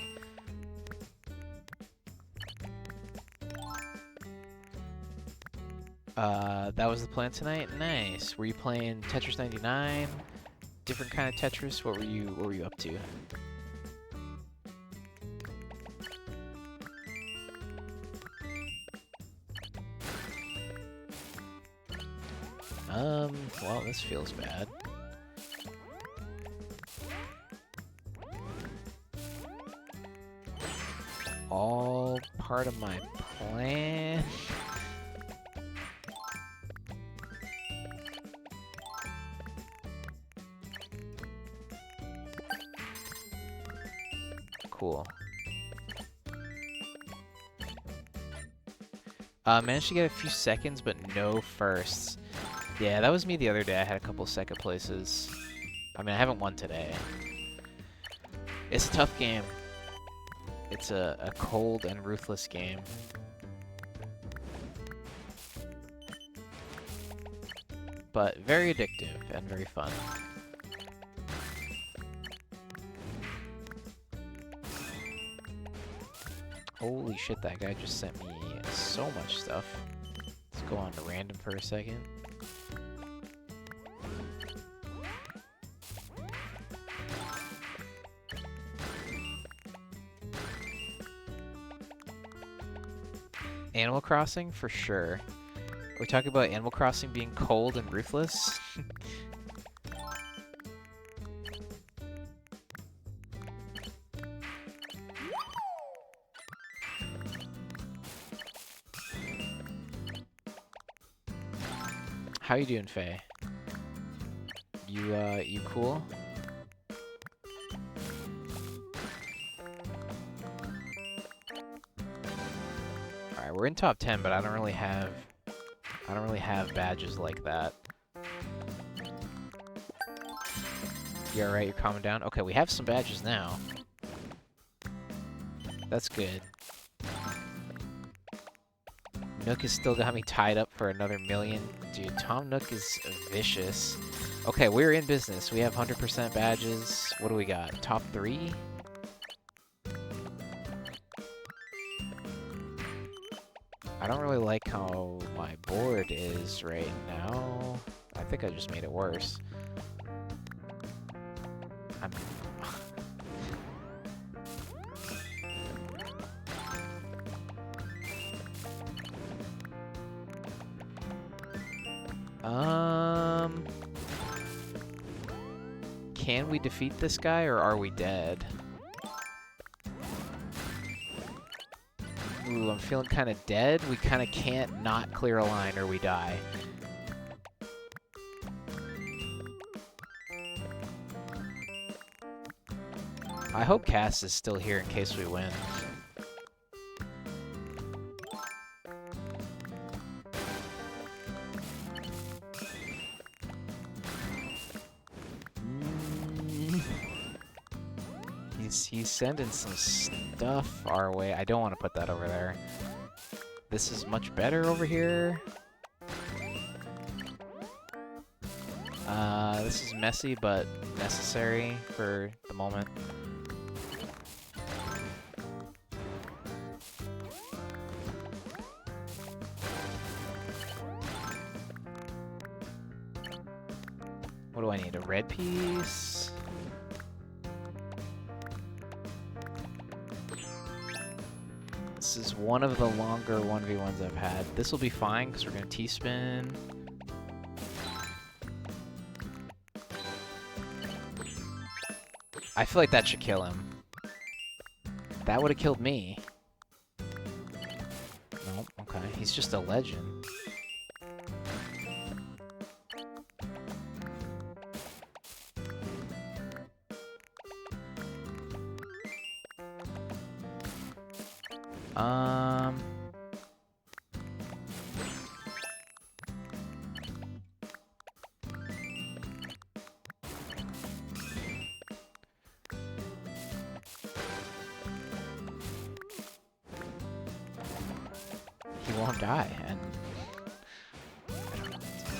That was the plan tonight. Nice. Were you playing Tetris 99? Different kind of Tetris? What were you up to? Well, this feels bad. All part of my plan. Cool. Managed to get a few seconds, but no firsts. Yeah, that was me the other day. I had a couple second places. I mean, I haven't won today. It's a tough game. It's a cold and ruthless game. But very addictive and very fun. Holy shit, that guy just sent me so much stuff. Let's go on to random for a second. Animal Crossing, for sure. We're talking about Animal Crossing being cold and ruthless. How you doing, Faye? You cool? Alright, we're in top 10, but I don't really have badges like that. You alright? You're calming down? Okay, we have some badges now. That's good. Nook has still got me tied up for another million. Dude, Tom Nook is vicious. Okay, we're in business. We have 100% badges. What do we got? Top 3? I don't really like how my board is right now. I think I just made it worse. Can we defeat this guy, or are we dead? Ooh, I'm feeling kind of dead. We kind of can't not clear a line or we die. I hope Cass is still here in case we win. He's sending some stuff our way. I don't want to put that over there. This is much better over here. This is messy, but necessary for the moment. What do I need? A red piece? This is one of the longer 1v1s I've had. This will be fine because we're going to T-spin. I feel like that should kill him. That would have killed me. Nope, okay. He's just a legend. He won't die, and I don't know what to do.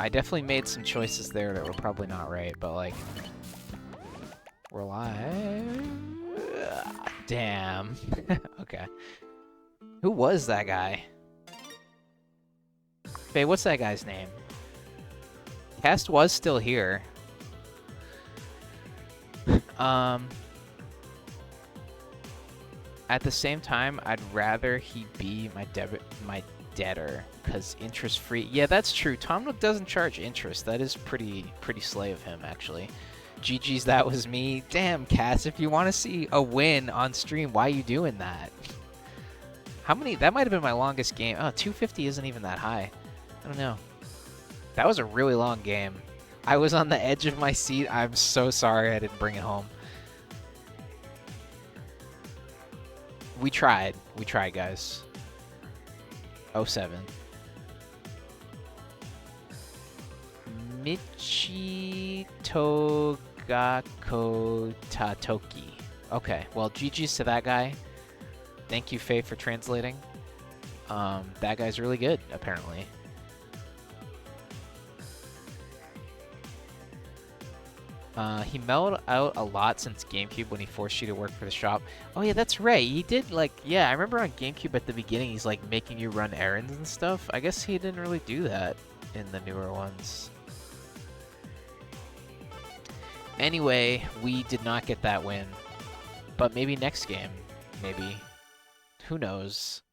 I definitely made some choices there that were probably not right, but like, we're live. Damn. Okay. Who was that guy? Faye, what's that guy's name? Cast was still here. At the same time, I'd rather he be my debtor, because interest free. Yeah, that's true. Tom Nook doesn't charge interest. That is pretty slay of him, actually. GG's, that was me. Damn, Cass, if you want to see a win on stream, why are you doing that? How many? That might have been my longest game. Oh, 250 isn't even that high. I don't know. That was a really long game. I was on the edge of my seat. I'm so sorry I didn't bring it home. We tried. We tried, guys. 07. Michitogako Tatoki. Okay, well, GG's to that guy. Thank you, Faye, for translating. That guy's really good, apparently. He mellowed out a lot since GameCube when he forced you to work for the shop. Oh yeah, that's right. He did like, yeah, I remember on GameCube at the beginning he's like making you run errands and stuff. I guess he didn't really do that in the newer ones. Anyway, we did not get that win. But maybe next game, maybe. Who knows?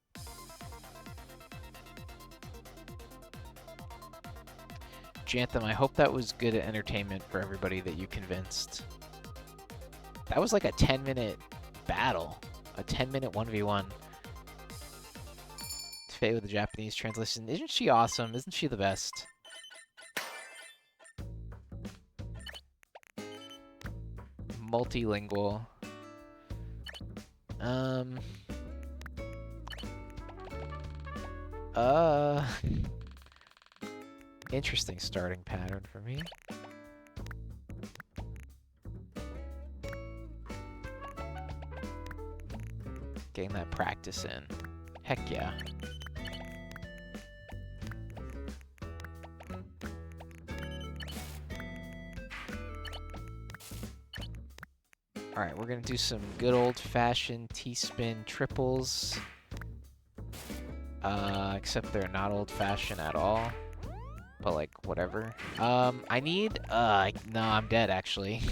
Jantham, I hope that was good entertainment for everybody that you convinced. That was like a 10-minute battle. A 10-minute 1v1. Faye with the Japanese translation. Isn't she awesome? Isn't she the best? Multilingual. Interesting starting pattern for me. Getting that practice in. Heck yeah. Alright, we're gonna do some good old-fashioned T-spin triples. Except they're not old-fashioned at all. But, like, whatever. I need, no, I'm dead, actually.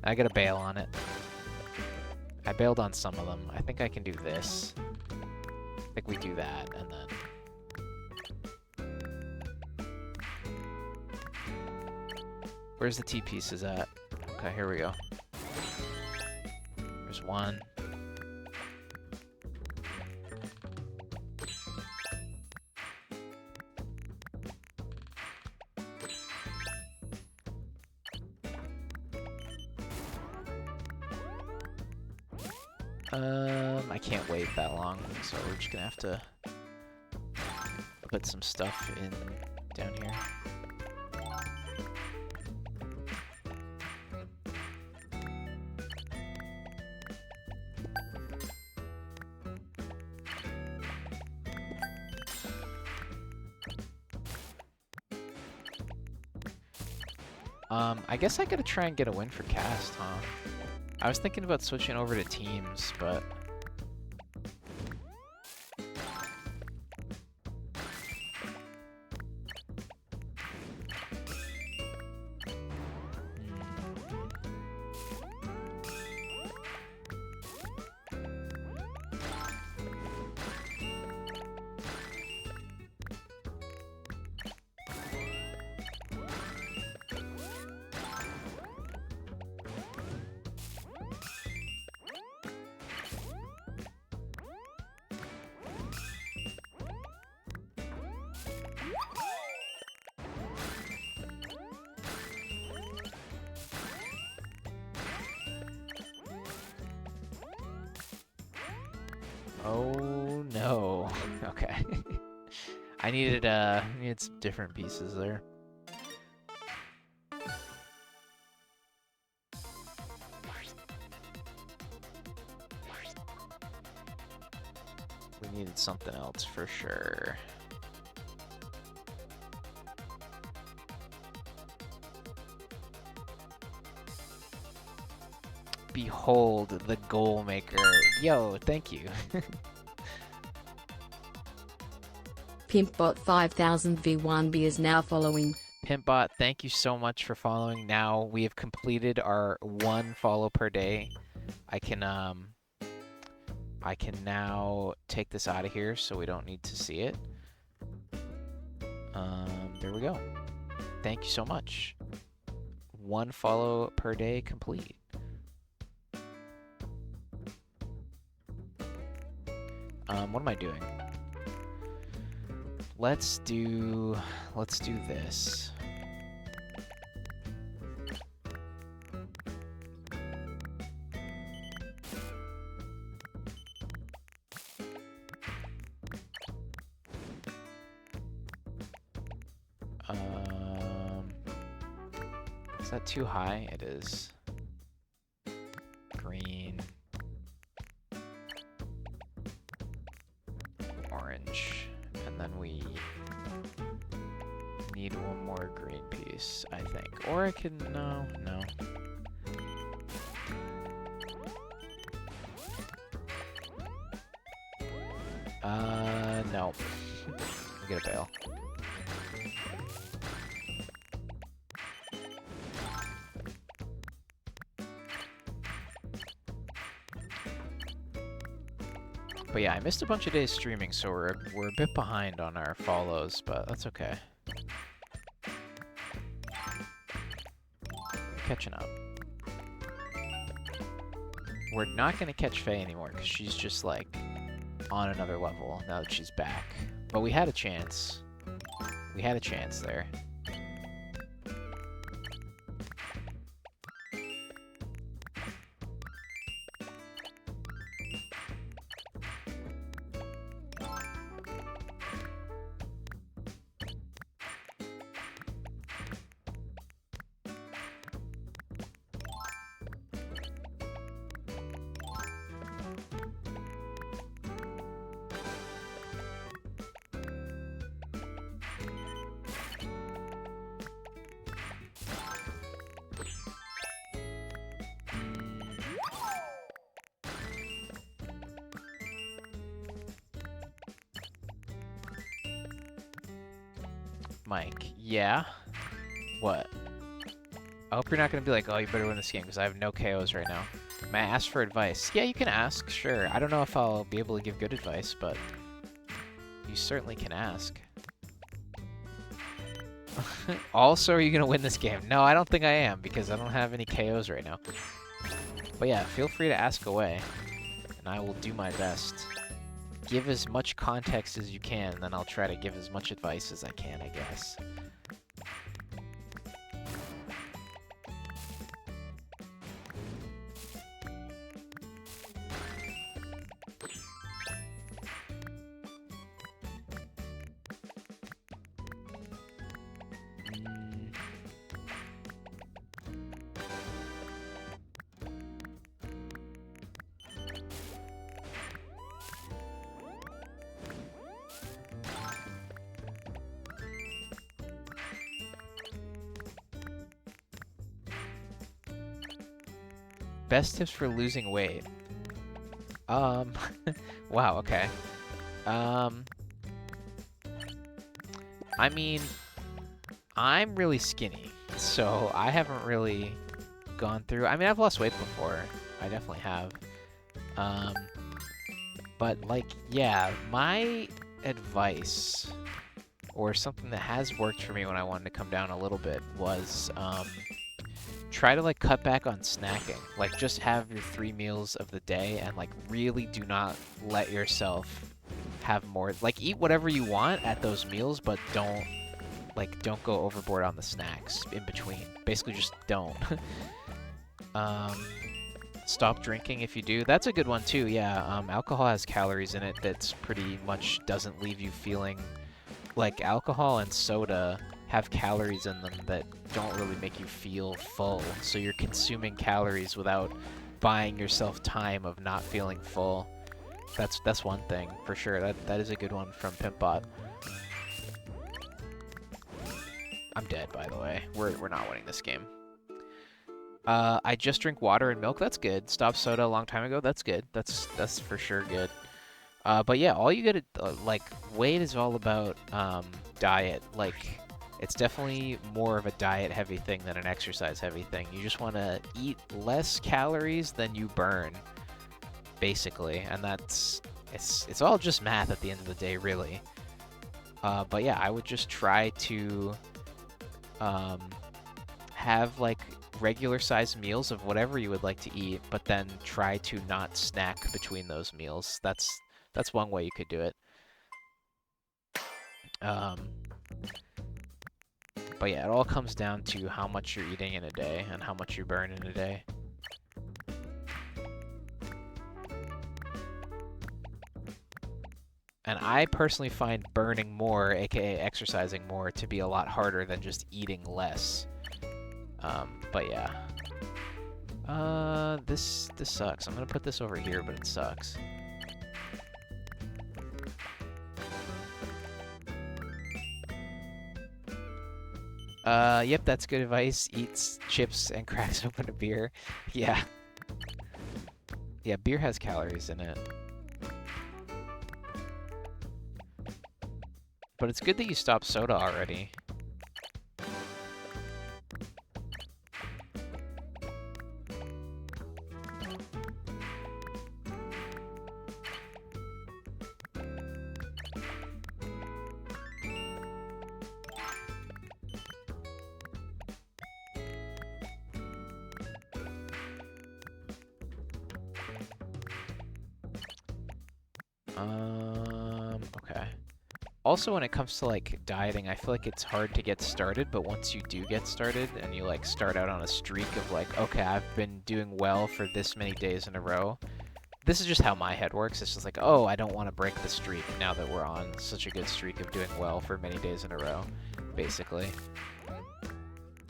I gotta bail on it. I bailed on some of them. I think I can do this. I think we do that, and then... Where's the T-pieces at? Okay, here we go. There's one. I can't wait that long, so we're just gonna have to put some stuff in down here. I guess I gotta try and get a win for cast, huh? I was thinking about switching over to teams, but... Oh no. Okay. I needed some different pieces there. We needed something else for sure. Behold the goal maker. Yo, thank you. Pimpbot 5000 V1B is now following. Pimpbot, thank you so much for following. Now we have completed our 1 follow per day. I can now take this out of here so we don't need to see it. There we go. Thank you so much. 1 follow per day complete. What am I doing? Let's do this. Is that too high? It is. Green. Orange. And then we need one more green piece, I think. Or I can... no. No. We get a bail. But yeah, I missed a bunch of days streaming, so we're a bit behind on our follows, but that's okay. Catching up. We're not gonna catch Faye anymore, because she's just, like, on another level now that she's back. But we had a chance. We had a chance there. Mike, yeah? What? I hope you're not gonna be like, oh, you better win this game, because I have no KOs right now. May I ask for advice? Yeah, you can ask, sure. I don't know if I'll be able to give good advice, but you certainly can ask. Also, are you gonna win this game? No, I don't think I am, because I don't have any KOs right now. But yeah, feel free to ask away, and I will do my best. Give as much context as you can, and then I'll try to give as much advice as I can, I guess. Best tips for losing weight. Wow, okay. I mean, I'm really skinny, so I haven't really gone through... I mean, I've lost weight before. I definitely have. But, like, yeah, my advice, or something that has worked for me when I wanted to come down a little bit, was, try to, like, cut back on snacking. Like, just have your 3 meals of the day and, like, really do not let yourself have more. Like, eat whatever you want at those meals, but don't go overboard on the snacks in between. Basically, just don't. Stop drinking if you do. That's a good one, too, yeah. Alcohol has calories in it that's pretty much doesn't leave you feeling... Like, alcohol and soda have calories in them that don't really make you feel full. So you're consuming calories without buying yourself time of not feeling full. That's one thing, for sure. That is a good one from Pimpbot. I'm dead, by the way. We're not winning this game. I just drink water and milk. That's good. Stopped soda a long time ago. That's good. That's for sure good. But yeah, all you gotta, like, weight is all about, diet. Like, it's definitely more of a diet-heavy thing than an exercise-heavy thing. You just want to eat less calories than you burn, basically. And it's all just math at the end of the day, really. But yeah, I would just try to, have, like, regular-sized meals of whatever you would like to eat, but then try to not snack between those meals. That's one way you could do it. But yeah, it all comes down to how much you're eating in a day and how much you burn in a day. And I personally find burning more, aka exercising more, to be a lot harder than just eating less. But yeah. This sucks. I'm gonna put this over here, but it sucks. Yep, that's good advice. Eats chips and cracks open a beer. Yeah. Yeah, beer has calories in it. But it's good that you stopped soda already. Okay. Also, when it comes to, like, dieting, I feel like it's hard to get started, but once you do get started and you, like, start out on a streak of, like, okay, I've been doing well for this many days in a row. This is just how my head works. It's just like, oh, I don't want to break the streak now that we're on such a good streak of doing well for many days in a row, basically.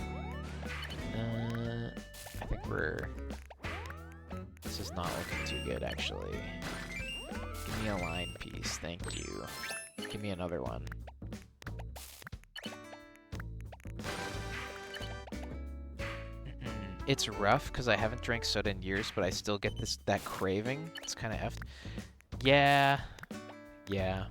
I think this is not looking too good, actually. Give me a line piece, thank you. Give me another one. It's rough because I haven't drank soda in years, but I still get that craving. It's kind of effed. Yeah. Yeah.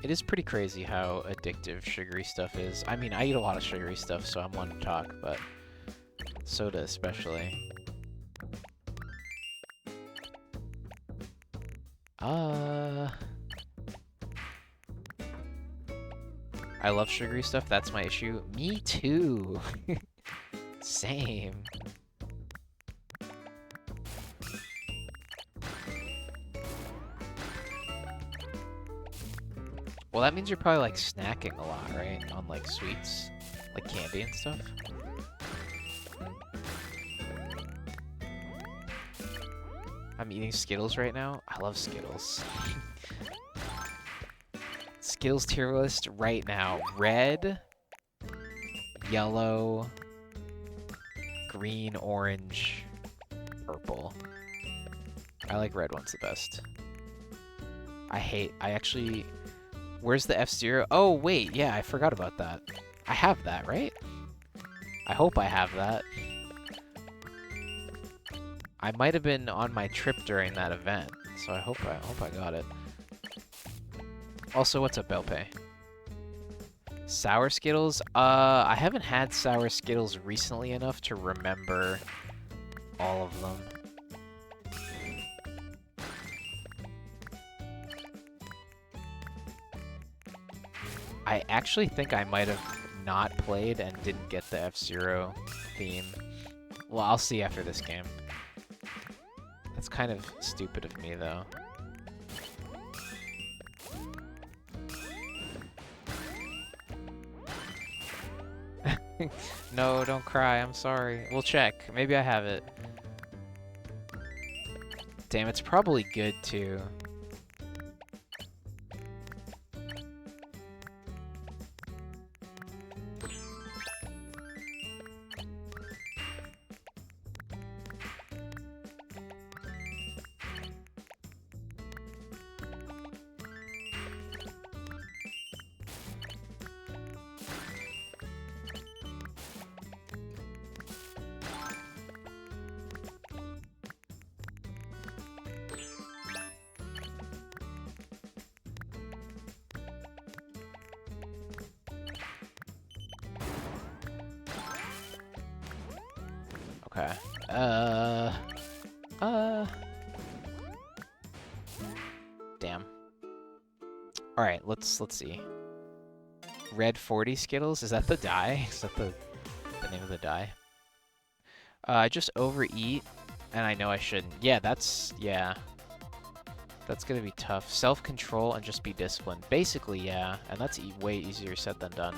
It is pretty crazy how addictive sugary stuff is. I mean, I eat a lot of sugary stuff, so I'm one to talk, but soda especially. I love sugary stuff, that's my issue. Me too! Same. Well, that means you're probably, like, snacking a lot, right? On, like, sweets? Like candy and stuff? I'm eating Skittles right now. I love Skittles. Skittles tier list right now. Red, yellow, green, orange, purple. I like red ones the best. I actually... Where's the F-Zero? Oh, wait, yeah, I forgot about that. I have that, right? I hope I have that. I might have been on my trip during that event, so I hope I got it. Also, what's up, Belpay? Sour Skittles? I haven't had Sour Skittles recently enough to remember all of them. I actually think I might have not played and didn't get the F-Zero theme. Well, I'll see after this game. That's kind of stupid of me, though. No, don't cry, I'm sorry. We'll check. Maybe I have it. Damn, it's probably good, too. Okay. Damn. All right, let's see. Red 40 Skittles, is that the dye? Is that the name of the dye? I just overeat, and I know I shouldn't. Yeah, that's gonna be tough. Self-control and just be disciplined. Basically, yeah, and that's way easier said than done.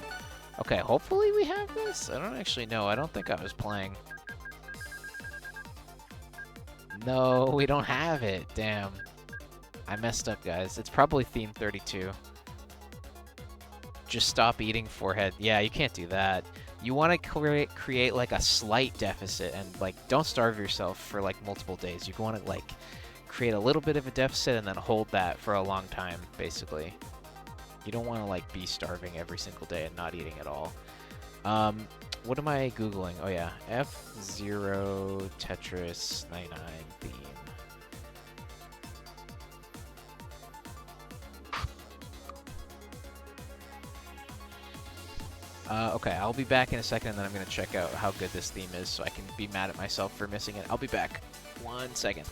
Okay, hopefully we have this. I don't actually know. I don't think I was playing. No, we don't have it. Damn. I messed up, guys. It's probably theme 32. Just stop eating forehead. Yeah, you can't do that. You want to create like a slight deficit and like don't starve yourself for like multiple days. You want to like create a little bit of a deficit and then hold that for a long time, basically. You don't want to like be starving every single day and not eating at all. What am I Googling? Oh yeah, F-Zero Tetris 99 theme. Okay, I'll be back in a second and then I'm gonna check out how good this theme is so I can be mad at myself for missing it. I'll be back. 1 second.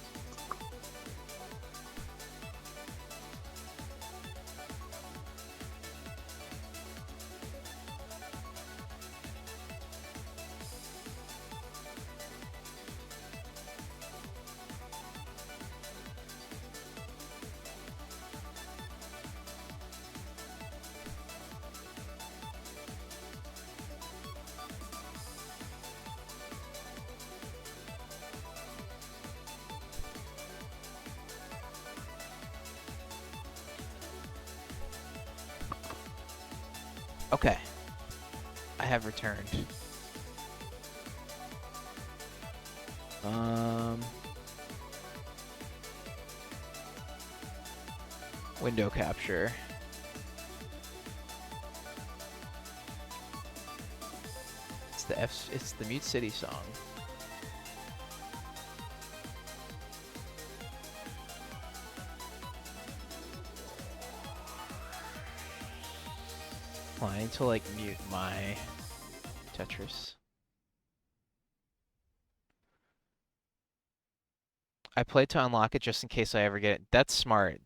Okay, I have returned. Window capture. It's the Mute City song. I need to like mute my Tetris. I played to unlock it just in case I ever get it. That's smart.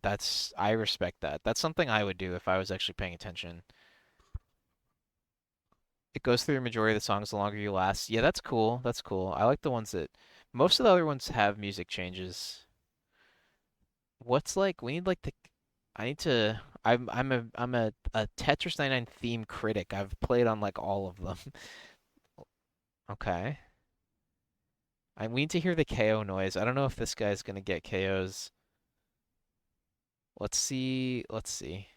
I respect that. That's something I would do if I was actually paying attention. It goes through the majority of the songs the longer you last. Yeah, that's cool. That's cool. I like the ones that most of the other ones have music changes. What's like we need like the I need to I'm a Tetris 99 theme critic. I've played on like all of them. Okay. I need to hear the KO noise. I don't know if this guy's gonna get KOs. Let's see. Let's see.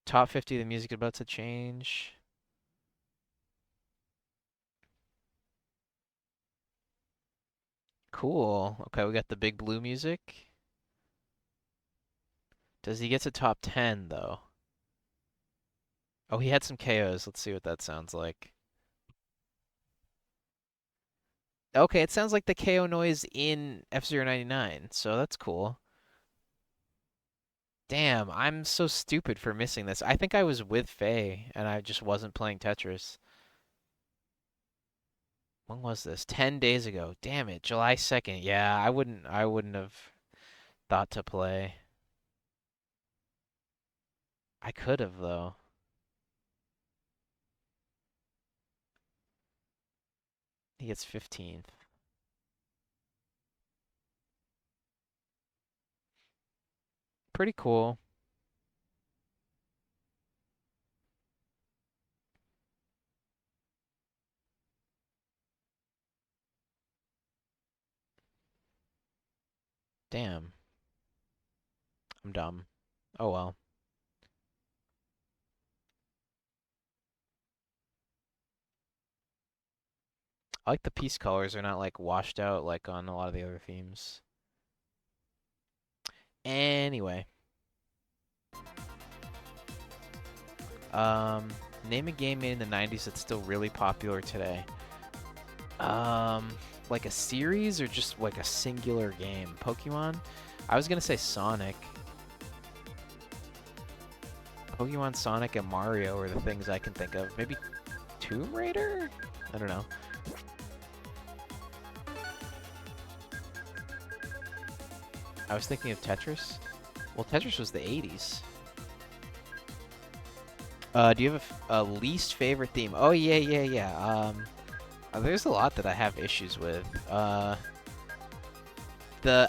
Top 50, the music about to change. Cool. Okay, we got the big blue music. Does he get to top 10 though? Oh, he had some KOs. Let's see what that sounds like. Okay, it sounds like the KO noise in F-Zero 99, so that's cool. Damn, I'm so stupid for missing this. I think I was with Faye, and I just wasn't playing Tetris. When was this? 10 days ago. Damn it, July 2nd. Yeah, I wouldn't have thought to play. I could have, though. He gets 15th. Pretty cool. Damn. I'm dumb. Oh well. I like the piece colors. They're not like washed out like on a lot of the other themes. Anyway. Name a game made in the 90s that's still really popular today. Like a series or just like a singular game? Pokemon? I was gonna say Sonic. Pokemon, Sonic, and Mario are the things I can think of. Maybe Tomb Raider? I don't know. I was thinking of Tetris. Well, Tetris was the 80s. Do you have a least favorite theme? Oh, yeah. There's a lot that I have issues with. I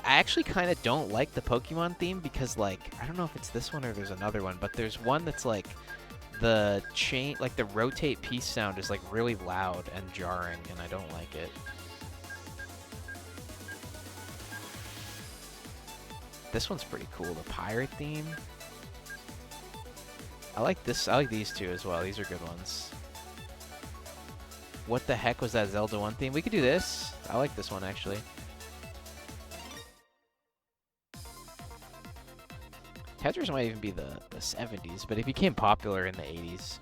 actually kind of don't like the Pokemon theme because, like, I don't know if it's this one or there's another one, but there's one that's like the rotate piece sound is like really loud and jarring, and I don't like it. This one's pretty cool, the pirate theme. I like this. I like these two as well. These are good ones. What the heck was that Zelda 1 theme? We could do this. I like this one, actually. Tetris might even be the 70s, but it became popular in the 80s.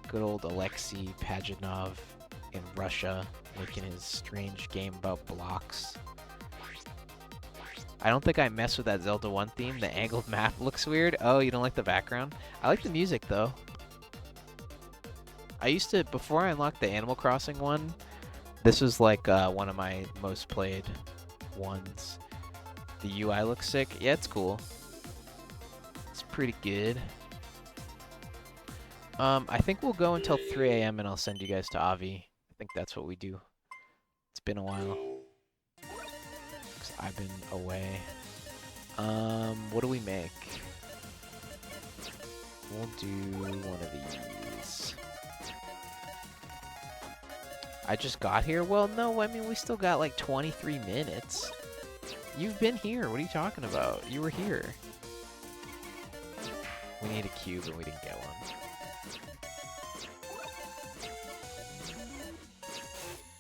Good old Alexei Pajitnov in Russia making his strange game about blocks. I don't think I mess with that Zelda 1 theme. The angled map looks weird. Oh, you don't like the background? I like the music, though. I used to, before I unlocked the Animal Crossing one, this was like one of my most played ones. The UI looks sick. Yeah, it's cool. It's pretty good. I think we'll go until 3 a.m. and I'll send you guys to Avi. I think that's what we do. It's been a while. 'Cause I've been away. What do we make? We'll do one of these. I just got here? Well, no, I mean, we still got like 23 minutes. You've been here. What are you talking about? You were here. We need a cube and we didn't get one.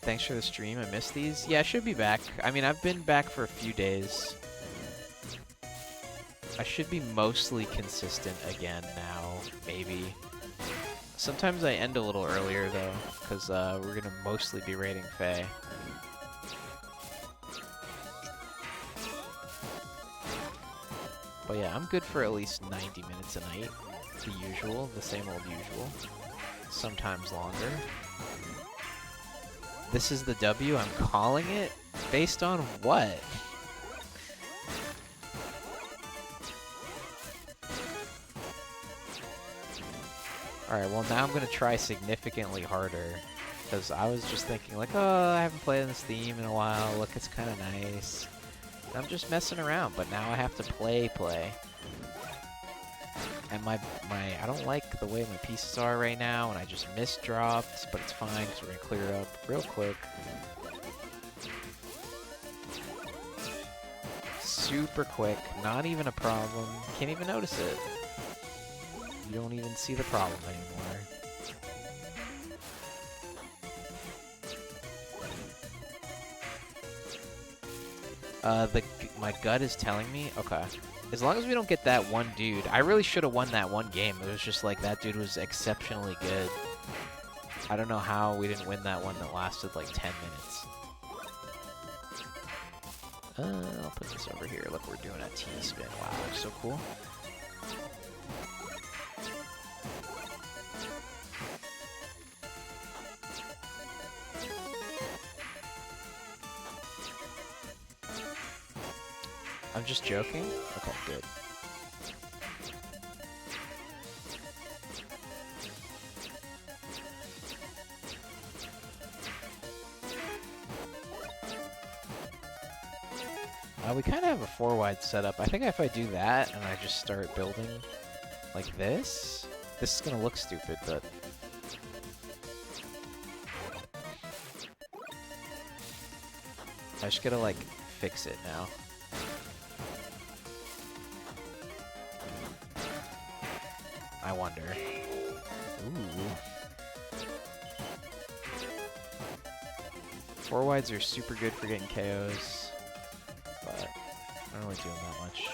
Thanks for the stream. I missed these. Yeah, I should be back. I mean, I've been back for a few days. I should be mostly consistent again now, maybe. Sometimes I end a little earlier, though, because we're going to mostly be raiding Faye. But yeah, I'm good for at least 90 minutes a night. The usual, the same old usual. Sometimes longer. This is the W, I'm calling it? Based on what? Alright, well now I'm going to try significantly harder. Because I was just thinking like, oh, I haven't played this theme in a while, look, it's kind of nice. I'm just messing around, but now I have to play. And I don't like the way my pieces are right now, and I just misdropped, but it's fine, because we're going to clear it up real quick. Super quick, not even a problem. Can't even notice it. You don't even see the problem anymore. My gut is telling me, okay. As long as we don't get that one dude, I really should have won that one game. It was just like that dude was exceptionally good. I don't know how we didn't win that one that lasted like 10 minutes. I'll put this over here. Look, we're doing a T-spin. Wow, so cool. I'm just joking? Okay, good. We kind of have a 4-wide setup. I think if I do that and I just start building like this is going to look stupid, but... I just gotta, like, fix it now. I wonder. Ooh. 4-wides are super good for getting KOs, but I don't really do them that much.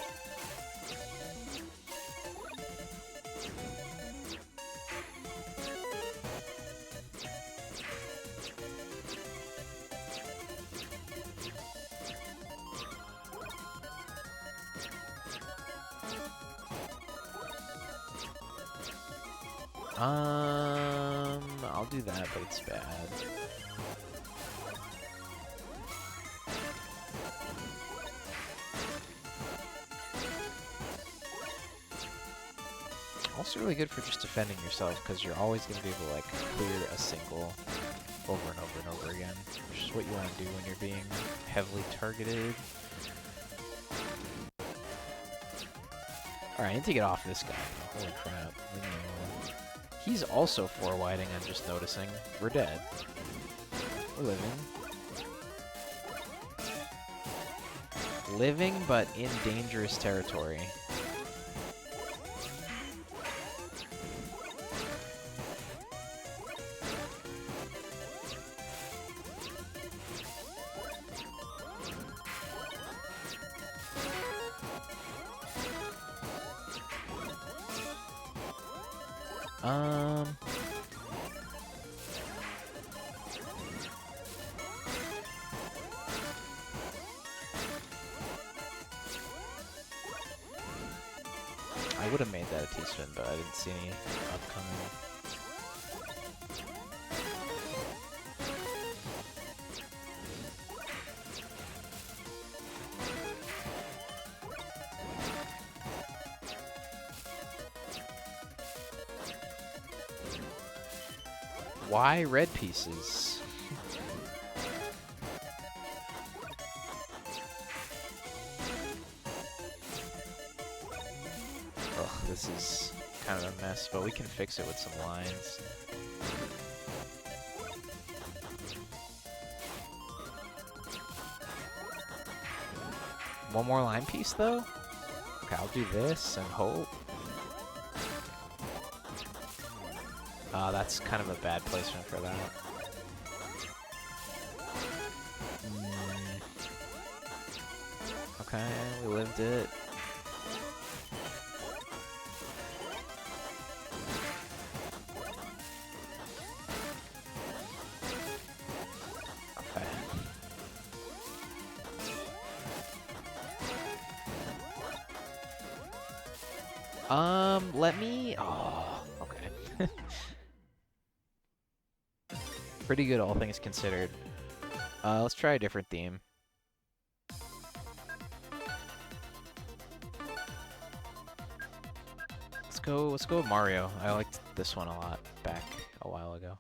I'll do that, but it's bad. Also really good for just defending yourself, because you're always going to be able to, like, clear a single over and over and over again, which is what you want to do when you're being heavily targeted. Alright, I need to get off this guy. Holy crap. He's also 4 whiting, I'm just noticing. We're dead. We're living. Living, but in dangerous territory. I would have made that a T-spin, but I didn't see any upcoming. Why red pieces? Ugh, this is kind of a mess, but we can fix it with some lines. One more line piece, though? Okay, I'll do this and hope. That's kind of a bad placement for that. Okay, we lived it. Okay. Let me... Oh, okay. Pretty good, all things considered. Let's try a different theme. Let's go with Mario. I liked this one a lot back a while ago.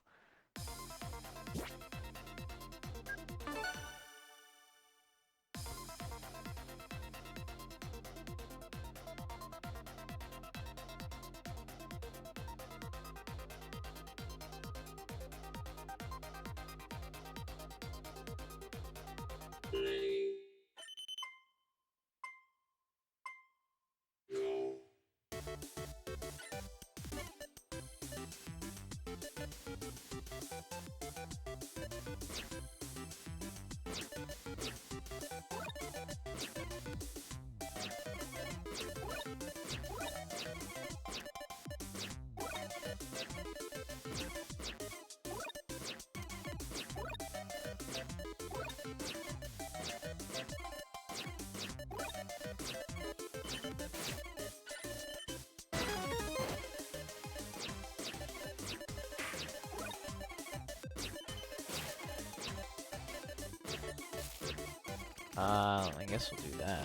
I guess we'll do that.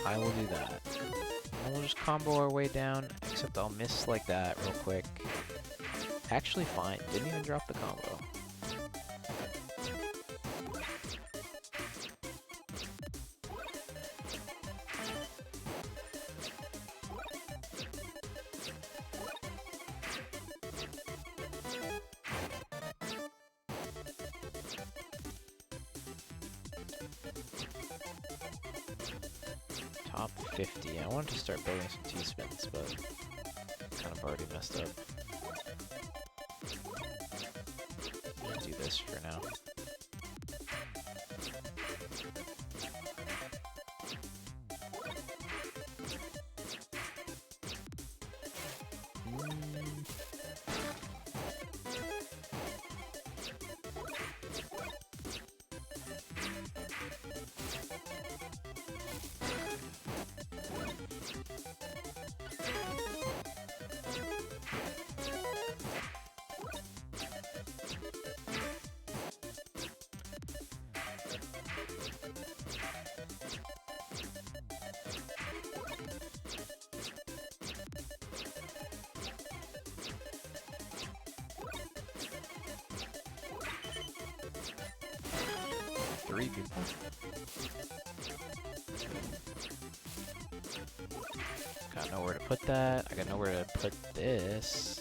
I will do that. And we'll just combo our way down, except I'll miss like that real quick. actually fine. Didn't even drop the combo. Top 50. I wanted to start building some T-spins, but kind of already messed up. I'm gonna do this for now. Three people. Gotta know where to put that. I gotta know where to put this.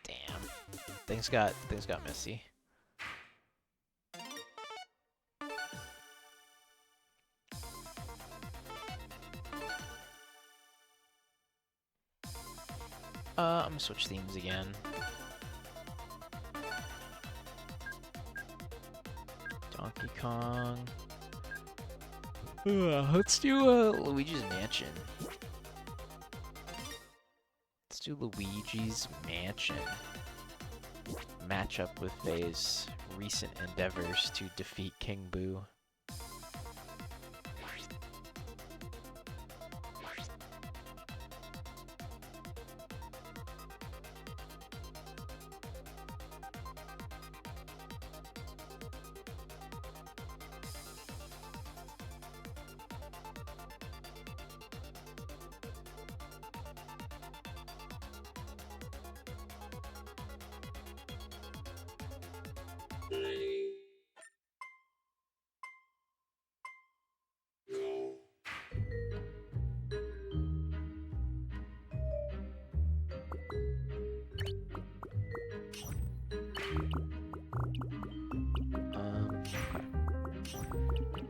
Damn. Things got messy. I'm gonna switch themes again. Donkey Kong. Let's do Luigi's Mansion. Let's do Luigi's Mansion. Match up with Faye's recent endeavors to defeat King Boo.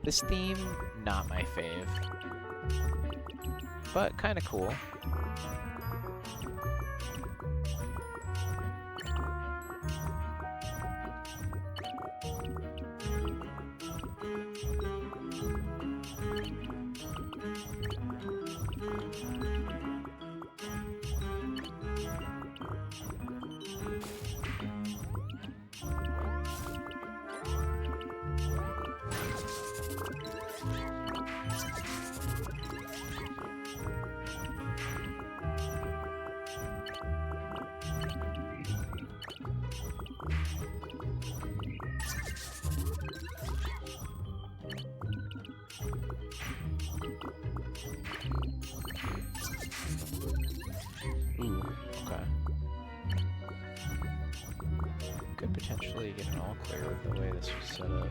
This theme, not my fave, but kind of cool. Ooh, okay. Could potentially get an all clear with the way this was set up.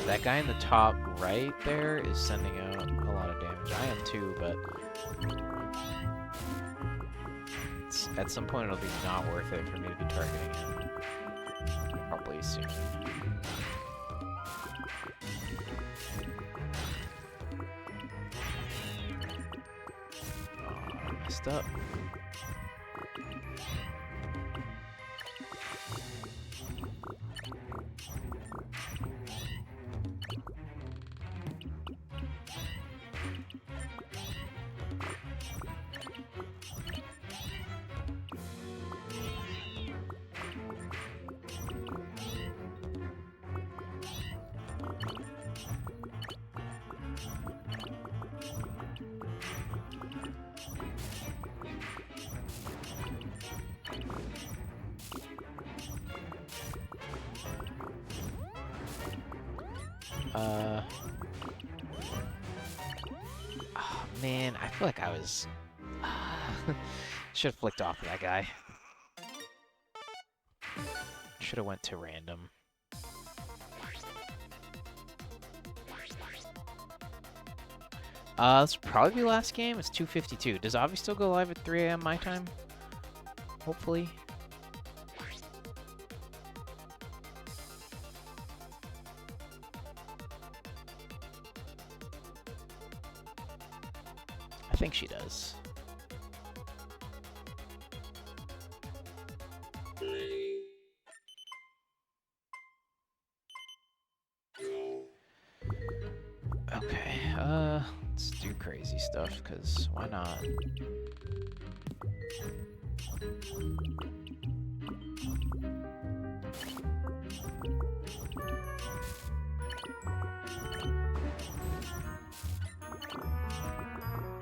That guy in the top right there is sending out a lot of damage. I am too, but at some point it'll be not worth it for me to be targeting him. Probably soon. Oh, I messed up. Oh, man, I feel like I was... Should have flicked off that guy. Should have went to random. This will probably be last game. It's 2:52. Does Avi still go live at 3 a.m. my time? Hopefully. I think she does. Okay, let's do crazy stuff, because why not?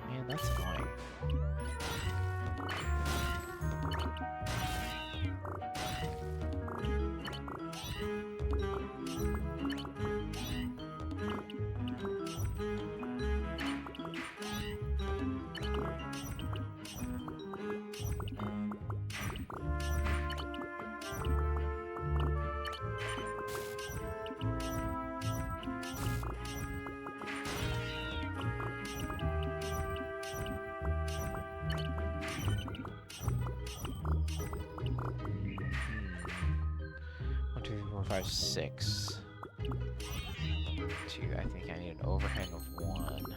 Man, that's annoying. One, two, three, four, five, 6. 2. I think I need an overhang of 1.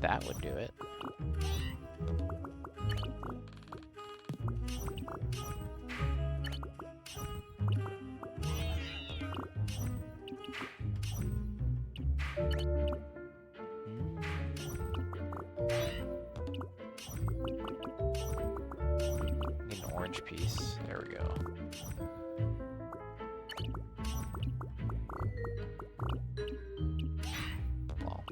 That would do it. Need an orange piece. There we go. Well.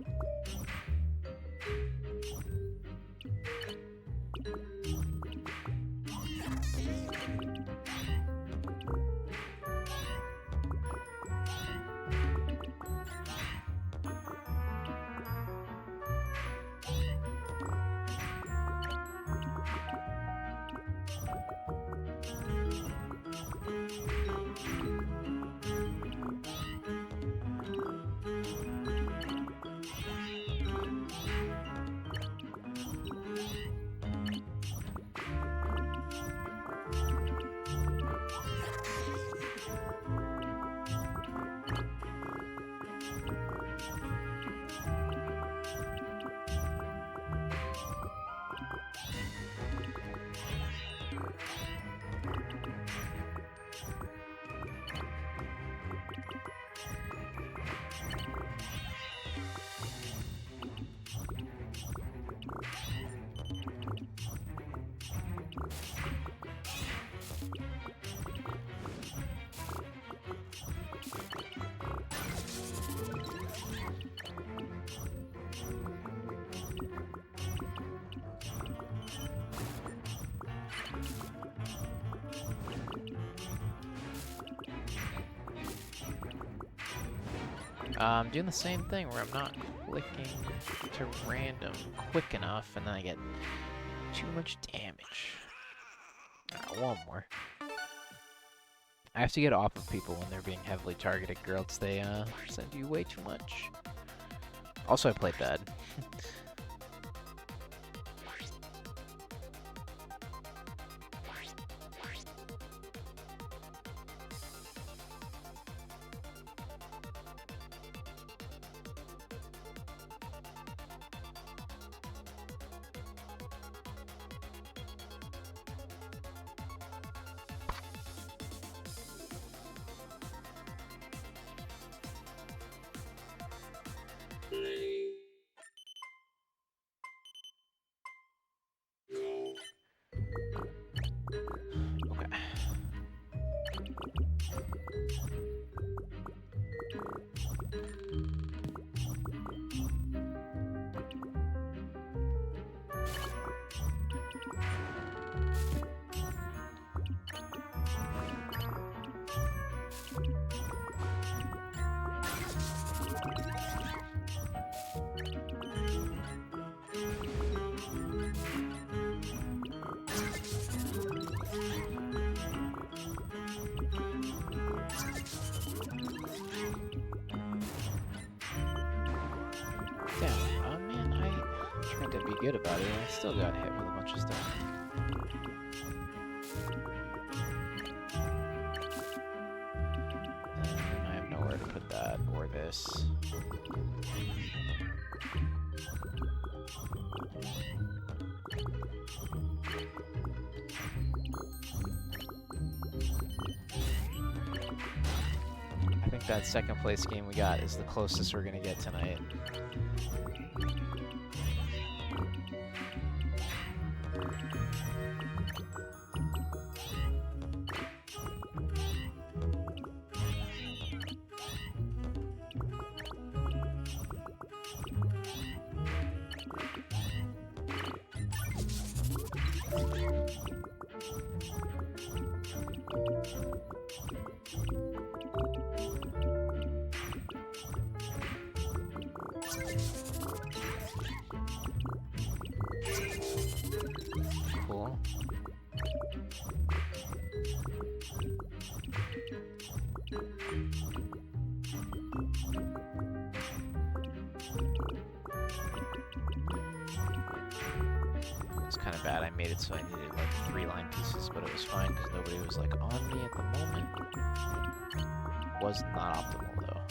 I'm doing the same thing where I'm not clicking to random quick enough, and then I get too much damage. Alright, one more. I have to get off of people when they're being heavily targeted, or else they send you way too much. Also, I played bad. Okay. Damn, oh man, I tried to be good about it, and I still got hit with a bunch of stuff. And I have nowhere to put that, or this. I think that second place game we got is the closest we're gonna get tonight. Cool. It's kind of bad. I made it so I needed like 3 line pieces, but it was fine because nobody was like on me at the moment. Was not optimal though.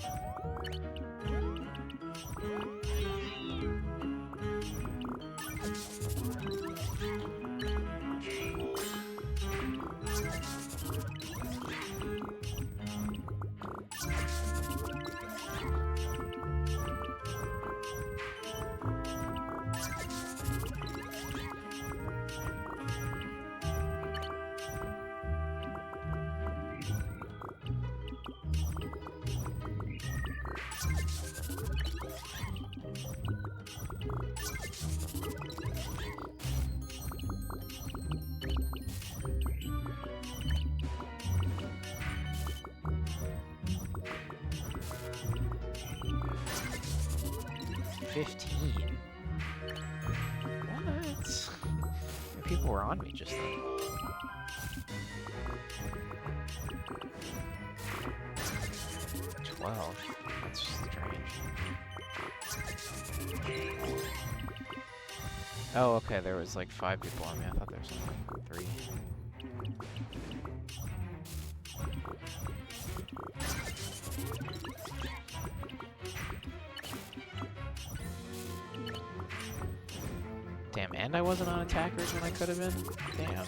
What? People were on me just then. That's strange. Oh, okay, there was like 5 people on me. I thought there was only 3. Damn, and I wasn't on attackers when I could have been? Damn.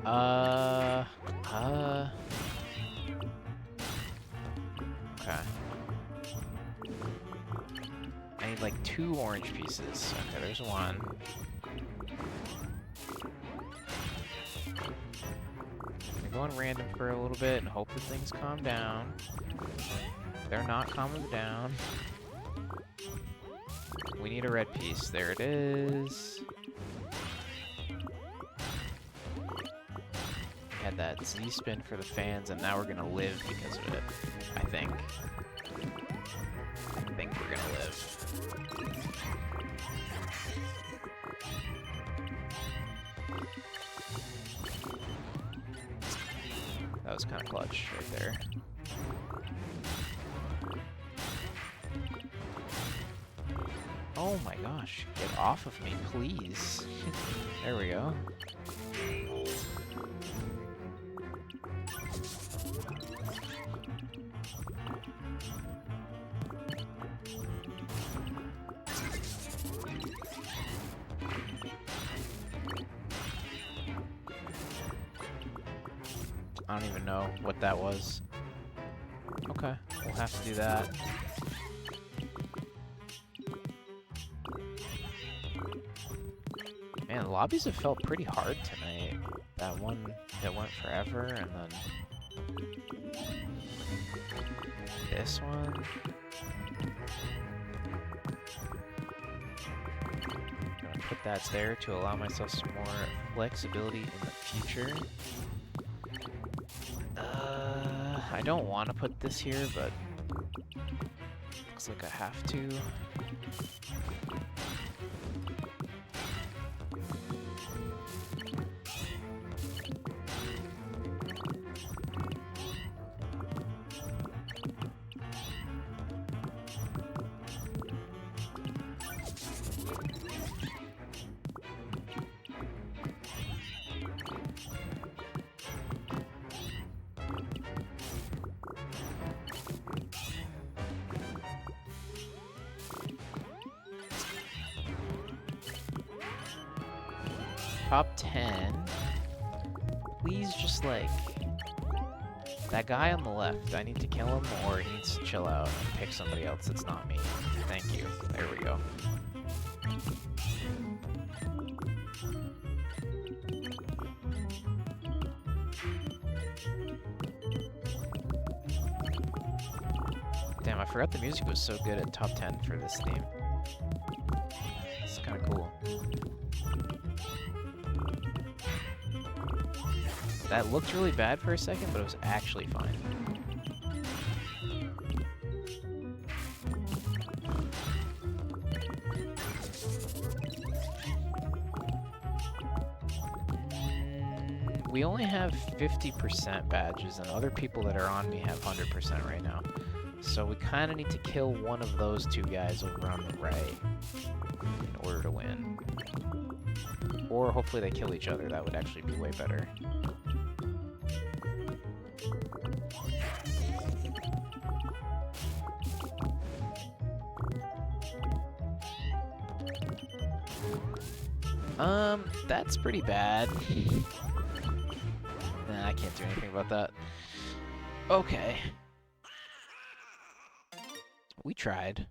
Uh, okay. I need like 2 orange pieces. Okay, there's 1. I'm going random for a little bit and hope that things calm down. They're not calming down. We need a red piece. There it is. Had that Z spin for the fans, and now we're gonna live because of it. I think we're gonna live. That was kind of clutch right there. Oh my gosh, get off of me, please. There we go. I don't even know what that was. Okay, we'll have to do that. Man, the lobbies have felt pretty hard tonight. That one that went forever, and then this one. Gonna put that there to allow myself some more flexibility in the future. I don't want to put this here, but looks like I have to. Top 10. Please just like that guy on the left. I need to kill him, or he needs to chill out and pick somebody else that's not me. Thank you. There we go. Damn, I forgot the music was so good at top 10 for this theme. It's kind of cool. That looked really bad for a second, but it was actually fine. We only have 50% badges, and other people that are on me have 100% right now. So we kind of need to kill one of those 2 guys over on the right in order to win. Or hopefully they kill each other. That would actually be way better. That's pretty bad. Nah, I can't do anything about that. Okay. We tried.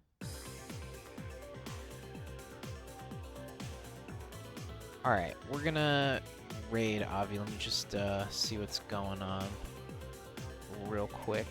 Alright, we're gonna raid Avi. Let me just see what's going on real quick.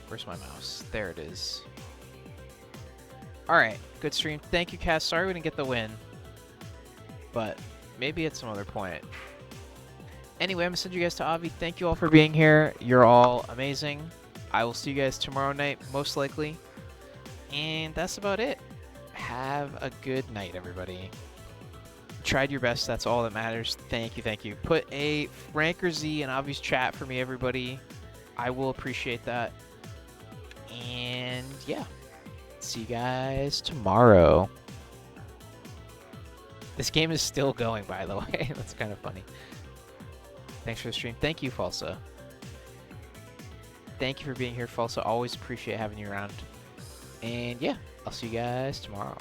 Where's my mouse? There it is. Alright, good stream. Thank you, Cass. Sorry we didn't get the win. But maybe at some other point. Anyway, I'm going to send you guys to Avi. Thank you all for being here. You're all amazing. I will see you guys tomorrow night, most likely. And that's about it. Have a good night, everybody. Tried your best. That's all that matters. Thank you, thank you. Put a Frank or Z in Avi's chat for me, everybody. I will appreciate that. And yeah, see you guys tomorrow. This game is still going, by the way. That's kind of funny. Thanks for the stream. Thank you, Falso. Thank you for being here, Falso. Always appreciate having you around. And yeah, I'll see you guys tomorrow.